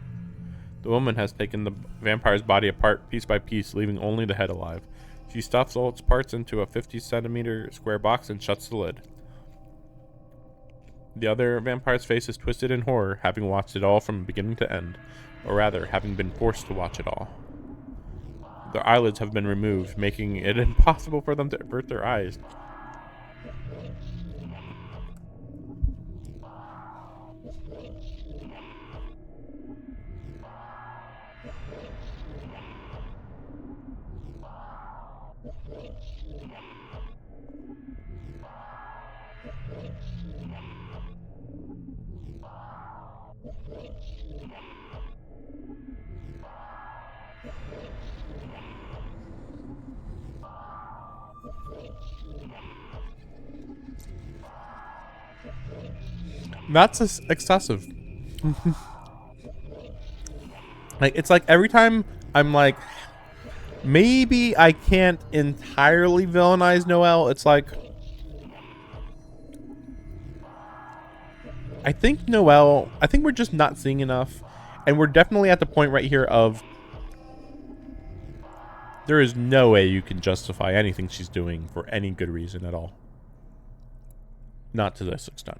The woman has taken the vampire's body apart piece by piece, leaving only the head alive. She stuffs all its parts into a 50-centimeter square box and shuts the lid. The other vampire's face is twisted in horror, having watched it all from beginning to end, or rather, having been forced to watch it all. Their eyelids have been removed, making it impossible for them to avert their eyes. That's excessive. Like, it's like every time I'm like, maybe I can't entirely villainize Noelle. It's like, I think we're just not seeing enough. And we're definitely at the point right here of, there is no way you can justify anything she's doing for any good reason at all. Not to this extent.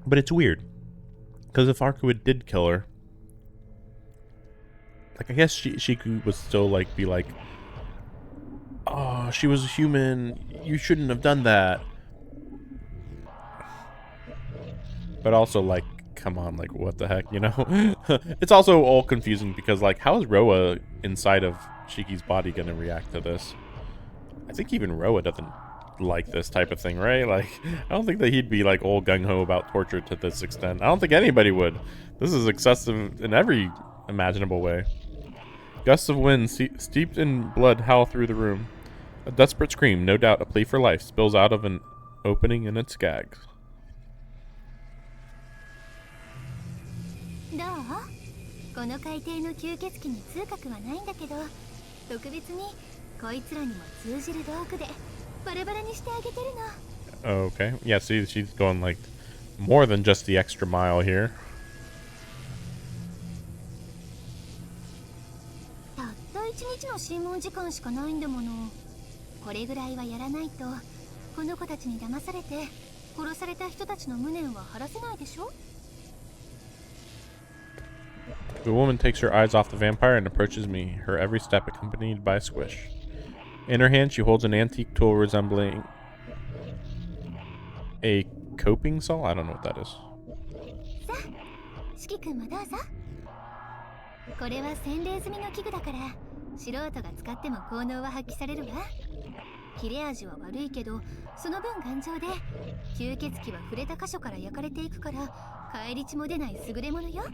But it's weird. Because if Arcuid did kill her, Like, I guess Shiku would still, like, be like, oh, she was a human. You shouldn't have done that. But also, like, come on, like, what the heck, you know? It's also all confusing because, like, how is Roa inside of Shiki's body going to react to this? I think even Roa doesn't like this type of thing, right? Like, I don't think that he'd be, like, all gung-ho about torture to this extent. I don't think anybody would. This is excessive in every imaginable way. Gusts of wind steeped in blood howl through the room. A desperate scream, no doubt a plea for life, spills out of an opening in its gags. どう？この海底の吸血鬼に通覚はないんだけど、特別にこいつらにも通じる道具でバラバラにしてあげてるの。 Okay, yeah, see, she's going, like, more than just the extra mile here. たった一日の審問時間しかないんだもの。これぐらいはやらないとこの子たちに騙されて殺された人たちの無念は晴らせないでしょ。 The woman takes her eyes off the vampire and approaches me, her every step accompanied by a squish. In her hand, she holds an antique tool resembling a coping saw? I don't know what that is. さあ、四季君もどうぞ。これは洗礼済みの器具だから素人が使っても効能は発揮されるわ。切れ味は悪いけどその分頑丈で吸血鬼は触れた箇所から焼かれていくから返り血も出ない優れものよ。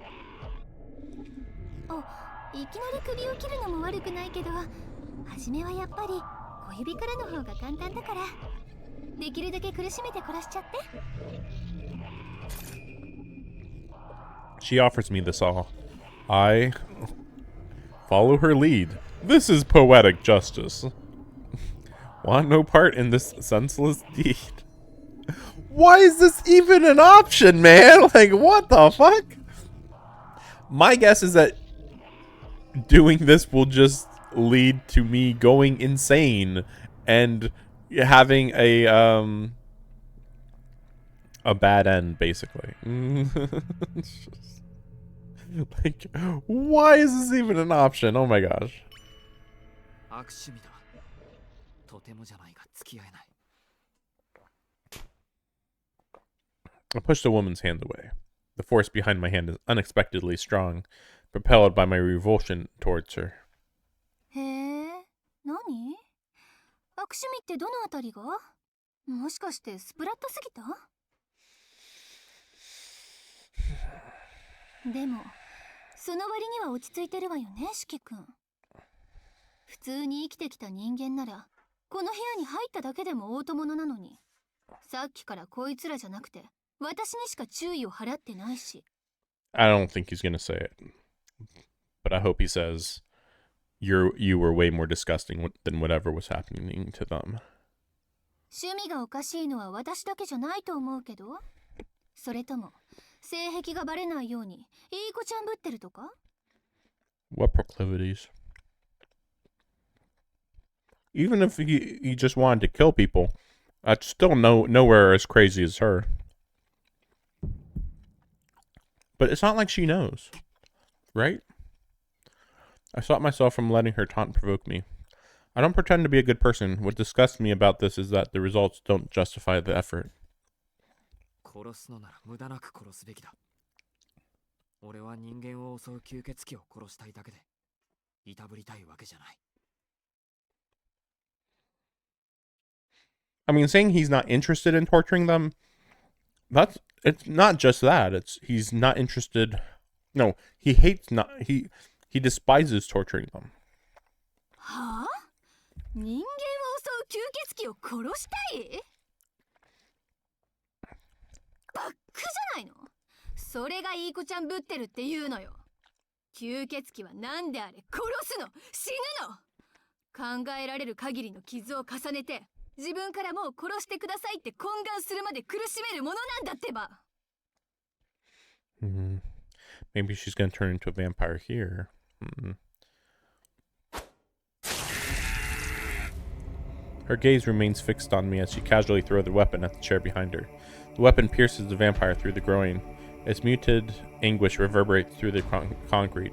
あ、いきなり首を切るのも悪くないけど初めはやっぱり小指からの方が簡単だからできるだけ苦しめて殺しちゃって。 She offers me the saw. I follow her lead. This is poetic justice. Want no part in this senseless deed. Why is this even an option, man? Like, what the fuck? My guess is that doing this will just lead to me going insane and having a bad end, basically. Like, why is this even an option? Oh my gosh. 悪趣味だ。とてもじゃないが付き合えない。 I push the woman's hand away. The force behind my hand is unexpectedly strong, propelled by my revulsion towards her. へえ、何？悪趣味ってどのあたりが？もしかしてスプラッタすぎた？でもその割には落ち着いてるわよね、四季君。普通に生きてきた人間ならこの部屋に入っただけでも大友なのに、さっきからこいつらじゃなくて私にしか注意を払ってないし。 I don't think he's gonna say it, but I hope he says, you were way more disgusting than whatever was happening to them. 趣味がおかしいのは私だけじゃないと思うけど、それとも性癖がバレないようにいい子ちゃんぶってるとか？ What proclivities? Even if he just wanted to kill people, that's still nowhere as crazy as her. But it's not like she knows, right? I stopped myself from letting her taunt provoke me. I don't pretend to be a good person. What disgusts me about this is that the results don't justify the effort. 殺すのなら無駄なく殺すべきだ。俺は人間を襲う吸血鬼を殺したいだけで、いたぶりたいわけじゃない。I mean, saying he's not interested in torturing them, it's not just that. It's he's not interested. No, he hates not he despises torturing them. はあ？人間を襲う吸血鬼を殺したい？バックじゃないの？それがいい子ちゃんぶってるっていうのよ。吸血鬼は何であれ殺すの、死ぬの。考えられる限りの傷を重ねて自分からもう殺してくださいって懇願するまで苦しめるものなんだってば。Maybe she's gonna turn into a vampire here. Her gaze remains fixed on me as she casually throws the weapon at the chair behind her. The weapon pierces the vampire through the groin. Its muted anguish reverberates through the concrete.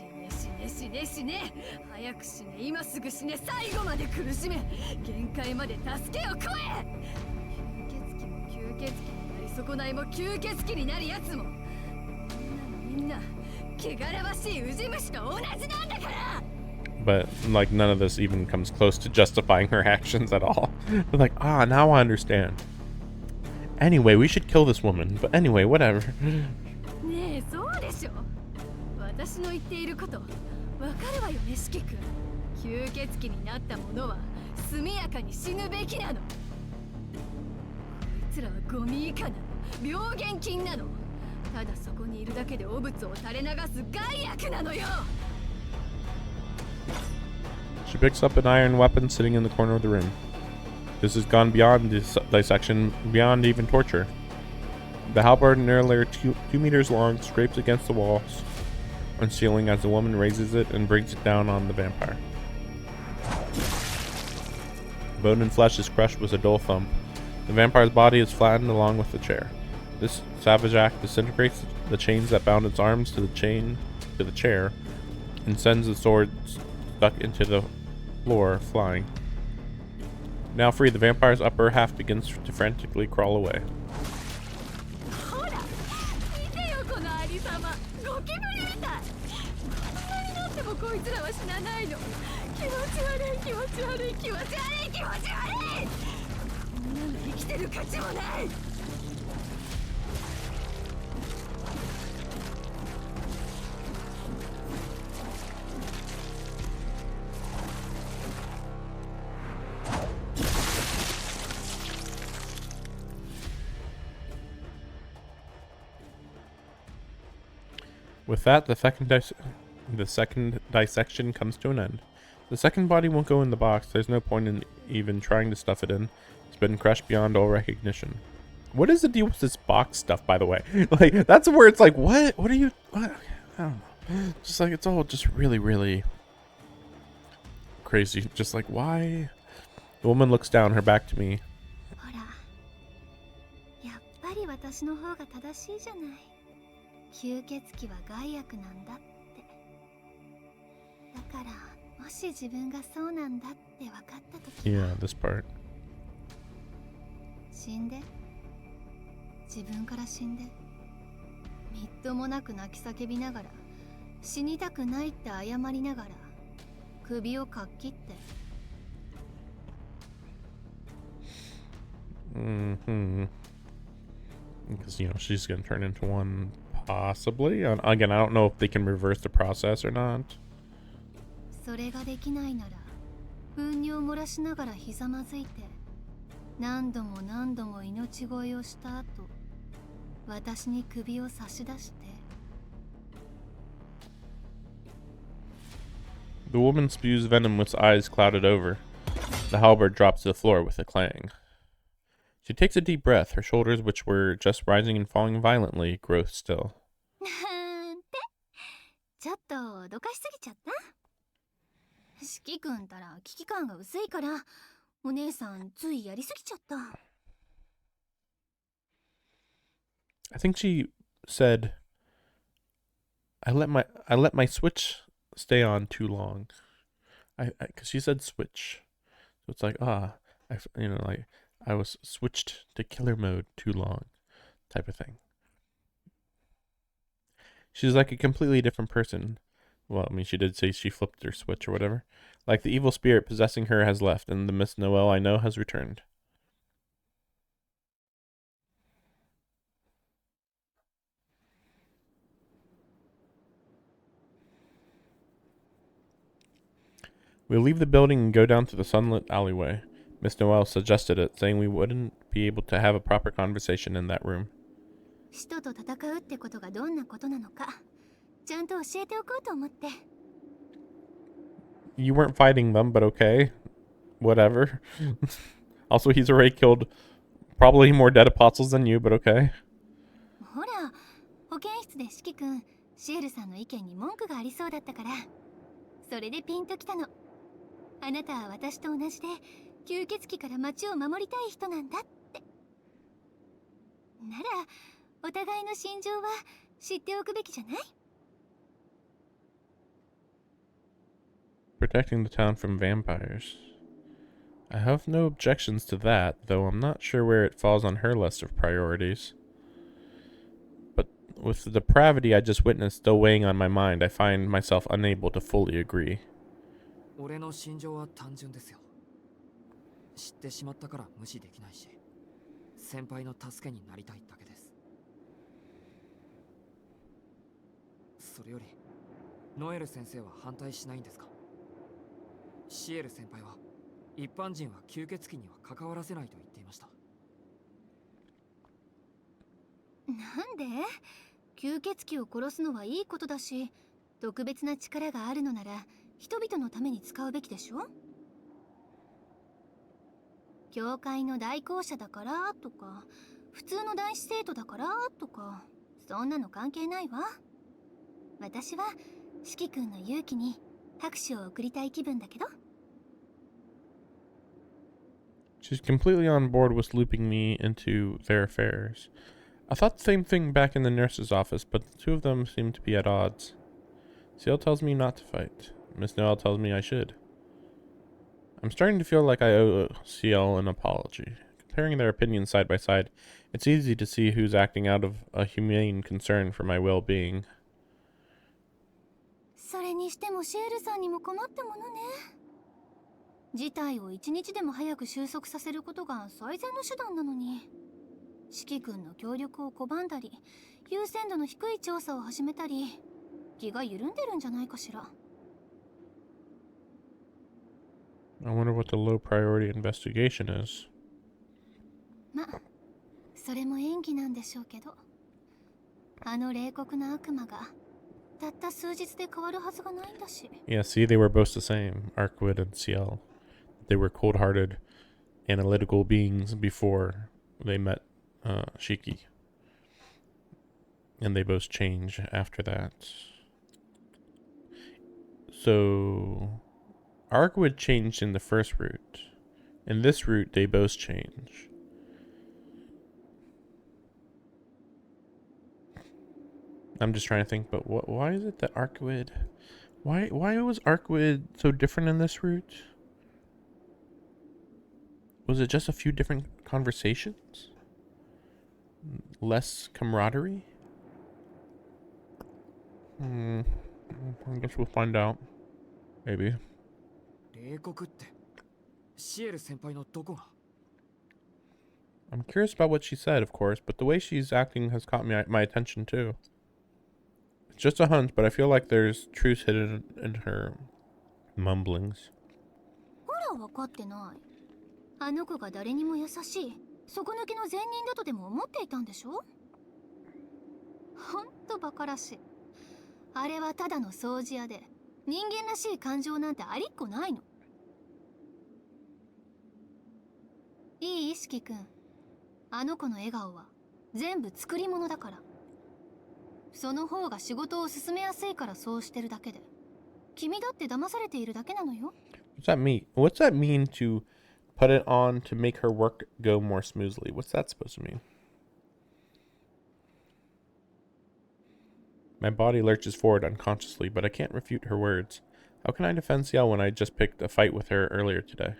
く死ね、最後まで苦しめ、限界まで助けを食え。吸血鬼も吸血鬼になり損ないも吸血鬼になるやつも、みんな汚らわしいウジ虫と同じなんだから。 But like none of this even comes close to justifying her actions at all. They're like, ah, now I understand. Anyway, we should kill this woman. But anyway, whatever. ねえ、そうでしょ。私の言っていることわかるわよね、四季君。吸血鬼になった者は速やかに死ぬべきなの。こいつらはゴミ以下なの、病原菌なの。ただそこにいるだけで汚物を垂れ流す害悪なのよ。 She picks up an iron weapon sitting in the corner of the room. This has gone beyond dissection, beyond even torture. The halberd, nearly 2 meters long, scrapes against the walls and ceiling as the woman raises it and brings it down on the vampire. Bone and flesh is crushed with a dull thump. The vampire's body is flattened along with the chair. This savage act disintegrates the chains that bound its arms to the chair and sends the sword stuck into the floor flying. Now free, the vampire's upper half begins to frantically crawl away. ほら、見てよこのありさま、ゴキブリみたい。こんなになってもこいつらは死なないの。気持ち悪い気持ち悪い気持ち悪い気持ち悪い。こんなの生きてる価値もない。 With that, the second dissection comes to an end. The second body won't go in the box. There's no point in even trying to stuff it in. It's been crushed beyond all recognition. What is the deal with this box stuff, by the way? Like, that's where it's like, what? What are you... What? I don't know. Just like, it's all just really, really crazy. Just like, why? The woman looks down, her back to me. ほら、やっぱり私の方が正しいじゃない。吸血鬼は害悪なんだって。だから、もし自分がそうなんだって分かった時は、 Yeah, this part. 死んで、自分から死んで、みっともなく泣き叫びながら、死にたくないって謝りながら、首をかっきって。Mm-hmm. Because, you know, she's going to turn into one, possibly. Again, I don't know if they can reverse the process or not. それができないなら、糞尿を漏らしながらひざまずいて、何度も何度も命乞いをした後、私に首を差し出して。 The woman spews venom with eyes clouded over. The halberd drops to the floor with a clang. She takes a deep breath. Her shoulders, which were just rising and falling violently, grow still. なんて、ちょっと脅かしすぎちゃった？四季君たら危機感が薄いから、お姉さんついやりすぎちゃった。 I think she said, I let my switch stay on too long. Because she said switch. So it's like, I was switched to killer mode too long, type of thing. She's like a completely different person. Well, I mean, she did say she flipped her switch or whatever. Like the evil spirit possessing her has left, and the Miss Noel I know has returned. We leave the building and go down to the sunlit alleyway. Miss Noel suggested it, saying we wouldn't be able to have a proper conversation in that room. 使徒と戦うってことがどんなことなのか、ちゃんと教えておこうと思って。 You weren't fighting them, but okay. Whatever. Also, he's already killed probably more dead apostles than you, but okay. ほら、保健室で四季君、シエルさんの意見に文句がありそうだったから、それでピンときたの。あなたは私と同じで吸血鬼から町を守りたい人なんだって。ならお互いの心情は知っておくべきじゃない？ Protecting the town from vampires. I have no objections to that, though I'm not sure where it falls on her list of priorities. But with the depravity I just witnessed still weighing on my mind, I find myself unable to fully agree. 俺の心情は単純ですよ。知ってしまったから無視できないし、先輩の助けになりたいだけです。それより、ノエル先生は反対しないんですか？シエル先輩は、一般人は吸血鬼には関わらせないと言っていました。なんで？吸血鬼を殺すのはいいことだし、特別な力があるのなら人々のために使うべきでしょ？教会の代行者だからとか、普通の男子生徒だからとか、そんなの関係ないわ。私は四季君の勇気に拍手を送りたい気分だけど。She's completely on board with looping me into their affairs. I thought the same thing back in the nurse's office, but the two of them seem to be at odds. Ciel tells me not to fight. Miss Noel tells me I should. I'm starting to feel like I owe Ciel an apology. Comparing their opinions side by side, it's easy to see who's acting out of a humane concern for my well-being. それにしてもシエルさんにも困ったものね。事態を一日でも早く収束させることが最善の手段なのに、四季君の協力を拒んだり、優先度の低い調査を始めたり、気が緩んでるんじゃないかしら。I wonder what the low priority investigation is. ま、それも演技なんでしょうけど、あの冷酷な悪魔がたった数日で変わるはずがないんだし。Yeah, see, they were both the same, Arkwood and Ciel. They were cold-hearted, analytical beings before they met Shiki. And they both change after that. So, Arkwood changed in the first route. In this route, they both change. I'm just trying to think, but why is it that Arkwood... Why was Arkwood so different in this route? Was it just a few different conversations? Less camaraderie? I guess we'll find out. Maybe. 冷酷って、シエル先輩のどこが？ I'm curious about what she said, of course, but the way she's acting has caught my attention too. It's just a hunch, but I feel like there's truth hidden in her mumblings. ほら分かってない。あの子が誰にも優しい、底抜けの善人だとでも思っていたんでしょ？ほんとバカらしい。あれはただの掃除屋で、人間らしい感情なんてありっこないの。いい意識くん。あの子の笑顔は全部作り物だから。その方が仕事を進めやすいからそうしてるだけで、君だって騙されているだけなのよ。What's that mean? What's that mean to put it on to make her work go more smoothly? What's that supposed to mean? My body lurches forward unconsciously, but I can't refute her words. How can I defend Ciel when I just picked a fight with her earlier today?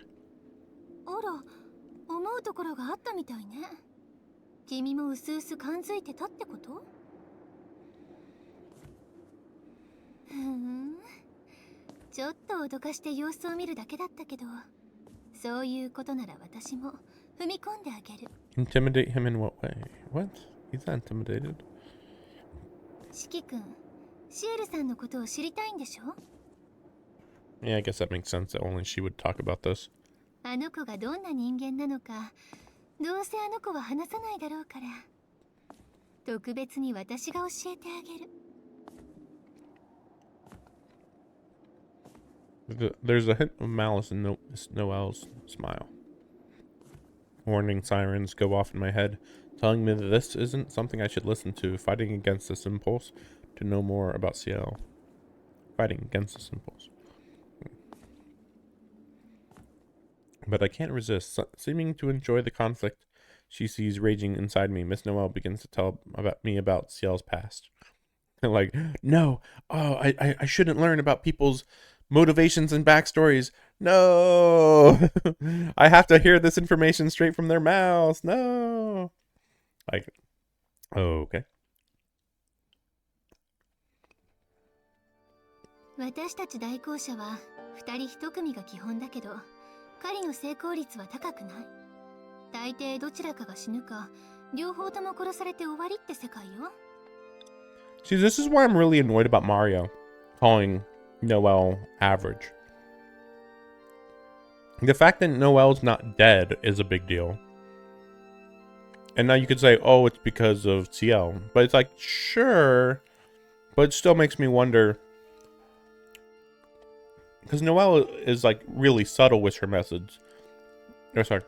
あら、思うところがあったみたいね。君もうすうす感づいてたってこと？ちょっと脅かして様子を見るだけだったけど、そういうことなら私も踏み込んであげる。Intimidate him in what way? What? He's not intimidated. 四季君、シエルさんのことを知りたいんでしょ？ Yeah, I guess that makes sense that only she would talk about this. あの子がどんな人間なのか、どうせあの子は話さないだろうから、特別に私が教えてあげる。There's a hint of malice in Miss Noel's smile. Warning sirens go off in my head, telling me that this isn't something I should listen to, fighting against this impulse to know more about Ciel. Fighting against this impulse. But I can't resist. Seeming to enjoy the conflict she sees raging inside me, Miss Noel begins to tell me about Ciel's past. Like, no, oh, I shouldn't learn about people's motivations and backstories. No, I have to hear this information straight from their mouths. No, like, okay. 私たち代行者は2人1組が基本だけど、狩りの成功率は高くない。大抵どちらかが死ぬか、両方とも殺されて終わりって世界よ。See, this is why I'm really annoyed about Mario calling Noelle average. The fact that Noelle's not dead is a big deal. And now you could say, oh, it's because of Ciel. But it's like, sure. But it still makes me wonder. Because Noelle is like really subtle with her message. Oh, sorry.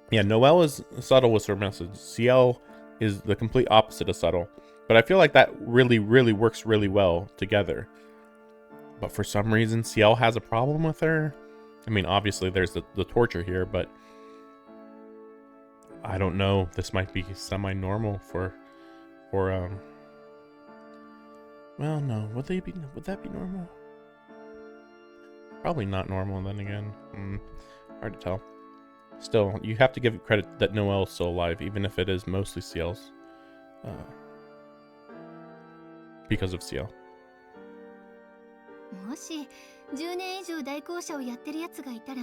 Yeah, Noelle is subtle with her message. Ciel is the complete opposite of subtle. But I feel like that really, really works really well together. But for some reason, Ciel has a problem with her. I mean, obviously there's the torture here, but I don't know. This might be semi-normal for well, no. Would that be normal? Probably not normal then again. Hard to tell. Still, you have to give it credit that Noelle's still alive, even if it is mostly Ciel's. Because of Ciel. もし10年以上代行者をやってるやつがいたら、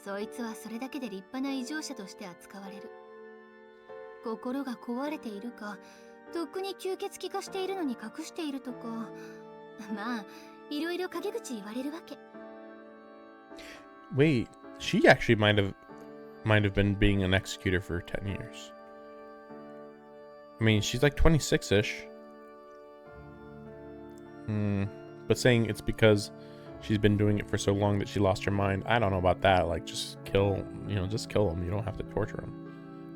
そいつはそれだけで立派な異常者として扱われる。心が壊れているか、とっくに吸血鬼化しているのに隠しているとか、まあいろいろ陰口言われるわけ。Wait, she actually might have been being an executor for 10 years. I mean, she's like 26-ish. But saying it's because she's been doing it for so long that she lost her mind, I don't know about that. Like, just kill them. You don't have to torture them.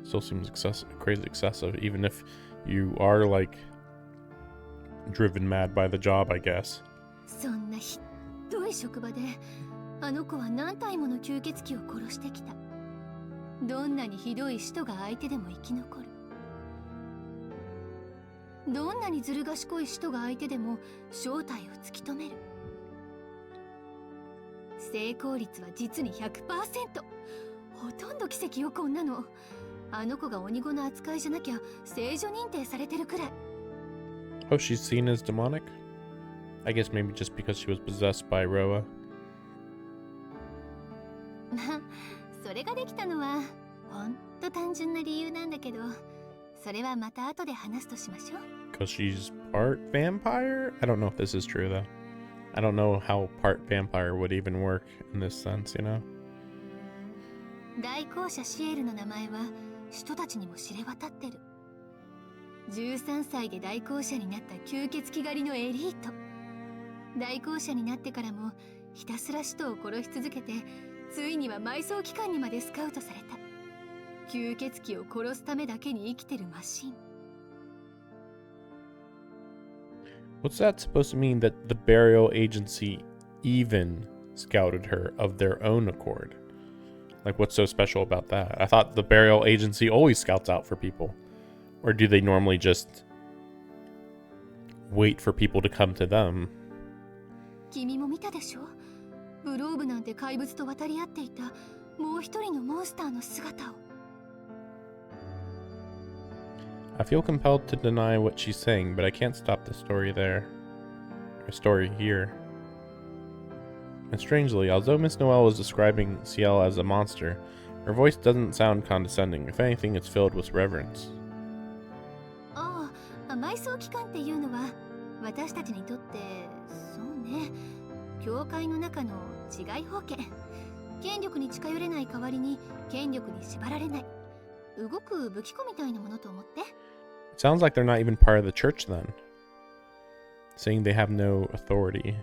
Still seems crazy excessive, even if you are like driven mad by the job, I guess. そんなひどい職場で、あの子は何体もの吸血鬼を殺してきた。どんなにひどい使徒が相手でも生き残る。どんなにずる賢い使徒が相手でも正体を突き止める。成功率は実に 100%。ほとんど奇跡よ、こんなの。あの子が鬼子の扱いじゃなきゃ聖女認定されてるくらい。Oh, she's seen as demonic? I guess maybe just because she was possessed by Roa. まあ、それができたのはほんと単純な理由なんだけど、それはまた後で話すとしましょう。Because she's part vampire? I don't know if this is true, though. I don't know how part vampire would even work in this sense, you know? 代行者シエルの名前は人たちにも知れ渡ってる。13歳で代行者になった吸血鬼狩りのエリート。代行者になってからもひたすら使徒を殺し続けて、ついには埋葬機関にまでスカウトされた。吸血鬼を殺すためだけに生きてるマシン。What's that supposed to mean that the burial agency even scouted her of their own accord? Like, what's so special about that? I thought the burial agency always scouts out for people. Or do they normally just wait for people to come to them? 君も見たでしょ？グローブなんて怪物と渡り合っていたもう一人のモンスターの姿を。I feel compelled to deny what she's saying, but I can't stop the story there. Her story here. And strangely, although Miss Noelle was describing Ciel as a monster, her voice doesn't sound condescending. If anything, it's filled with reverence. ああ、埋葬機関っていうのは私たちにとってそうね、教会の中の治外法権。権力に近寄れない代わりに権力に縛られない。動く武器庫みたいなものと思って。It sounds like they're not even part of the church then. Saying they have no authority,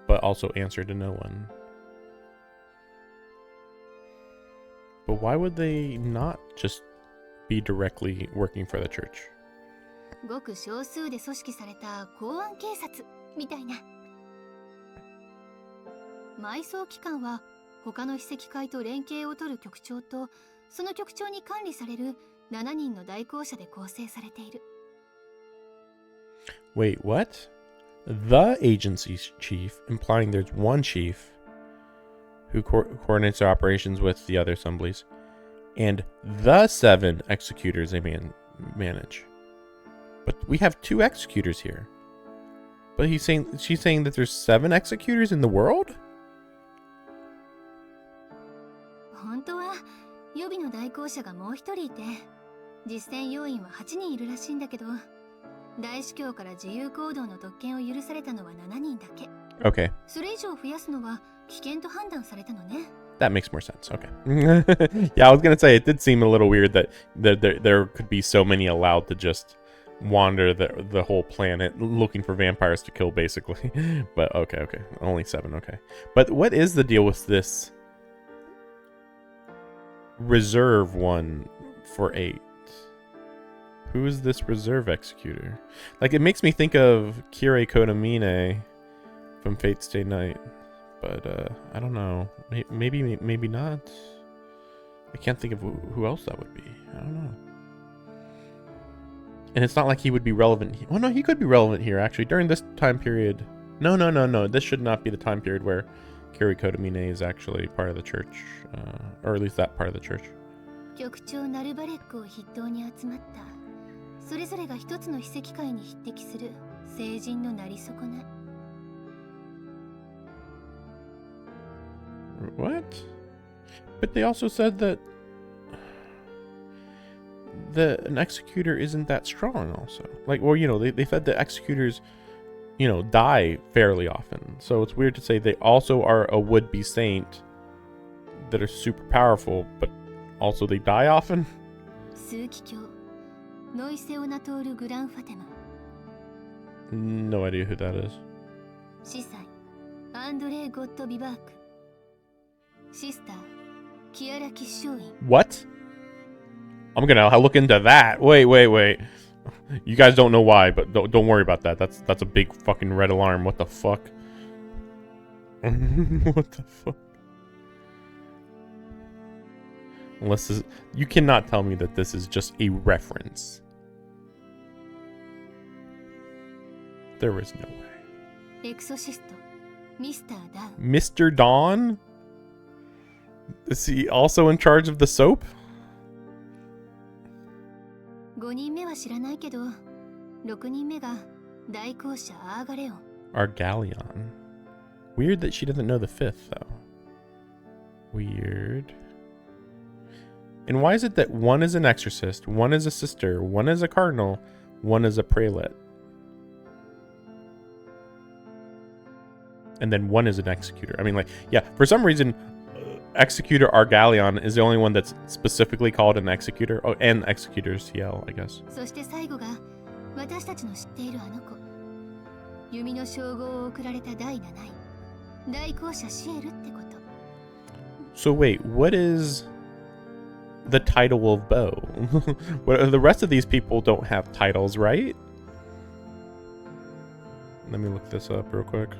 but also answer to no one. But why would they not just be directly working for the church? ごく少数で組織された公安警察みたいな。埋葬機関は他の秘跡会と連携を取る局長と、その局長に管理される7人の代行者で構成されている。Wait, what? the agency's chief, implying there's one chief who coordinates their operations with the other assemblies, and the 7 executors they manage. But we have 2 executors here. But she's saying that there's 7 executors in the world? 本当は予備の代行者がもう一人いて、実践要員は8人いるらしいんだけど、大司教から自由行動の特権を許されたのは7人だけ。Okay. それ以上増やすのは危険と判断されたのね。That makes more sense. Okay. Yeah, I was gonna say it did seem a little weird that there could be so many allowed to just wander the whole planet looking for vampires to kill, basically. But okay, only 7. Okay, but what is the deal with this reserve one for 8? Who is this reserve executor? Like, it makes me think of Kirei Kodamine from Fate Stay Night. But, I don't know. Maybe not. I can't think of who else that would be. I don't know. And it's not like he would be relevant. Well, no, he could be relevant here, actually. During this time period. No. This should not be the time period where Kirei Kodamine is actually part of the church. Or at least that part of the church. 局長ナルバレックを筆頭に集まった。それぞれが一つの秘跡界に匹敵する聖人のなり損ない。What? But they also said that an executor isn't that strong also. Like, well, they said that executors, die fairly often. So it's weird to say they also are a would-be saint that are super powerful, but also they die often. 枢機卿ノイセオナトール・グランファテム No idea who that is. 司祭アンドレイ・ゴット・ビバークシスターキアラ・キッショーイン What? I'm gonna look into that. Wait. You guys don't know why, but don't worry about that. That's a big fucking red alarm. What the fuck? What the fuck? Unless you cannot tell me that this is just a reference. There is no way. エクソシストミスター・ダウン Mr. Dawn? Is he also in charge of the soap? 5人目は知らないけど6人目が代行者アーガレオン Argalion. Weird that she doesn't know the 5th, though. Weird. And why is it that one is an exorcist, one is a sister, one is a cardinal, one is a prelate? And then one is an executor. I mean, like, yeah, for some reason, Executor Argalion is the only one that's specifically called an executor. Oh, and Executor Ciel, I guess. そして最後が私たちの知っているあの子弓の称号を贈られた第7位代行者シエルってこと So wait, what is the title of Bo? The rest of these people don't have titles, right? Let me look this up real quick.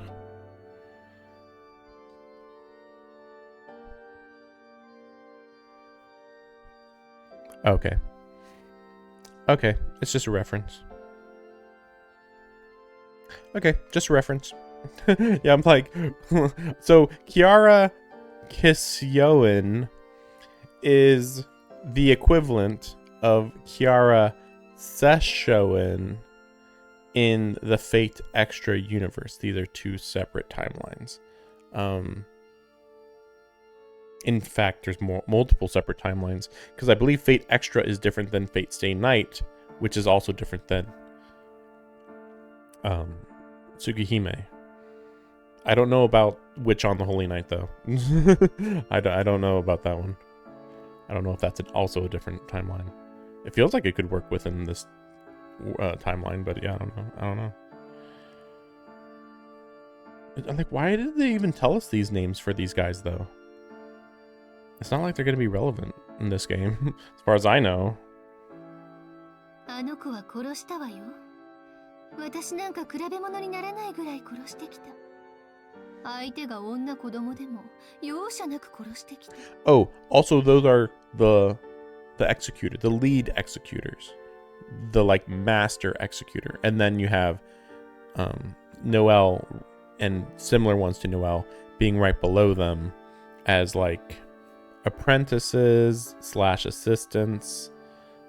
Okay. Okay, it's just a reference. Okay, just a reference. Yeah, I'm like... So, Kiara Kisyoin is the equivalent of Kiara Seshoin in the Fate Extra universe. These are 2 separate timelines. In fact, there's multiple separate timelines, because I believe Fate Extra is different than Fate Stay Night, which is also different than Tsukihime. I don't know about Witch on the Holy Night, though. I don't know about that one. I don't know if that's also a different timeline. It feels like it could work within this timeline, but yeah, I don't know. I'm like, why did they even tell us these names for these guys, though? It's not like they're going to be relevant in this game, as far as I know. あの子は殺したわよ私なんか比べ物にならないぐらい殺してきた相手が女子供でも容赦なく殺してきた Oh, also those are the executor, the lead executors, the like master executor, and then you have Noelle and similar ones to Noelle being right below them as like apprentices / assistants,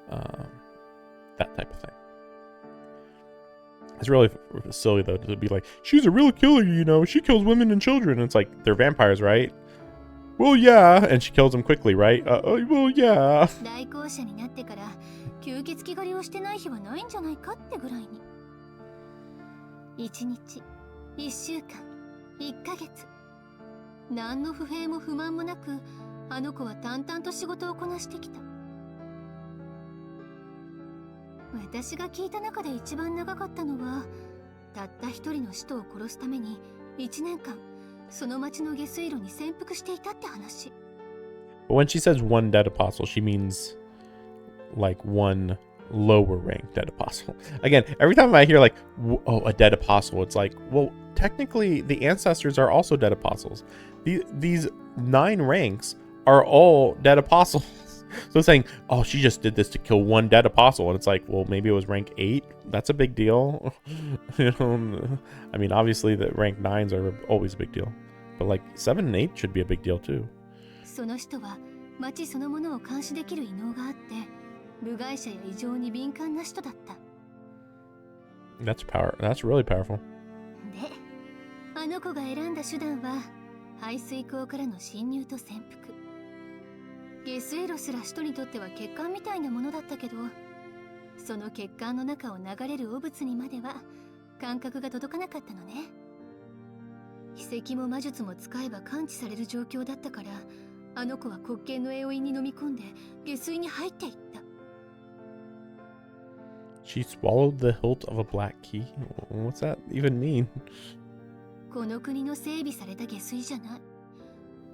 that type of thing. It's really silly though to be like, she's a real killer, you know, she kills women and children. And it's like, they're vampires, right? Well, yeah. And she kills them quickly, right? Well, yeah. 大公社になってから吸血鬼狩りをしてない日はないんじゃないかってぐらいに。1日、1週間、1ヶ月。何の不平も不満もなく、あの子は淡々と仕事をこなしてきた。私が聞いた中で一番長かったのは、たった一人の使徒を殺すために1年間その町の下水路に潜伏していたって話。But when she says one dead apostle, she means like one lower ranked dead apostle. Again, every time I hear like, oh, a dead apostle, it's like, well, technically the ancestors are also dead apostles. These 9 ranks are all dead apostles. So saying, oh, she just did this to kill one dead apostle, and it's like, well, maybe it was rank 8. That's a big deal. You know, I mean, obviously the rank 9s are always a big deal, but like 7 and 8 should be a big deal too. その人は町そのものを監視できる異能があって、部外者や異常に敏感な人だった。That's really powerful. で、あの子が選んだ手段は排水溝からの侵入と潜伏。下水路すら人にとっては血管みたいなものだったけど、その血管の中を流れる汚物にまでは感覚が届かなかったのね。秘跡も魔術も使えば感知される状況だったから、あの子は黒剣のエオインに飲み込んで下水に入っていった。She swallowed the hilt of a black key? What's that even mean? この国の整備された下水じゃない。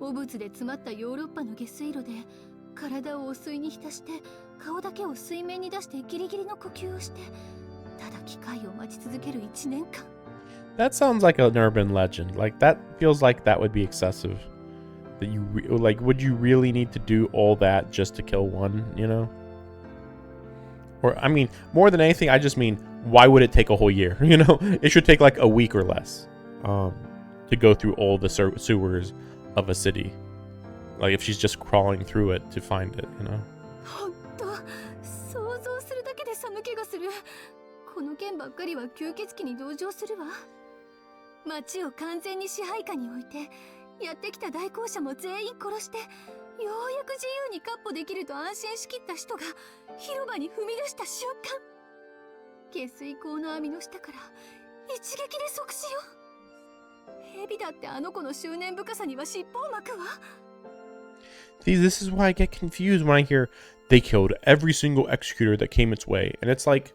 汚物で詰まったヨーロッパの下水路で体を汚水に浸して顔だけを水面に出してギリギリの呼吸をしてただ機会を待ち続ける1年間。That sounds like an urban legend. Like that feels like that would be excessive. That you like, would you really need to do all that just to kill one? You know? Or I mean, more than anything, I just mean, why would it take a whole year? You know, it should take like a week or less to go through all the sewers of a city. Like if she's just crawling through it to find it, you know? 本当、想像するだけで寒気がする。この件ばっかりは吸血鬼に同情するわ。町を完全に支配下に置いて、やってきた大公社も全員殺して、ようやく自由に闊歩できると安心しきった人が広場に踏み出した瞬間、下水溝の網の下から一撃で即死よ。蛇だってあの子の執念深さには尻尾を巻くわ。See, this is why I get confused when I hear they killed every single executor that came its way. And it's like,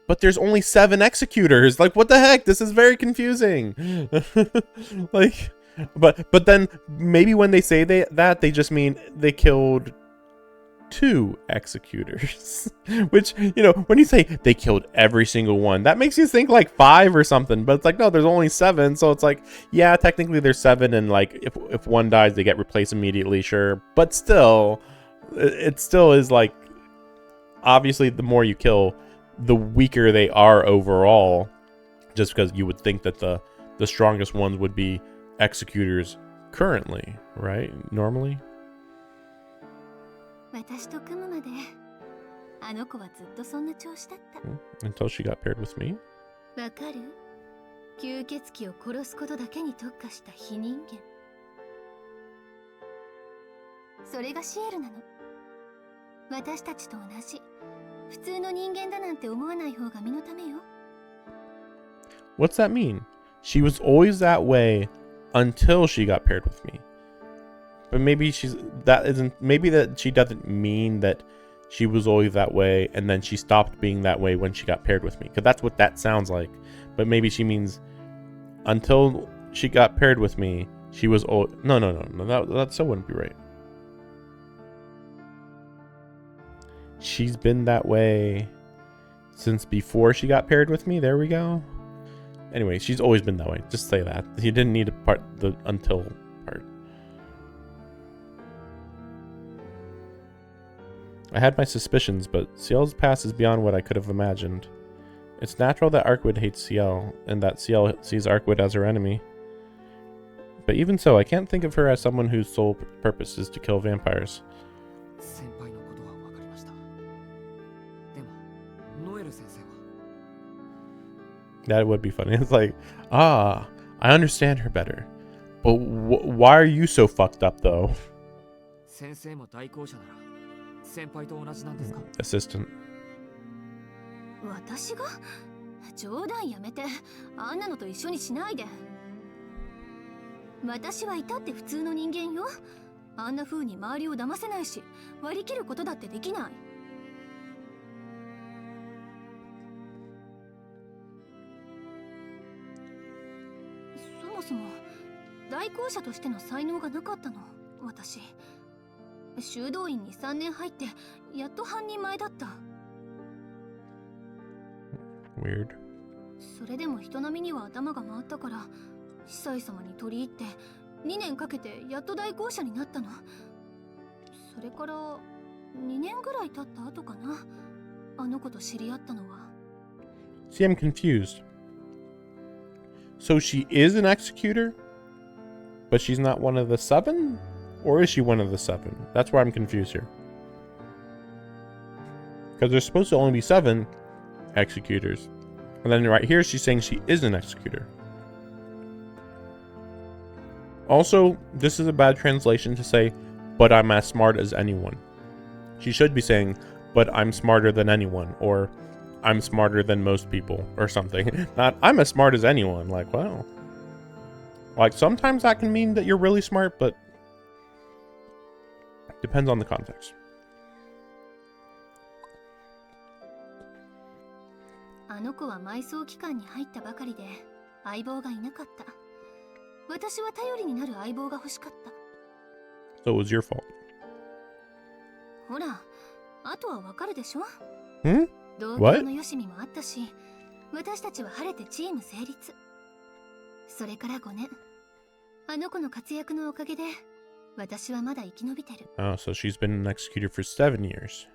but there's only 7 executors. Like, what the heck? This is very confusing. Like, but then maybe when they say that, they just mean they killed 2 executors. Which, you know, when you say they killed every single one, that makes you think like 5 or something. But it's like, no, there's only 7. So it's like, yeah, technically there's 7. And like, if one dies, they get replaced immediately, sure. But still, it still is like, obviously the more you kill, the weaker they are overall. Just because you would think that the strongest ones would be executors currently, right? Normally. 私と組むまであの子はずっとそんな調子だった。Until she got paired with me. わかる？吸血鬼を殺すことだけに特化した非人間。それがシエルなの。私たちと同じ。普通の人間だなんて思わない方が身のためよ。What's that mean? She was always that way until she got paired with me. But maybe maybe that she doesn't mean that she was always that way and then she stopped being that way when she got paired with me. Because that's what that sounds like. But maybe she means until she got paired with me, she was no, that still wouldn't be right. She's been that way since before she got paired with me. There we go. Anyway, she's always been that way. Just say that. You didn't need the until part. I had my suspicions, but Ciel's past is beyond what I could have imagined. It's natural that Arkwood hates Ciel, and that Ciel sees Arkwood as her enemy. But even so, I can't think of her as someone whose sole purpose is to kill vampires. 先輩のことは分かりました。でも、ノエル先生は That would be funny. It's like, I understand her better. But why are you so fucked up, though? 先生も代行者なら先輩と同じなんですか？ Assistant. 私が冗談やめて、あんなのと一緒にしないで。私はいたって普通の人間よ。あんな風に周りを騙せないし、割り切ることだってできない。そもそも代行者としての才能がなかったの、私。修道院に3年入ってやっと半人前だった。Weird. それでも人並みには頭が回ったから、司祭様に取り入って2年かけてやっと代行者になったの。それから2年ぐらい経った後かな、あの子と知り合ったのは。 See, I'm confused. So she is an executor? But she's not one of the 7? Or is she one of the 7? That's where I'm confused here. Because there's supposed to only be 7 executors. And then right here, she's saying she is an executor. Also, this is a bad translation to say, but I'm as smart as anyone. She should be saying, but I'm smarter than anyone, or I'm smarter than most people, or something. Not, I'm as smart as anyone. Like, wow. Like, sometimes that can mean that you're really smart, but depends on the context. あの子は埋葬期間に入ったばかりで相棒がいなかった。私は頼りになる相棒が欲しかった。 So it was your fault. ほら、あとはわかるでしょ？ Hmm? 同 What? 業のよしみもあったし、私たちは晴れてチーム成立。それから5年。あの子の活躍のおかげで私はまだ生き延びてる。 Oh, so she's been an executor for 7 years.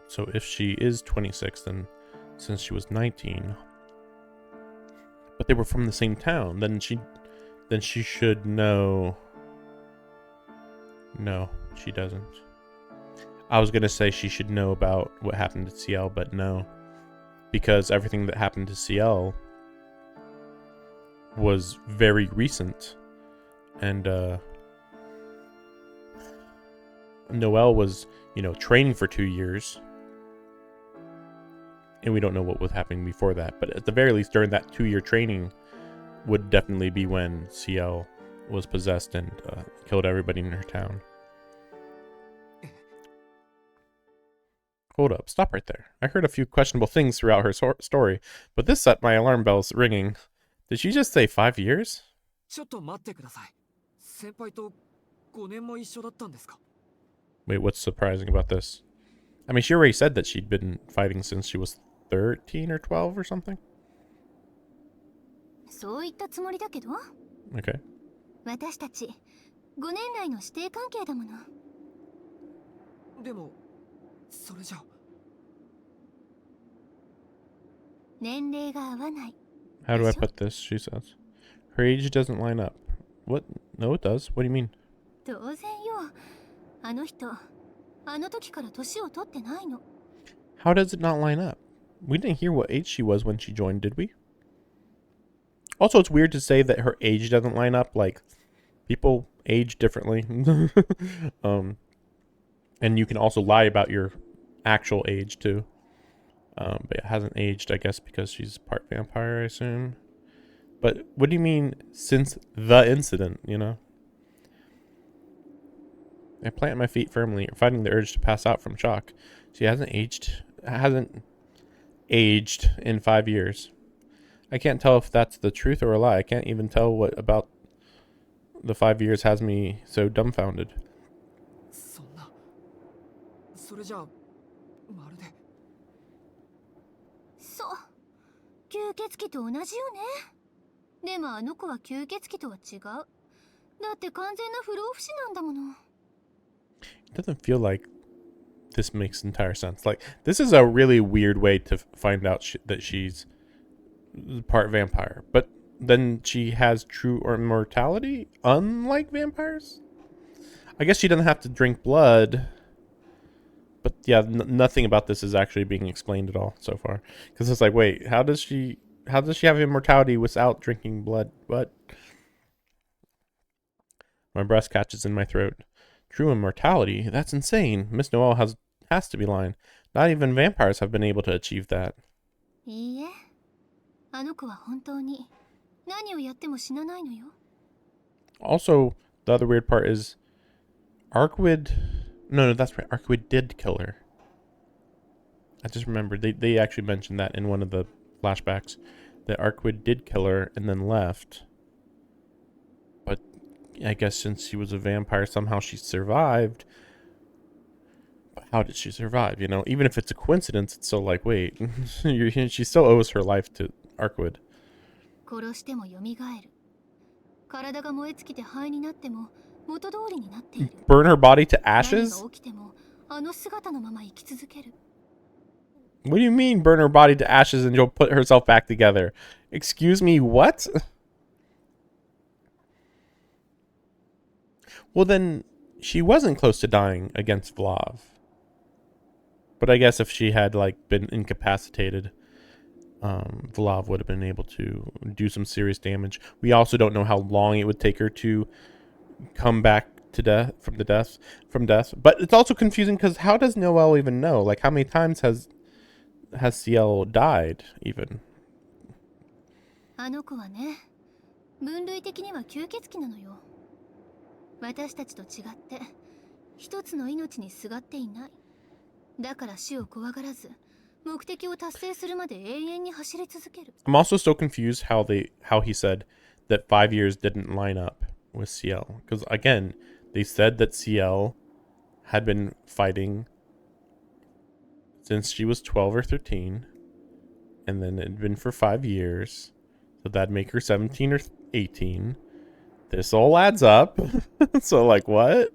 So if she is 26, then since she was 19, but they were from the same town, then she should know. No, she doesn't. I was gonna say she should know about what happened to Ciel, but no, because everything that happened to Ciel was very recent, and Noelle was, training for 2 years. And we don't know what was happening before that. But at the very least, during that 2-year training would definitely be when Ciel was possessed and killed everybody in her town. Hold up. Stop right there. I heard a few questionable things throughout her story, but this set my alarm bells ringing. Did she just say 5 years? ちょっと待ってください。先輩と5年も一緒だったんですか？ Wait, what's surprising about this? I mean, she already said that she'd been fighting since she was 13 or 12 or something. そう言ったつもりだけど、 Okay. 私たち5年来の師弟関係だもの。でも、それじゃ。年齢が合わない。 How do I put this? She says. Her age doesn't line up. What? No, it does. What do you mean? 当然よ。あの人、あの時から年を取ってないの。 How does it not line up? We didn't hear what age she was when she joined, did we? Also, it's weird to say that her age doesn't line up. Like, people age differently. And you can also lie about your actual age, too. But it hasn't aged, I guess, because she's part vampire, I assume. But what do you mean, since the incident, I plant my feet firmly, fighting the urge to pass out from shock. She hasn't aged in 5 years. I can't tell if that's the truth or a lie. I can't even tell what about the 5 years has me so dumbfounded. そんな。それじゃあ、まるで。そう。吸血鬼と同じよね。でもあの子は吸血鬼とは違う。だって完全な不老不死なんだもの。It doesn't feel like this makes entire sense. Like, this is a really weird way to find out that she's part vampire. But then she has true immortality, unlike vampires? I guess she doesn't have to drink blood. But yeah, nothing about this is actually being explained at all so far. Because it's like, wait, how does she have immortality without drinking blood? What? My breath catches in my throat. True immortality? That's insane. Miss Noel has to be lying. Not even vampires have been able to achieve that. いいえ、あの子は本当に何をやっても死なないのよ。 Also, the other weird part is Arkwood. No, that's right. Arkwood did kill her. I just remembered they actually mentioned that in one of the flashbacks that Arkwood did kill her and then left. But I guess since she was a vampire, somehow she survived. But how did she survive? You know, even if it's a coincidence, it's still like, wait, she still owes her life to Arkwood. 殺しても蘇る。体が燃え尽きて灰になっても元通りになっている。 Burn her body to 何 ashes? が起きてもあの姿のまま生き続ける。 What do you mean burn her body to ashes and she'll put herself back together? Excuse me, what? Well, then she wasn't close to dying against Vlav. But I guess if she had like been incapacitated, Vlav would have been able to do some serious damage. We also don't know how long it would take her to come back to death from death. But it's also confusing because how does Noel even know? Like, how many times has Ciel died even? あの子はね、分類的には吸血鬼なのよ。私たちと違って一つの命にすがっていない。だから死を怖がらず、目的を達成するまで永遠に走り続ける。I'm also so confused how he said that 5 years didn't line up with Ciel. Because again, they said that Ciel had been fighting since she was 12 or 13, and then it had been for 5 years, so that'd make her 17 or 18. This all adds up. So like, what?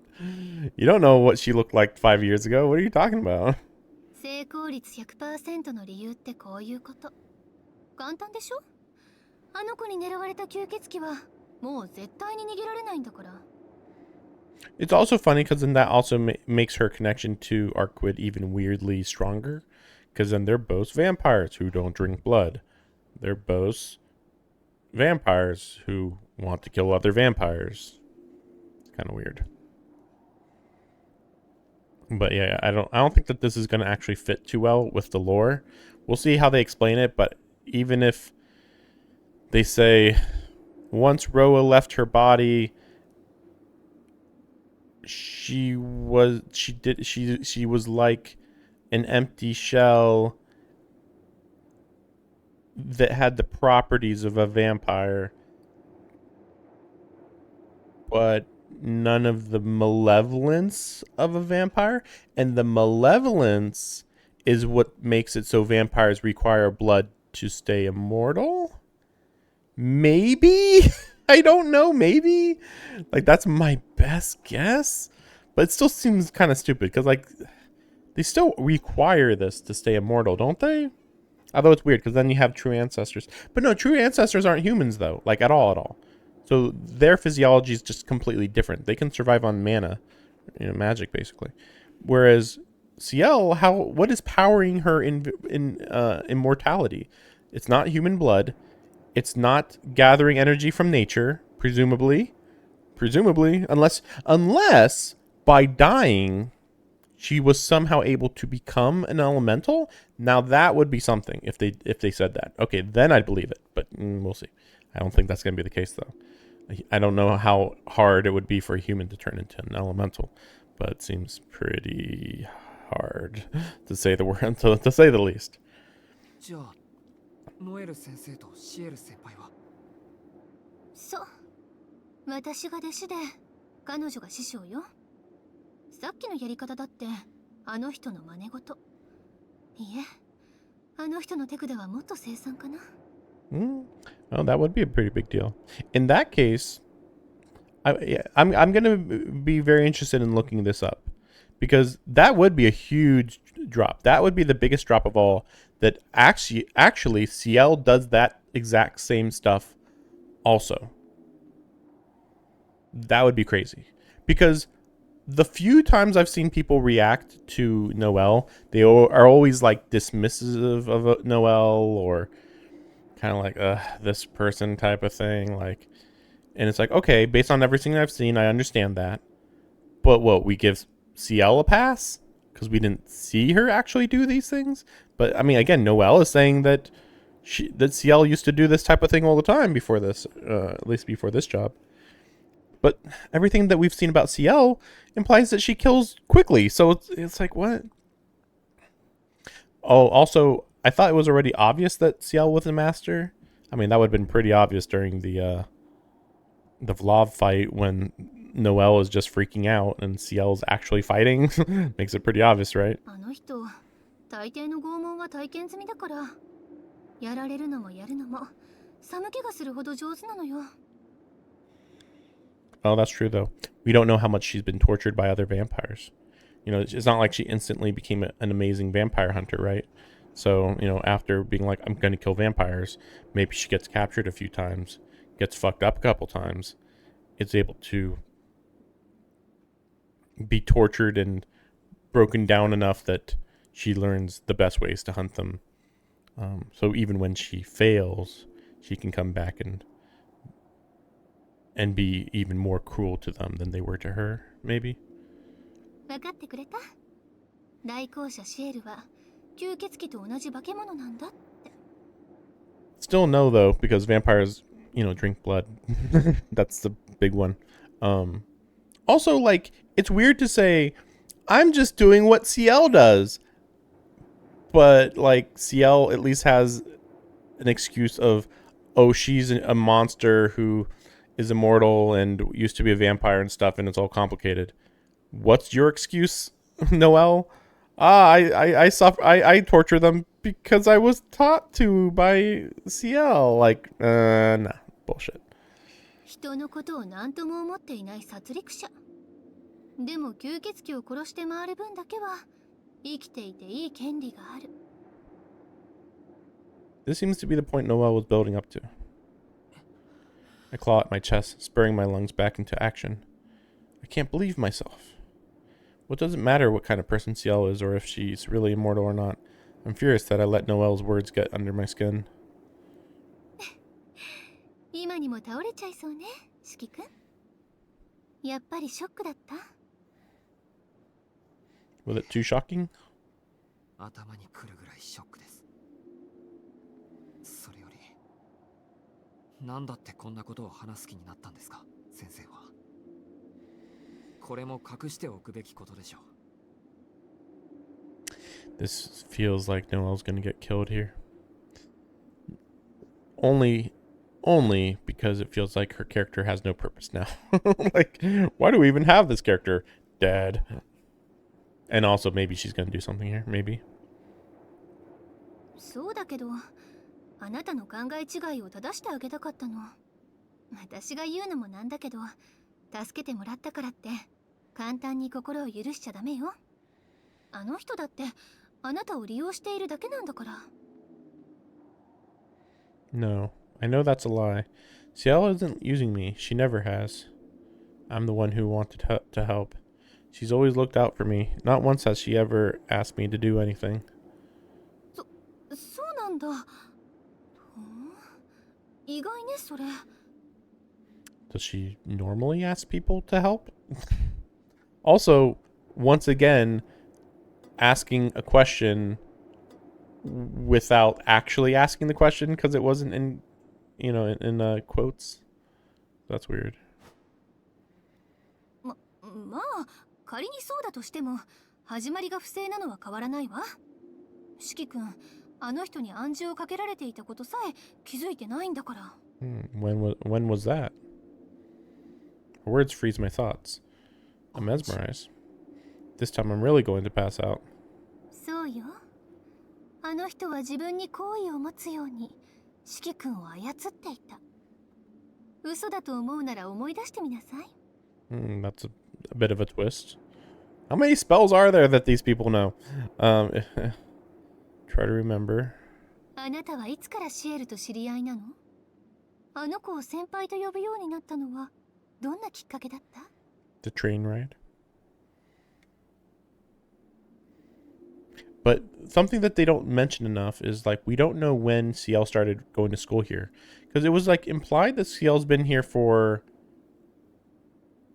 You don't know what she looked like 5 years ago. What are you talking about? 成功率 100% の理由ってこういうこと。簡単でしょ？あの子に狙われた吸血鬼はもう絶対に逃げられないんだから。 It's also funny because then that also makes her connection to Arkwood even weirdly stronger. Because then they're both vampires who don't drink blood. They're both vampires who want to kill other vampires. It's kind of weird. But yeah, I don't think that this is going to actually fit too well with the lore. We'll see how they explain it, but even if they say once Roa left her body, she was like an empty shell that had the properties of a vampire, but none of the malevolence of a vampire. And the malevolence is what makes it so vampires require blood to stay immortal? Maybe? I don't know, maybe? Like, that's my best guess. But it still seems kind of stupid, because, like, they still require this to stay immortal, don't they? Although it's weird, because then you have true ancestors. But no, true ancestors aren't humans, though. Like, at all. So their physiology is just completely different. They can survive on mana, magic, basically. Whereas Ciel, what is powering her immortality? It's not human blood. It's not gathering energy from nature, presumably, unless by dying she was somehow able to become an elemental. Now that would be something if they said that. Okay, then I'd believe it, but we'll see. I don't think that's going to be the case, though. I don't know how hard it would be for a human to turn into an elemental, but it seems pretty hard to say the word, to say the least. じゃあノエル先生とシエル先輩は？そう。私が弟子で、彼女が師匠よ。さっきのやり方だってあの人の真似事。いえ、あの人の手札はもっと凄惨かな。Oh, that would be a pretty big deal. In that case, I'm going to be very interested in looking this up, because that would be a huge drop. That would be the biggest drop of all. That actually Ciel does that exact same stuff also. That would be crazy. Because the few times I've seen people react to Noelle, they are always like dismissive of Noelle, or kind of like this person type of thing, like, and it's like, okay, based on everything I've seen, I understand that. But what, we give Ciel a pass because we didn't see her actually do these things? But I mean, again, Noelle is saying that Ciel used to do this type of thing all the time before this, at least before this job. But everything that we've seen about Ciel implies that she kills quickly. So it's like, what? Oh, also, I thought it was already obvious that Ciel was a master. I mean, that would have been pretty obvious during the Vlav fight when Noelle is just freaking out and Ciel's actually fighting. Makes it pretty obvious, right? あの人大抵の拷問は体験済みだから、やられるのもやるのも寒気がするほど上手なのよ。 Oh, that's true, though. We don't know how much she's been tortured by other vampires. You know, it's not like she instantly became an amazing vampire hunter, right? So, you know, after being like, I'm going to kill vampires, maybe she gets captured a few times, gets fucked up a couple times, is able to be tortured and broken down enough that she learns the best ways to hunt them. So even when she fails, she can come back and be even more cruel to them than they were to her, maybe. 分かってくれた？来校者シエルは吸血鬼と同じ化け物なんだって。 Still no, though, because vampires, you know, drink blood. That's the big one. Also, like, it's weird to say, I'm just doing what Ciel does. But, like, Ciel at least has an excuse of, oh, she's a monster who is immortal and used to be a vampire and stuff, and it's all complicated. What's your excuse, Noelle? I torture them because I was taught to by Ciel. Like, nah, bullshit. 人のことを何とも思っていない殺戮者。でも吸血鬼を殺して回る分だけは生きていていい権利がある。 This seems to be the point Noelle was building up to. I claw at my chest, spurring my lungs back into action. I can't believe myself. What does it matter what kind of person Ciel is or if she's really immortal or not? I'm furious that I let Noelle's words get under my skin. 今にも倒れちゃいそうね、四季君。やっぱりショックだった？ Was it too shocking? 頭にくるぐらいショックです。それより、なんだってこんなことを話す気になったんですか、先生は。これも隠しておくべきことでしょう。This feels like Noelle's gonna get killed here. Only because it feels like her character has no purpose now. Like, why do we even have this character? Dad. And also, maybe she's gonna do something here. Maybe. そうだけど、あなたの考え違いを正してあげたかったの。私が言うのもなんだけど、助けてもらったからって簡単に心を許しちゃダメよ。あの人だってあなたを利用しているだけなんだから。 No, I know that's a lie. Ciel isn't using me. She never has. I'm the one who wanted to help. She's always looked out for me. Not once has she ever asked me to do anything. そうなんだ。意外ね、それ。 Does she normally ask people to help? Also, once again, asking a question without actually asking the question because it wasn't in, you know, in quotes. That's weird. まあ、仮にそうだとしても、始まりが不正なのは変わらないわ。四季君、あの人に暗示をかけられていたことさえ気づいてないんだから。When was that? Her words freeze my thoughts. I'm mesmerized. This time I'm really going to pass out. そうよ。あの人は自分に好意を持つように四季君を操っていた。嘘だと思うなら思い出してみなさい。That's a bit of a twist. How many spells are there that these people know? Try to remember. あなたはいつからシエルと知り合いなの？あの子を先輩と呼ぶようになったのはどんなきっかけだった？ The train ride. But something that they don't mention enough is like we don't know when Ciel started going to school here, because it was like implied that Ciel's been here for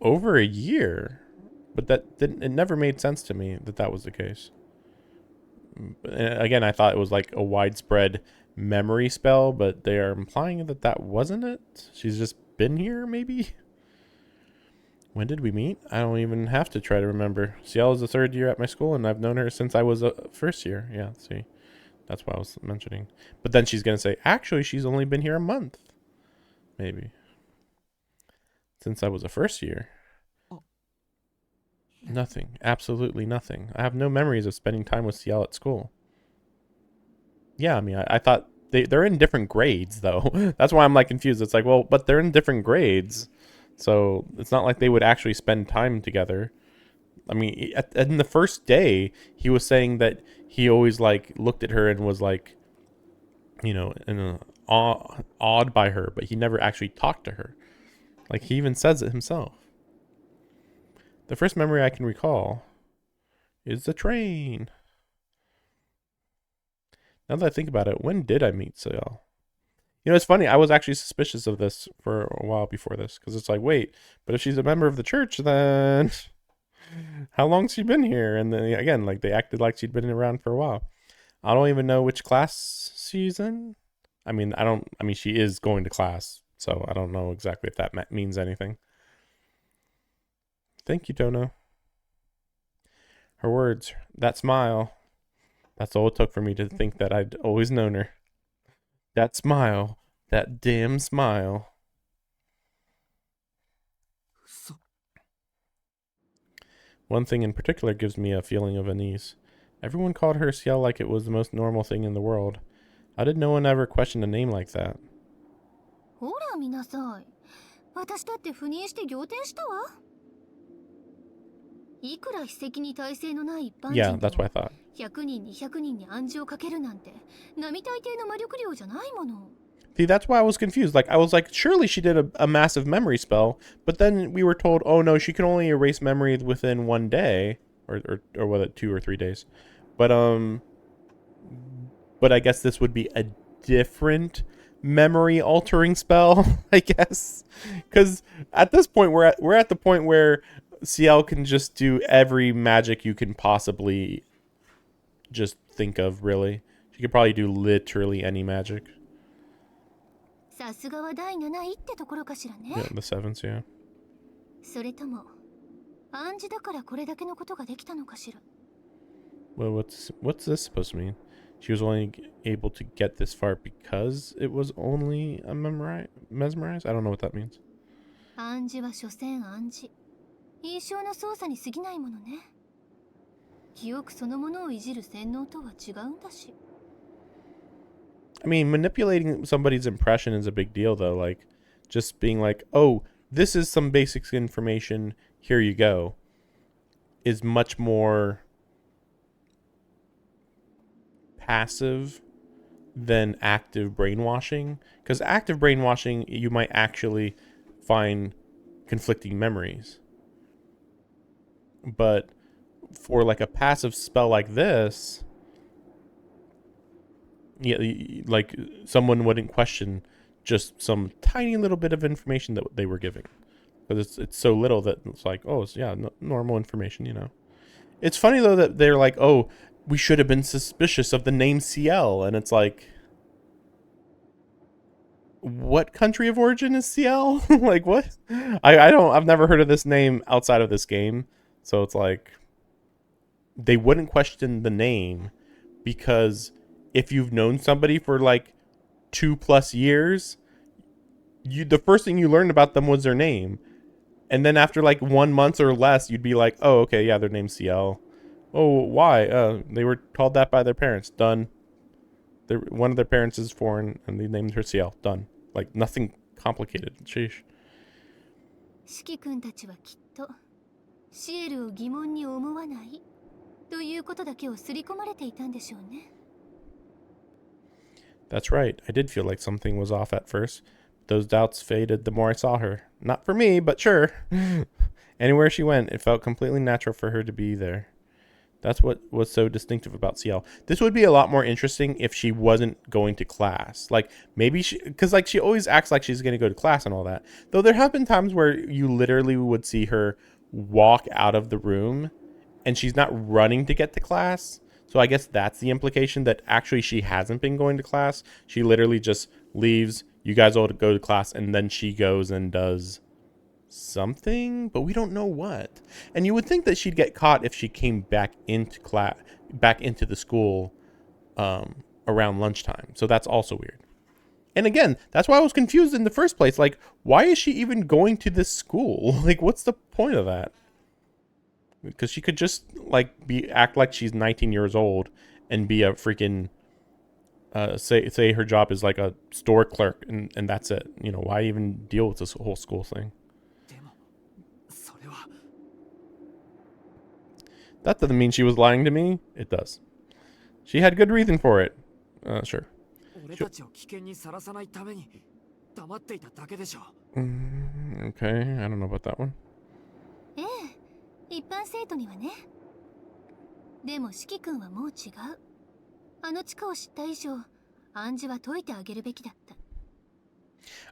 over a year, but that didn't. It never made sense to me that that was the case. Again, I thought it was like a widespread memory spell, but they are implying that that wasn't it. She's just been here, maybe. When did we meet? I don't even have to try to remember. Ciel is the third year at my school, and I've known her since I was a first year. Yeah, see. That's what I was mentioning. But then she's going to say, actually, she's only been here a month. Maybe. Since I was a first year. Nothing. Absolutely nothing. I have no memories of spending time with Ciel at school. Yeah, I mean, I thought they're in different grades, though. That's why I'm, like, confused. It's like, well, but they're in different grades. So it's not like they would actually spend time together. I mean, in the first day, he was saying that he always like looked at her and was like, you know, awed by her, but he never actually talked to her. Like he even says it himself. The first memory I can recall is the train. Now that I think about it, when did I meet Ciel? You know, it's funny. I was actually suspicious of this for a while before this because it's like, wait, but if she's a member of the church, then how long's she been here? And then again, like they acted like she'd been around for a while. I don't even know which class she's in. I mean, she is going to class, so I don't know exactly if that means anything. Thank you, Dono. Her words, that smile. That's all it took for me to think that I'd always known her. That smile. That damn smile. One thing in particular gives me a feeling of unease. Everyone called her Ciel like it was the most normal thing in the world. How did no one ever question a name like that? ほら見なさい。私だって赴任して仰天したわ。いくら筆跡に耐性のない一般 Yeah, 人で that's what I も thought. 100人200人に暗示をかけるなんて並大抵の魔力量じゃないもの。 See, that's why I was confused. Like, I was like, surely she did a massive memory spell, but then we were told, oh no, she can only erase memories within 1 day, or was it 2 or 3 days? But I guess this would be a different memory altering spell, I guess, because at this point we're at the point where Ciel can just do every magic you can possibly just think of. Really, she could probably do literally any magic. さすがは第7位ってところかしらね。 Yeah, the sevens, yeah. それとも暗示だからこれだけのことができたのかしら。 Well, what's this supposed to mean? She was only able to get this far because it was only a mesmerized? I don't know what that means. 暗示は所詮暗示。印象の操作に過ぎないものね。記憶そのものをいじる洗脳とは違うんだし。 I mean, manipulating somebody's impression is a big deal, though. Like, just being like, oh, this is some basic information, here you go, is much more passive than active brainwashing. Because active brainwashing, you might actually find conflicting memories. But for like a passive spell like this, yeah, like someone wouldn't question just some tiny little bit of information that they were giving, because it's so little that it's like, oh, it's, yeah, normal information, you know. It's funny though that they're like, oh, we should have been suspicious of the name Ciel, and it's like, what country of origin is Ciel? Like, what? I've never heard of this name outside of this game, so it's like they wouldn't question the name because if you've known somebody for like 2+ years, the first thing you learned about them was their name. And then after like 1 month or less, you'd be like, oh, okay, yeah, their name's Ciel. Oh, why? They were called that by their parents. Done. One of their parents is foreign, and they named her Ciel. Done. Like, nothing complicated. Sheesh. 四季君たちはきっとシエルを疑問に思わないということだけを刷り込まれていたんでしょうね。 That's right. I did feel like something was off at first. Those doubts faded the more I saw her. Not for me, but sure. Anywhere she went, it felt completely natural for her to be there. That's what was so distinctive about Ciel. This would be a lot more interesting if she wasn't going to class. Like, maybe she... Because, like, she always acts like she's going to go to class and all that. Though there have been times where you literally would see her walk out of the room and she's not running to get to class. So I guess that's the implication, that actually she hasn't been going to class. She literally just leaves. You guys all go to class, and then she goes and does something, but we don't know what. And you would think that she'd get caught if she came back into class, back into the school around lunchtime. So that's also weird. And again, that's why I was confused in the first place. Like, why is she even going to this school? Like, what's the point of that? Because she could just like act like she's 19 years old and be a freaking say her job is like a store clerk, and that's it. You know, why even deal with this whole school thing? That doesn't mean she was lying to me. It does. She had good reason for it. Sure. Okay, I don't know about that one. ええ、一般生徒にはね。でも四季君はもう違う。あの地下を知った以上、暗示は解いてあげるべきだった。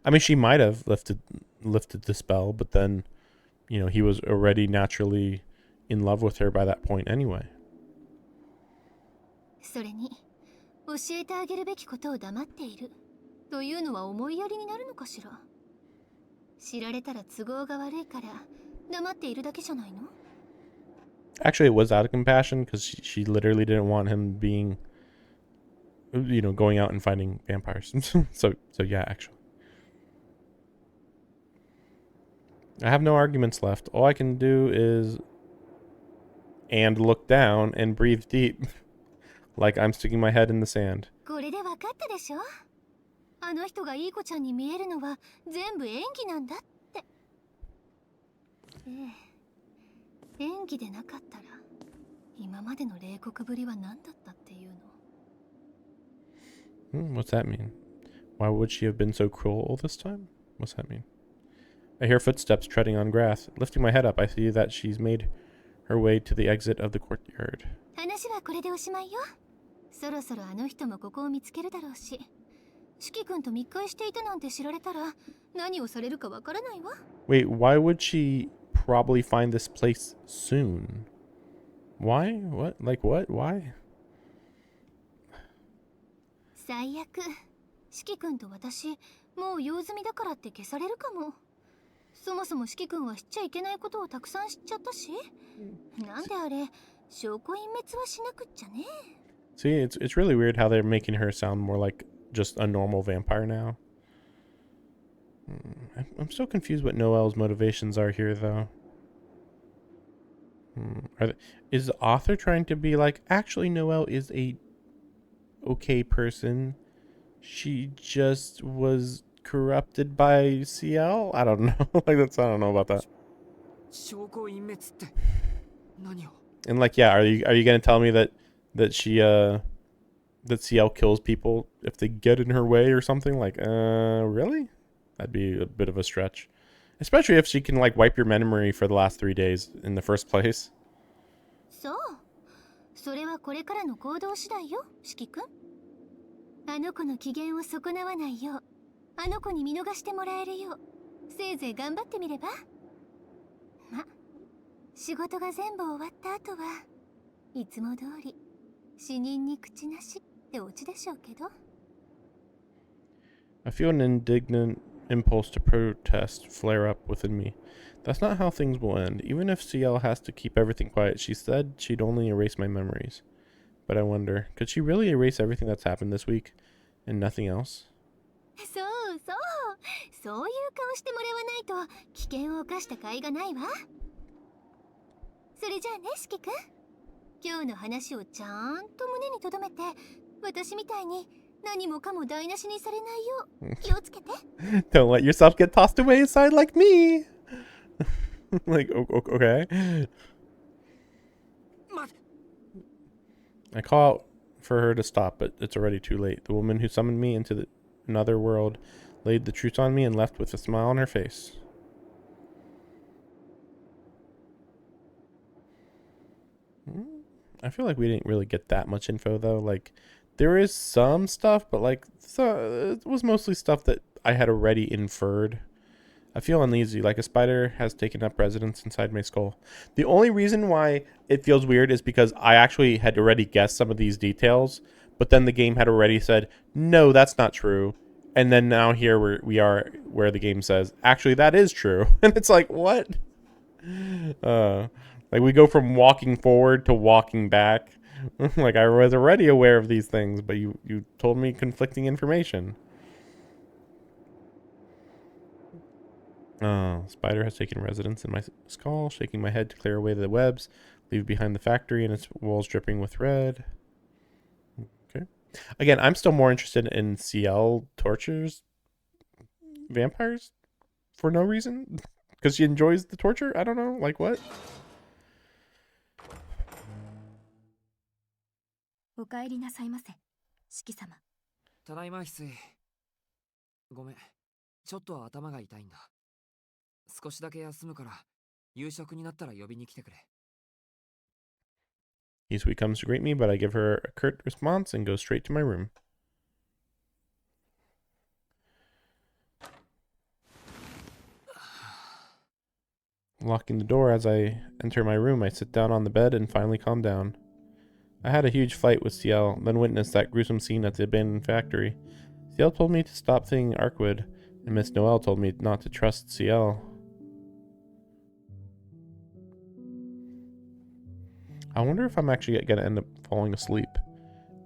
I mean, she might have lifted the spell, but then, you know, he was already naturally in love with her by that point anyway. それに、教えてあげるべきことを黙っているというのは思いやりになるのかしら。知られたら都合が悪いから黙っているだけじゃないの？ Actually, it was out of compassion, because she literally didn't want him being, you know, going out and fighting vampires. so yeah, actually. I have no arguments left. All I can do is and look down and breathe deep, like I'm sticking my head in the sand. これで分かったでしょ？あの人がいい子ちゃんに見えるのは全部演技なんだって。ええ、演技でなかったら今までの冷酷ぶりは何だったっていうの？ What's that mean? Why would she have been so cruel all this time? What's that mean? I hear footsteps treading on grass. Lifting my head up, I see that she's made her way to the exit of the courtyard. 話はこれでおしまいよ。そろそろあの人もここを見つけるだろうし、四季君と密会していたなんて知られたら何をされるかわからないわ。 Wait, why would she probably find this place soon? Why? What? Like what? Why? 最悪、四季君と私もう用済みだからって消されるかも。そもそも四季君は知っちゃいけないことをたくさん知っちゃったし、なんであれ証拠隠滅はしなくっちゃね。 See, it's really weird how they're making her sound more like just a normal vampire now. I'm so confused what Noelle's motivations are here, though. Is the author trying to be like, actually, Noelle is a okay person. She just was corrupted by Ciel? I don't know. I don't know about that. And like, yeah, are you gonna tell me that she that Ciel kills people if they get in her way or something? Like, really? That'd be a bit of a stretch. Especially if she can like wipe your memory for the last 3 days in the first place. そう、それはこれからの行動次第よ、四季君。あの子の機嫌を損なわないよう、あの子に見逃してもらえるよう、せいぜい頑張ってみれば。ま、仕事が全部終わった後はいつも通り死人に口なしってオチでしょうけど。 I feel an indignant impulse to protest flare up within me. That's not how things will end. Even if Ciel has to keep everything quiet, she said she'd only erase my memories. But I wonder, could she really erase everything that's happened this week and nothing else? そうそう、そういう顔してもらわないと危険を冒した甲斐がないわ。それじゃあね、四季君。今日の話をちゃんと胸に留めて、私みたいに何もかも台無しにされないよう気をつけて。 Don't let yourself get tossed away aside like me. Like, okay. 待て。 I call out for her to stop, but it's already too late. The woman who summoned me into another world laid the truth on me and left with a smile on her face. I feel like we didn't really get that much info though. Like, there is some stuff, but like, it was mostly stuff that I had already inferred. I feel uneasy, like a spider has taken up residence inside my skull. The only reason why it feels weird is because I actually had already guessed some of these details, but then the game had already said, no, that's not true. And then now here we are where the game says, actually, that is true. And it's like, what? Like we go from walking forward to walking back. Like I was already aware of these things, but you told me conflicting information. Oh, spider has taken residence in my skull, shaking my head to clear away the webs, leave behind the factory and its walls dripping with red. Okay. Again, I'm still more interested in Ciel tortures vampires for no reason. Because she enjoys the torture? I don't know. Like what? お帰りなさいませ、四季様。ただいま翡翠。ごめん、ちょっと頭が痛いんだ。少しだけ休むから夕食になったら呼びに来てくれ。 Hisui comes to greet me, but I give her a curt response and go straight to my room. Locking the door as I enter my room, I sit down on the bed and finally calm down. I had a huge fight with Ciel, then witnessed that gruesome scene at the abandoned factory. Ciel told me to stop thinking Arkwood, and Miss Noelle told me not to trust Ciel. I wonder if I'm actually going to end up falling asleep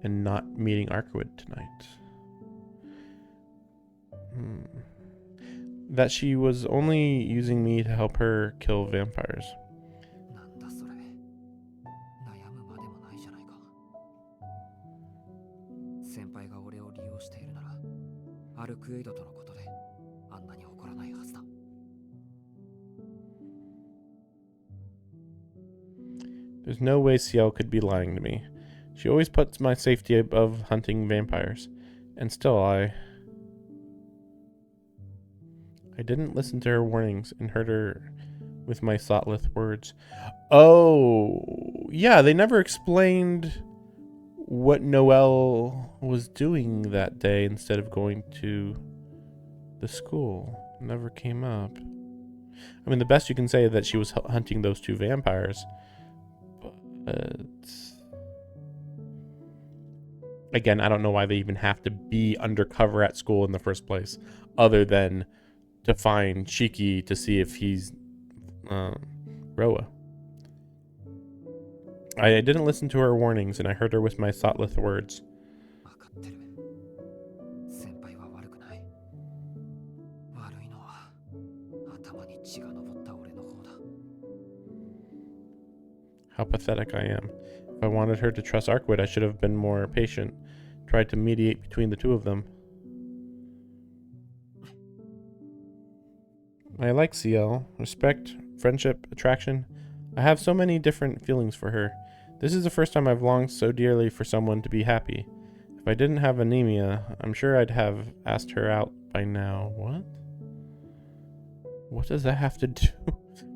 and not meeting Arkwood tonight. That she was only using me to help her kill vampires. なんだそれ。悩むまでもないじゃないか。先輩が俺を利用しているなら、アルクエイドとのことであんなに怒らないはずだ。 There's no way Ciel could be lying to me. She always puts my safety above hunting vampires. And still I didn't listen to her warnings and hurt her with my thoughtless words. Oh, yeah, they never explained what Noelle was doing that day instead of going to the school. Never came up. I mean, the best you can say is that she was hunting those two vampires. But again, I don't know why they even have to be undercover at school in the first place, other than to find Shiki to see if he's Roa. I didn't listen to her warnings, and I hurt her with my thoughtless words. わかってる。先輩は悪くない。悪いのは頭に血が上った俺の方だ。 How pathetic I am. If I wanted her to trust Arkwood, I should have been more patient, tried to mediate between the two of them. I like Ciel. Respect, friendship, attraction. I have so many different feelings for her. This is the first time I've longed so dearly for someone to be happy. If I didn't have anemia, I'm sure I'd have asked her out by now. What? What does that have to do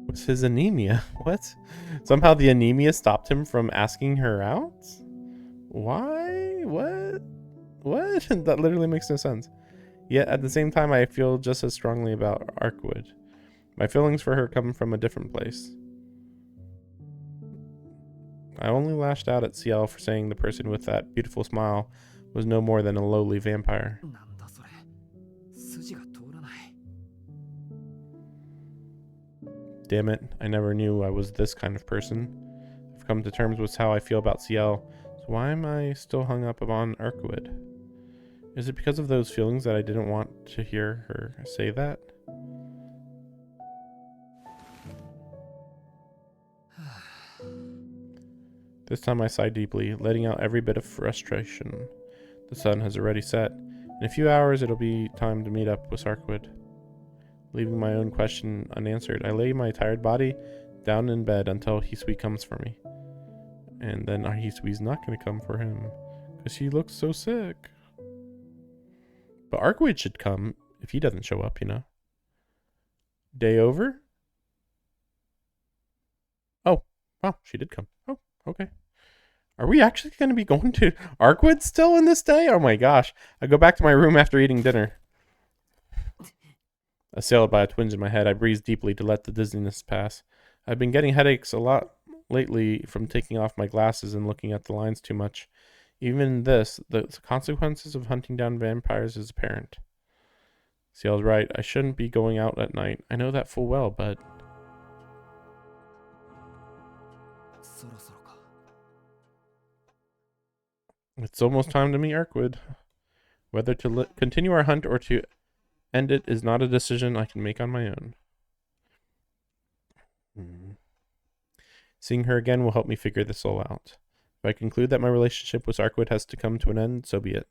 with his anemia? What? Somehow the anemia stopped him from asking her out? Why? What? What? That literally makes no sense. Yet at the same time, I feel just as strongly about Arkwood. My feelings for her come from a different place. I only lashed out at Ciel for saying the person with that beautiful smile was no more than a lowly vampire. なんだそれ。筋が通らない。 Damn it, I never knew I was this kind of person. I've come to terms with how I feel about Ciel, so why am I still hung up on Arkwood? Is it because of those feelings that I didn't want to hear her say that? This time I sigh deeply, letting out every bit of frustration. The sun has already set. In a few hours it'll be time to meet up with Arkwood. leaving my own question unanswered. I lay my tired body down in bed until Hisui comes for me. And then Hisui's not going to come for him because she looks so sick. But Arkwood should come if he doesn't show up, you know. Day over? Oh, wow, she did come. Oh, okay. Are we actually going to be going to Arkwood still in this day? Oh my gosh. I go back to my room after eating dinner. Assailed by a twinge in my head, I breathe deeply to let the dizziness pass. I've been getting headaches a lot lately from taking off my glasses and looking at the lines too much. Even in this, the consequences of hunting down vampires is apparent. Ciel's right. I shouldn't be going out at night. I know that full well, but... It's almost time to meet Arkwood. Whether to continue our hunt or to end it is not a decision I can make on my own. Seeing her again will help me figure this all out. If I conclude that my relationship with Arkwood has to come to an end, so be it.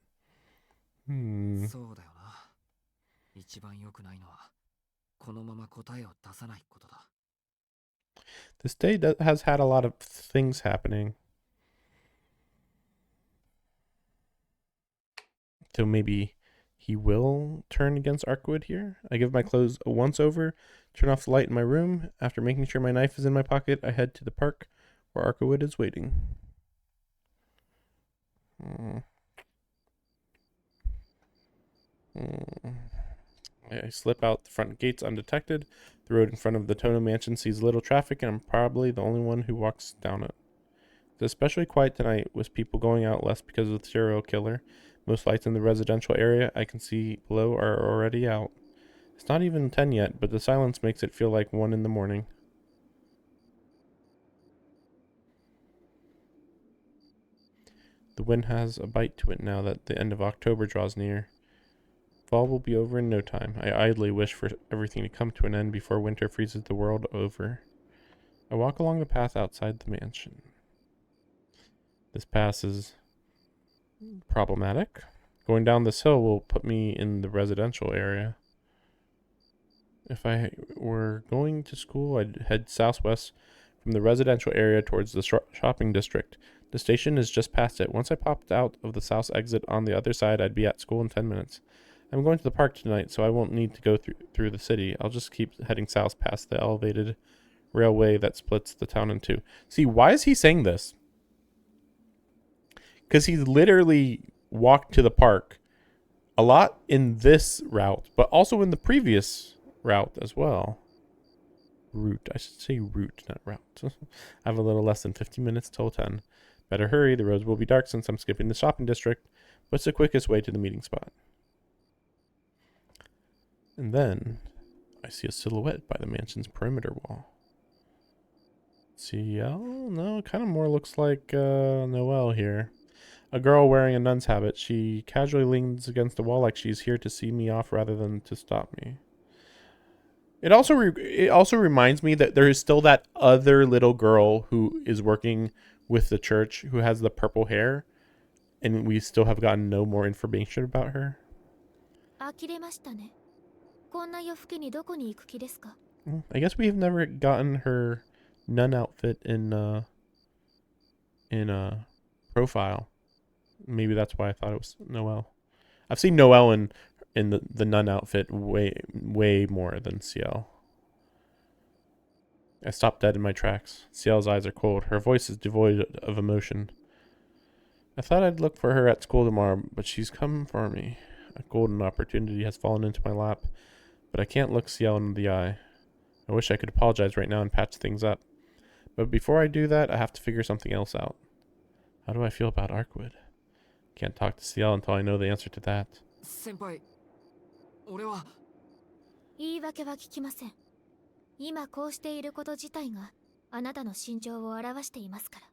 This day has had a lot of things happening. So maybe he will turn against Arkwood here. I give my clothes a once over, turn off the light in my room. After making sure my knife is in my pocket, I head to the park where Arkwood is waiting. I slip out the front gates undetected. The road in front of the Tono mansion sees little traffic, and I'm probably the only one who walks down it. It's especially quiet tonight, with people going out less because of the serial killer. Most lights in the residential area I can see below are already out. It's not even 10 yet, but the silence makes it feel like 1 in the morning. The wind has a bite to it now that the end of October draws near. Fall will be over in no time. I idly wish for everything to come to an end before winter freezes the world over. I walk along the path outside the mansion. This path is problematic. Going down this hill will put me in the residential area. If I were going to school, I'd head southwest from the residential area towards the shopping district. The station is just past it. Once I popped out of the south exit on the other side, I'd be at school in 10 minutes. I'm going to the park tonight, so I won't need to go through the city. I'll just keep heading south past the elevated railway that splits the town in two. See, why is he saying this? Because he literally walked to the park a lot in this route, but also in the previous route as well. Route. I should say route, not route. I have a little less than 15 minutes till 10. Better hurry. The roads will be dark since I'm skipping the shopping district. What's the quickest way to the meeting spot? And then I see a silhouette by the mansion's perimeter wall. Ciel? No, it kind of more looks like Noelle here. A girl wearing a nun's habit. She casually leans against the wall like she's here to see me off rather than to stop me. It also reminds me that there is still that other little girl who is working with the church who has the purple hair, and we still have gotten no more information about her. I guess we have never gotten her nun outfit in profile. Maybe that's why I thought it was Noelle. I've seen Noelle in the nun outfit way more than Ciel. I stop dead in my tracks. Ciel's eyes are cold. Her voice is devoid of emotion. I thought I'd look for her at school tomorrow, but she's come for me. A golden opportunity has fallen into my lap, but I can't look Ciel in the eye. I wish I could apologize right now and patch things up. But before I do that, I have to figure something else out. How do I feel about Arkwood? Can't talk to Ciel until I know the answer to that. 先輩、俺は。言い訳は聞きません。今こうしていること自体があなたの心情を表していますから。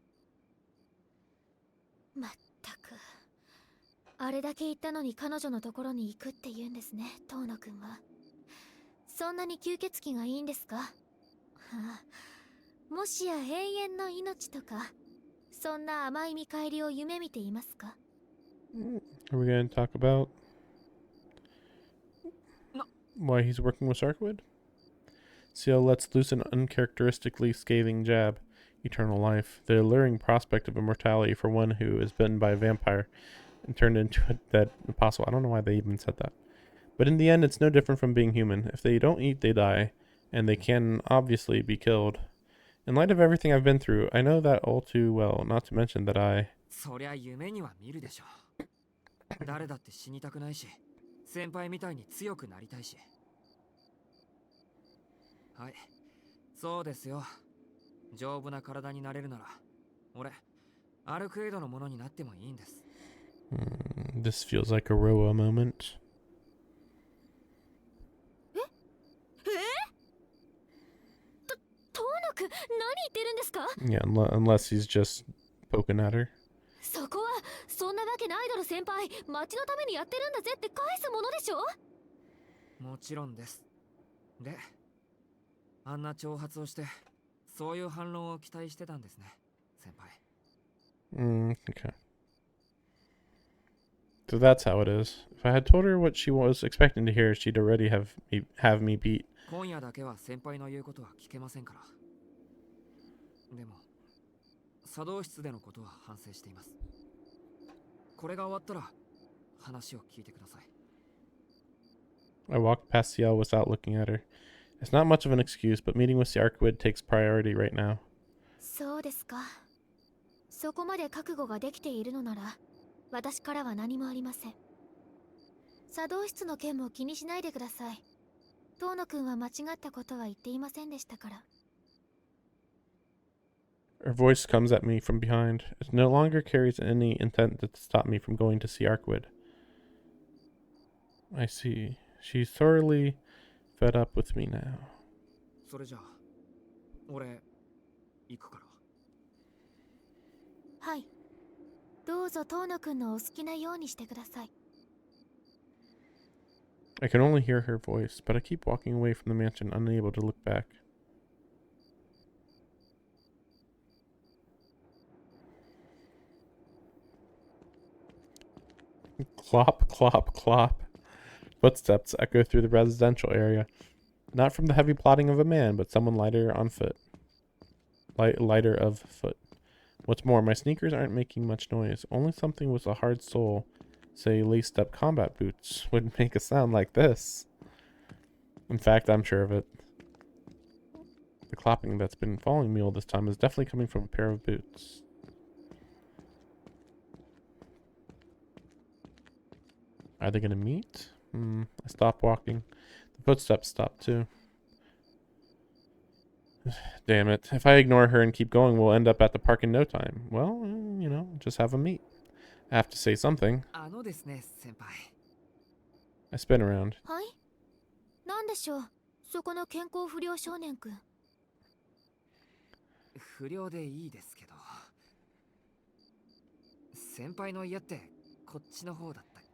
まったく。あれだけ言ったのに彼女のところに行くって言うんですね、遠野くんは。そんなに吸血鬼がいいんですか？はあ、もしや永遠の命とか、そんな甘い見返りを夢見ていますか？ Are we going to talk about Why he's working with Sarkwood? Ciel lets loose an uncharacteristically scathing jab. Eternal life. The alluring prospect of immortality for one who is bitten by a vampire and turned into a dead apostle. I don't know why they even said that. But in the end, it's no different from being human. If they don't eat, they die. And they can obviously be killed. In light of everything I've been through, I know that all too well, not to mention that I... そりゃ夢には見るでしょ。誰だって死にたくないし、先輩みたいに強くなりたいし。はい、そうですよ。丈夫な体になれるなら、俺、アルクエイドのものになってもいいんです。This feels like a Roa moment. 遠野くん、何言ってるんですか？ Yeah, unless he's just poking at her. そこはそんなわけないだろ先輩、町のためにやってるんだぜって返すものでしょ。もちろんです。で、あんな挑発をして、そういう反論を期待してたんですね、先輩。Okay. So that's how it is. If I had told her what she was expecting to hear, she'd already have me beat. 今夜だけは先輩の言うことは聞けませんから。でも、作動室でのことは反省しています。これが終わったら話を聞いてください。I walked past Ciel without looking at her. It's not much of an excuse, but meeting with Sarkwood takes priority right now. そうですか。そこまで覚悟ができているのなら、私からは何もありません。作動室の件も気にしないでください。遠野くんは間違ったことは言っていませんでしたから。Her voice comes at me from behind. It no longer carries any intent to stop me from going to see Arkwood. I see. She's thoroughly fed up with me now. それじゃあ、俺、行くから。はい。どうぞ遠野くんのお好きなようにしてください。I can only hear her voice, but I keep walking away from the mansion, unable to look back. Clop, clop, clop. Footsteps echo through the residential area. Not from the heavy plodding of a man, but someone lighter on foot. Lighter of foot. What's more, my sneakers aren't making much noise. Only something with a hard sole, say laced-up combat boots, would make a sound like this. In fact, I'm sure of it. The clopping that's been following me all this time is definitely coming from a pair of boots. Are they gonna meet? I stop walking. The footsteps stop too. Damn it. If I ignore her and keep going, we'll end up at the park in no time. Well, you know, just have a meet. I have to say something. あのですね、先輩。I spin around. はい。なんでしょう、そこの健康不良少年くん。不良でいいですけど。先輩の家ってこっちの方だったっけ？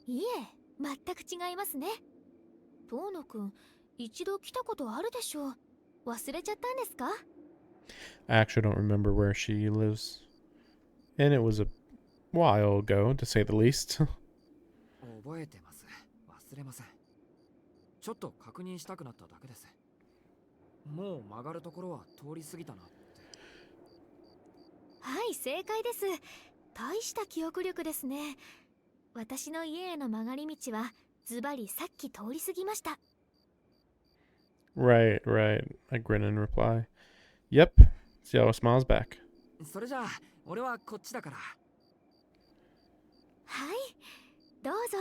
いえ、全く違いますね。遠野くん、一度来たことあるでしょう。忘れちゃったんですか？ I actually don't remember where she lives. And it was a while ago, to say the least. 覚えてます。忘れません。ちょっと確認したくなっただけです。もう曲がるところは通り過ぎたなって。はい、正解です。大した記憶力ですね。私の家への曲がり道はズバリさっき通り過ぎました。Right, right. I grin and reply. Yep. Ciel smiles back. それじゃあ、俺はこっちだから。はい、どうぞ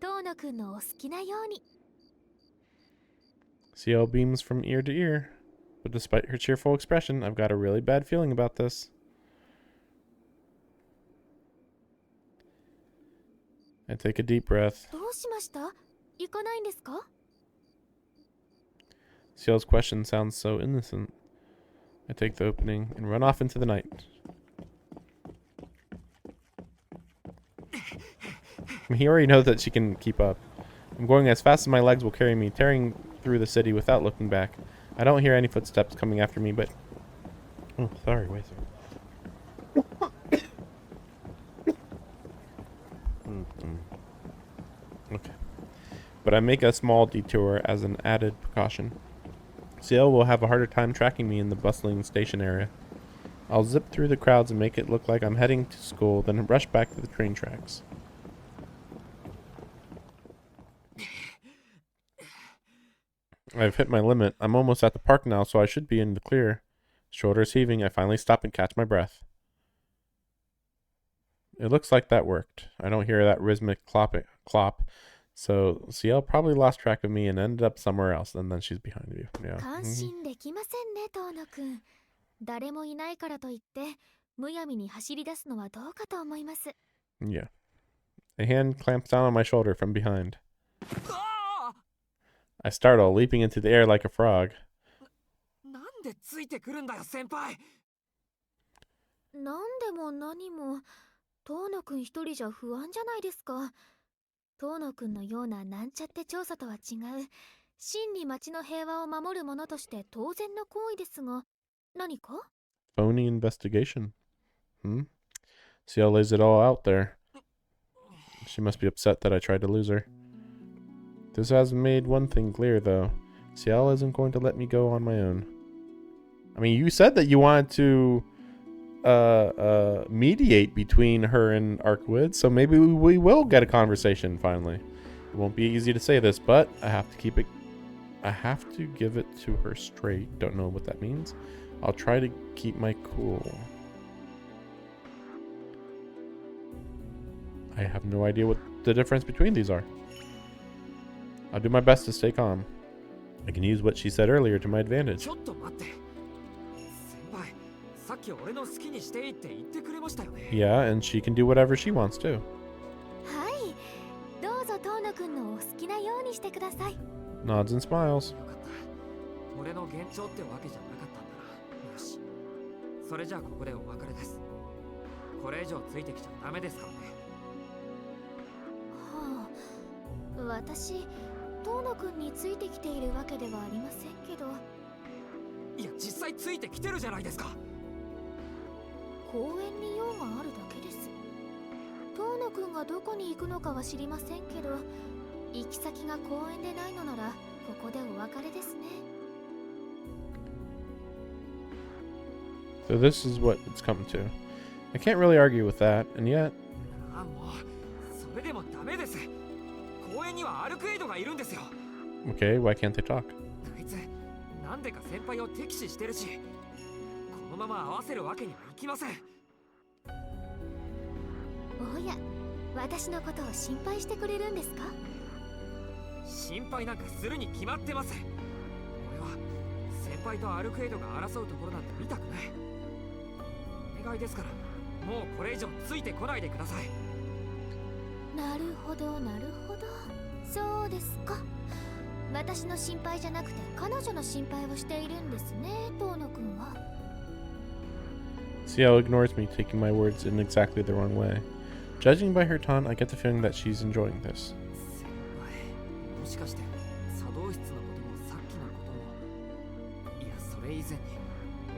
遠野くんのお好きなように。Ciel beams from ear to ear. But despite her cheerful expression, I've got a really bad feeling about this. I take a deep breath. どうしました？行かないんですか？ Ciel's question sounds so innocent. I take the opening and run off into the night. He already knows that she can keep up. I'm going as fast as my legs will carry me, tearing through the city without looking back. I don't hear any footsteps coming after me, but... Oh, sorry, wait a second. Okay. but I make a small detour as an added precaution. Ciel will have a harder time tracking me in the bustling station area. I'll zip through the crowds and make it look like I'm heading to school, then rush back to the train tracks. I've hit my limit. I'm almost at the park now, so I should be in the clear. Shoulders heaving, I finally stop and catch my breath. It looks like that worked. I don't hear that rhythmic clop. So Ciel probably lost track of me and ended up somewhere else, and then she's behind you. Yeah. 感心できませんね、遠野くん。誰もいないからといってむやみに走り出すのはどうかと思います。 Yeah. A hand clamps down on my shoulder from behind. I startle, leaping into the air like a frog. なんでついてくるんだよ、先輩。なんでも何も遠野くん一人じゃ不安じゃないですか。遠野くんのようななんちゃって調査とは違う真に町の平和を守る者として当然の行為ですが、何か Phony investigation. Ciel lays it all out there. She must be upset that I tried to lose her. This has made one thing clear, though. Ciel isn't going to let me go on my own. I mean, you said that you wanted to mediate between her and Arkwood, so maybe we will get a conversation finally. It won't be easy to say this, but I have to give it to her straight. Don't know what that means. I'll try to keep my cool. I have no idea what the difference between these are. I'll do my best to stay calm. I can use what she said earlier to my advantage. ちょっと待って。先輩、さっき俺の好きにしていいって言ってくれましたよね。Yeah, and she can do whatever she wants to. はい、どうぞ遠野くんのお好きなようにしてください。 Nods and smiles. よかった。俺の幻聴ってわけじゃなかったんだな。よし。それじゃあここでお別れです。これ以上ついてきちゃダメですからね。はあ、私遠野くんについてきているわけではありませんけど。いや、実際ついてきてるじゃないですか。公園に用があるだけです。遠野くんがどこに行くのかは知りませんけど、行き先が公園でないのならここでお別れですね。 So this is what it's come to. I can't really argue with that, and yet... あ、もう、それでもダメです。公園にはアルクエイドがいるんですよ。 Okay, why can't they talk? あいつ、なんでか先輩を敵視してるし、このまま合わせるわけにはいきません。おや、私のことを心配してくれるんですか？心配なんかするに決まってます。俺は先輩とアルクエイドが争うところなんて見たくない。お願いですから、もうこれ以上ついてこないでください。なるほどなるほど、そうですか。私の心配じゃなくて彼女の心配をしているんですね、遠野くんは。 Ciel ignores me, taking my words in exactly the wrong way. Judging by her tone, I get the feeling that she's enjoying this. 先輩、もしかして作動室のこともさっきのことも、いやそれ以前に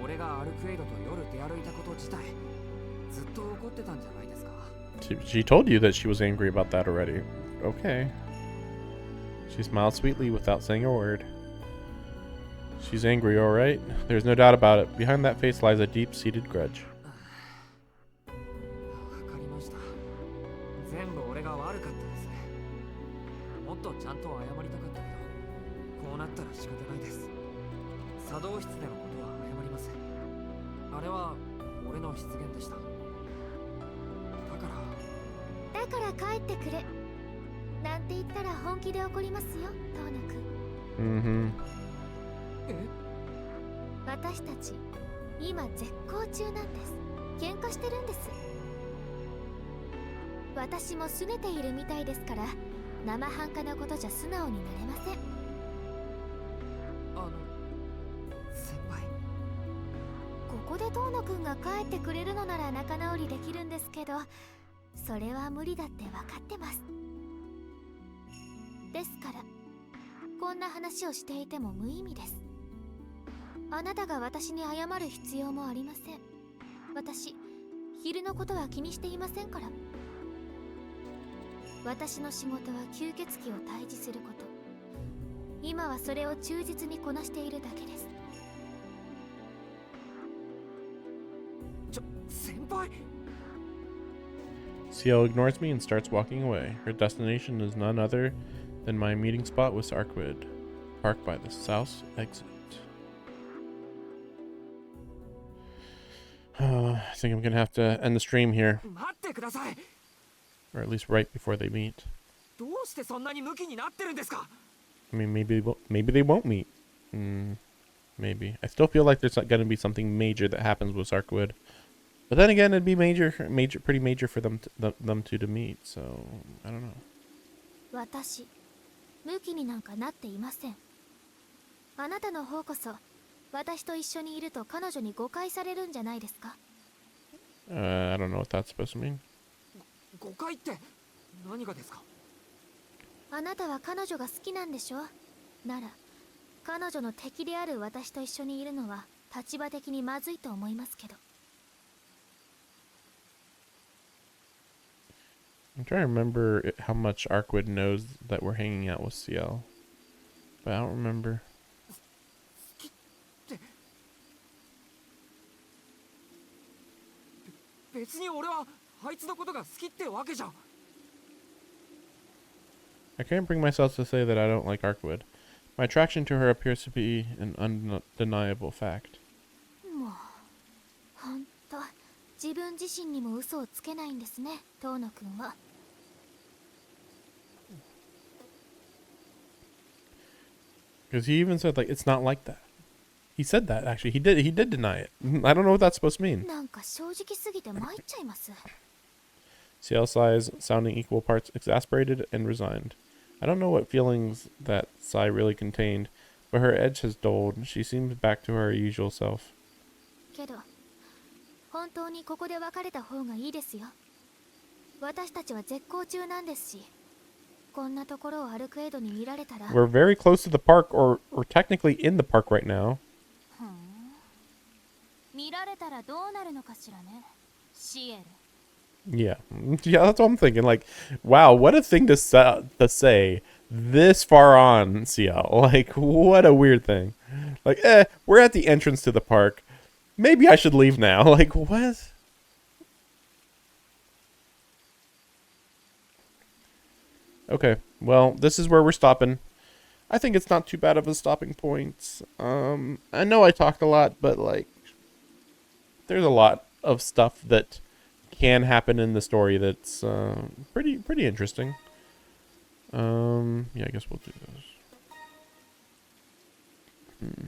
俺がアルクエイドと夜出歩いたこと自体ずっと怒ってたんじゃないですか。 She told you that she was angry about that already. Okay. She smiled sweetly without saying a word. She's angry, all right. There's no doubt about it. Behind that face lies a deep-seated grudge. わかりました。全部俺が悪かったです。もっとちゃんと謝りたかったけど、こうなったら仕方ないです。作動室でのことは謝ります。あれは俺の失言でした。だから帰ってくれなんて言ったら本気で怒りますよ、遠野くん。え？私たち今絶好中なんです。喧嘩してるんです。私も拗ねているみたいですから、生半可なことじゃ素直になれません。先輩、ここで遠野くんが帰ってくれるのなら仲直りできるんですけど、それは無理だって分かってます。ですからこんな話をしていても無意味です。あなたが私に謝る必要もありません。私昼のことは気にしていませんから。私の仕事は吸血鬼を退治すること。今はそれを忠実にこなしているだけです。先輩。 Ciel ignores me and starts walking away. Her destination is none other than my meeting spot with Arkwood, parked by the south exit. I think I'm gonna have to end the stream here, 待ってください。 or at least right before they meet. どうしてそんなにムキになってるんですか。 I mean, maybe they won't meet. Maybe. I still feel like there's gonna be something major that happens with Arkwood. But then again, it'd be pretty major for them two to meet. So I don't know. 私、ムキになんかなっていません。あなたの方こそ、私と一緒にいると彼女に誤解されるんじゃないですか。I don't know what that's supposed to mean. 誤解って何がですか。あなたは彼女が好きなんでしょ。なら、彼女の敵である私と一緒にいるのは立場的にまずいと思いますけど。I'm trying to remember how much Arkwood knows that we're hanging out with Ciel, but I don't remember. 別に俺はあいつのことが好きってわけじゃ。 I can't bring myself to say that I don't like Arkwood. My attraction to her appears to be an undeniable fact. もう、ほんと、自分自身にも嘘をつけないんですね、遠野くんは。Because he even said, like, it's not like that. He said that, actually. He did deny it. I don't know what that's supposed to mean. なんか正直すぎて参っちゃいます。 Ciel sighs, sounding equal parts exasperated and resigned. I don't know what feelings that sigh really contained, but her edge has dulled. She seems back to her usual self. けど、本当にここで別れた方がいいですよ。私たちは絶好中なんですし、こんなところを歩くエドに見られたら。We're very close to the park, or technically in the park right now. 見られたらどうなるのかしらね、シエル。 Yeah, that's what I'm thinking. Like, wow, what a thing to say this far on, Ciel. Like, what a weird thing. Like, we're at the entrance to the park. Maybe I should leave now. Like, what? Okay, well, this is where we're stopping. I think it's not too bad of a stopping point. I know I talked a lot, but, like, there's a lot of stuff that can happen in the story that's pretty interesting. Yeah, I guess we'll do this.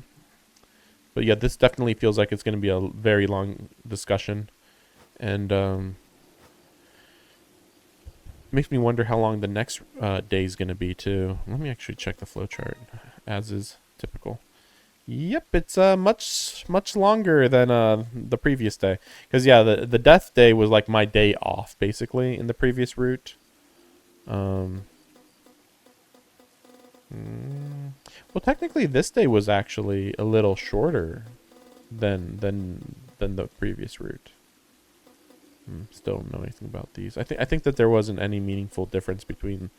But yeah, this definitely feels like it's going to be a very long discussion, and makes me wonder how long the next day is going to be too. Let me actually check the flowchart, as is typical. Yep, it's much longer than the previous day. Because yeah, the death day was like my day off basically in the previous route. Well, technically this day was actually a little shorter than the previous route. Still don't know anything about these. I think that there wasn't any meaningful difference between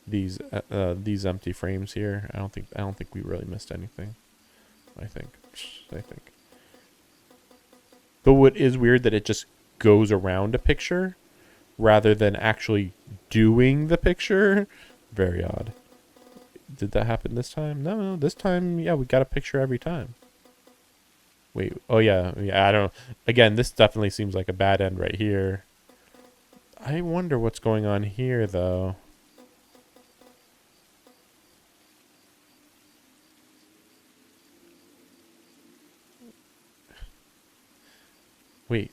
these empty frames here. I don't think we really missed anything. I think. Though it is weird that it just goes around a picture rather than actually doing the picture. Very odd. Did that happen this time? No, this time, yeah, we got a picture every time. Wait, oh yeah, I don't know. Again, this definitely seems like a bad end right here. I wonder what's going on here, though. Wait,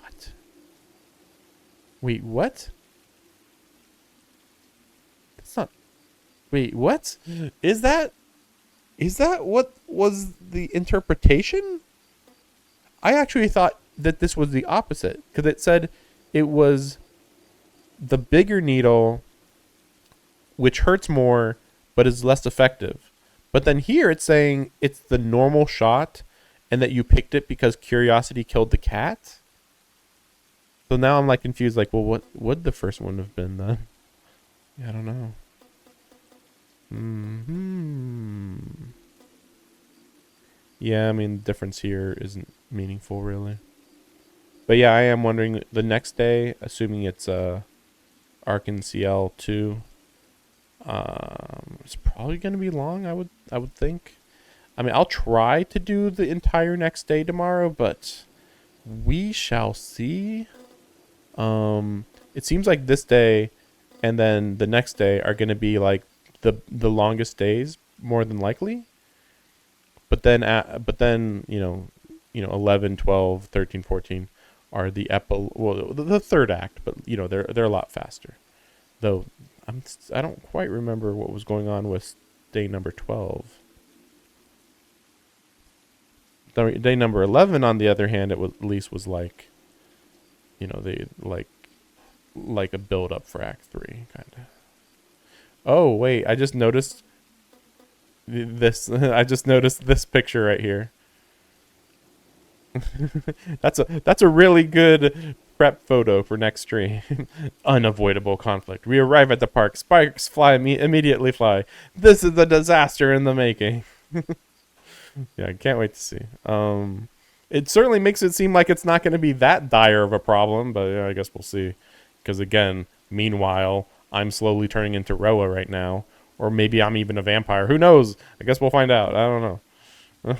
what? Wait, what? That's not... Wait, what? Is that what was the interpretation? I actually thought that this was the opposite, because it said it was the bigger needle, which hurts more, but is less effective. But then here it's saying it's the normal shot, and that you picked it because curiosity killed the cat? So now I'm like confused, like, well, what would the first one have been then? Yeah, I don't know. Hmm. Yeah, I mean, the difference here isn't meaningful, really. But yeah, I am wondering the next day, assuming it's Arc and CL 2, it's probably going to be long. I would think. I mean, I'll try to do the entire next day tomorrow, but we shall see. It seems like this day and then the next day are going to be like the longest days, more than likely. But then 11, 12, 13, 14 are the third act, but they're a lot faster. Though I don't quite remember what was going on with day number 12. Day number 11, on the other hand, at least was like, they like a build up for Act 3 kind of. Oh, wait, I just noticed this I just noticed this picture right here. That's a really good prep photo for next stream. Unavoidable conflict. We arrive at the park. Sparks immediately fly. This is the disaster in the making. Yeah, I can't wait to see. It certainly makes it seem like it's not going to be that dire of a problem, but yeah, I guess we'll see. Because again, meanwhile, I'm slowly turning into Roa right now, or maybe I'm even a vampire. Who knows? I guess we'll find out. I don't know.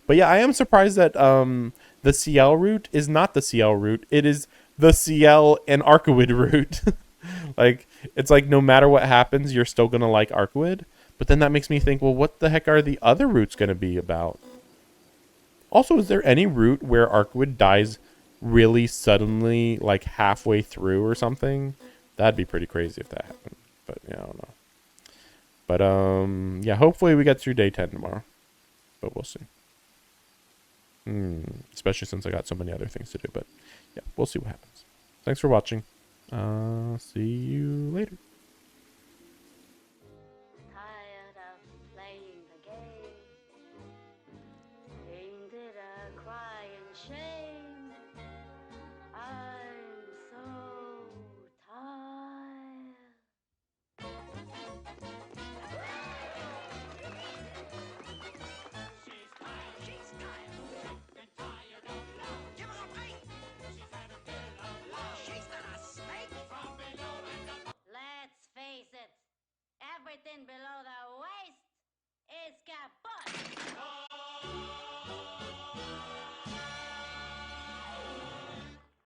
But yeah, I am surprised that the Ciel route is not the Ciel route. It is the Ciel and Arcuid route. Like, it's like no matter what happens, you're still gonna like Arcuid. But then that makes me think, well, what the heck are the other routes gonna be about? Also, is there any route where Arcuid dies really suddenly, like halfway through or something? That'd be pretty crazy if that happened. But yeah, I don't know. But yeah, hopefully we get through day 10 tomorrow. But we'll see. Especially since I got so many other things to do. But yeah, we'll see what happens. Thanks for watching. See you later. Tired of playing the game. Ain't it a crying shame? I'm so tired. Let's face it, everything below the waist is kaput.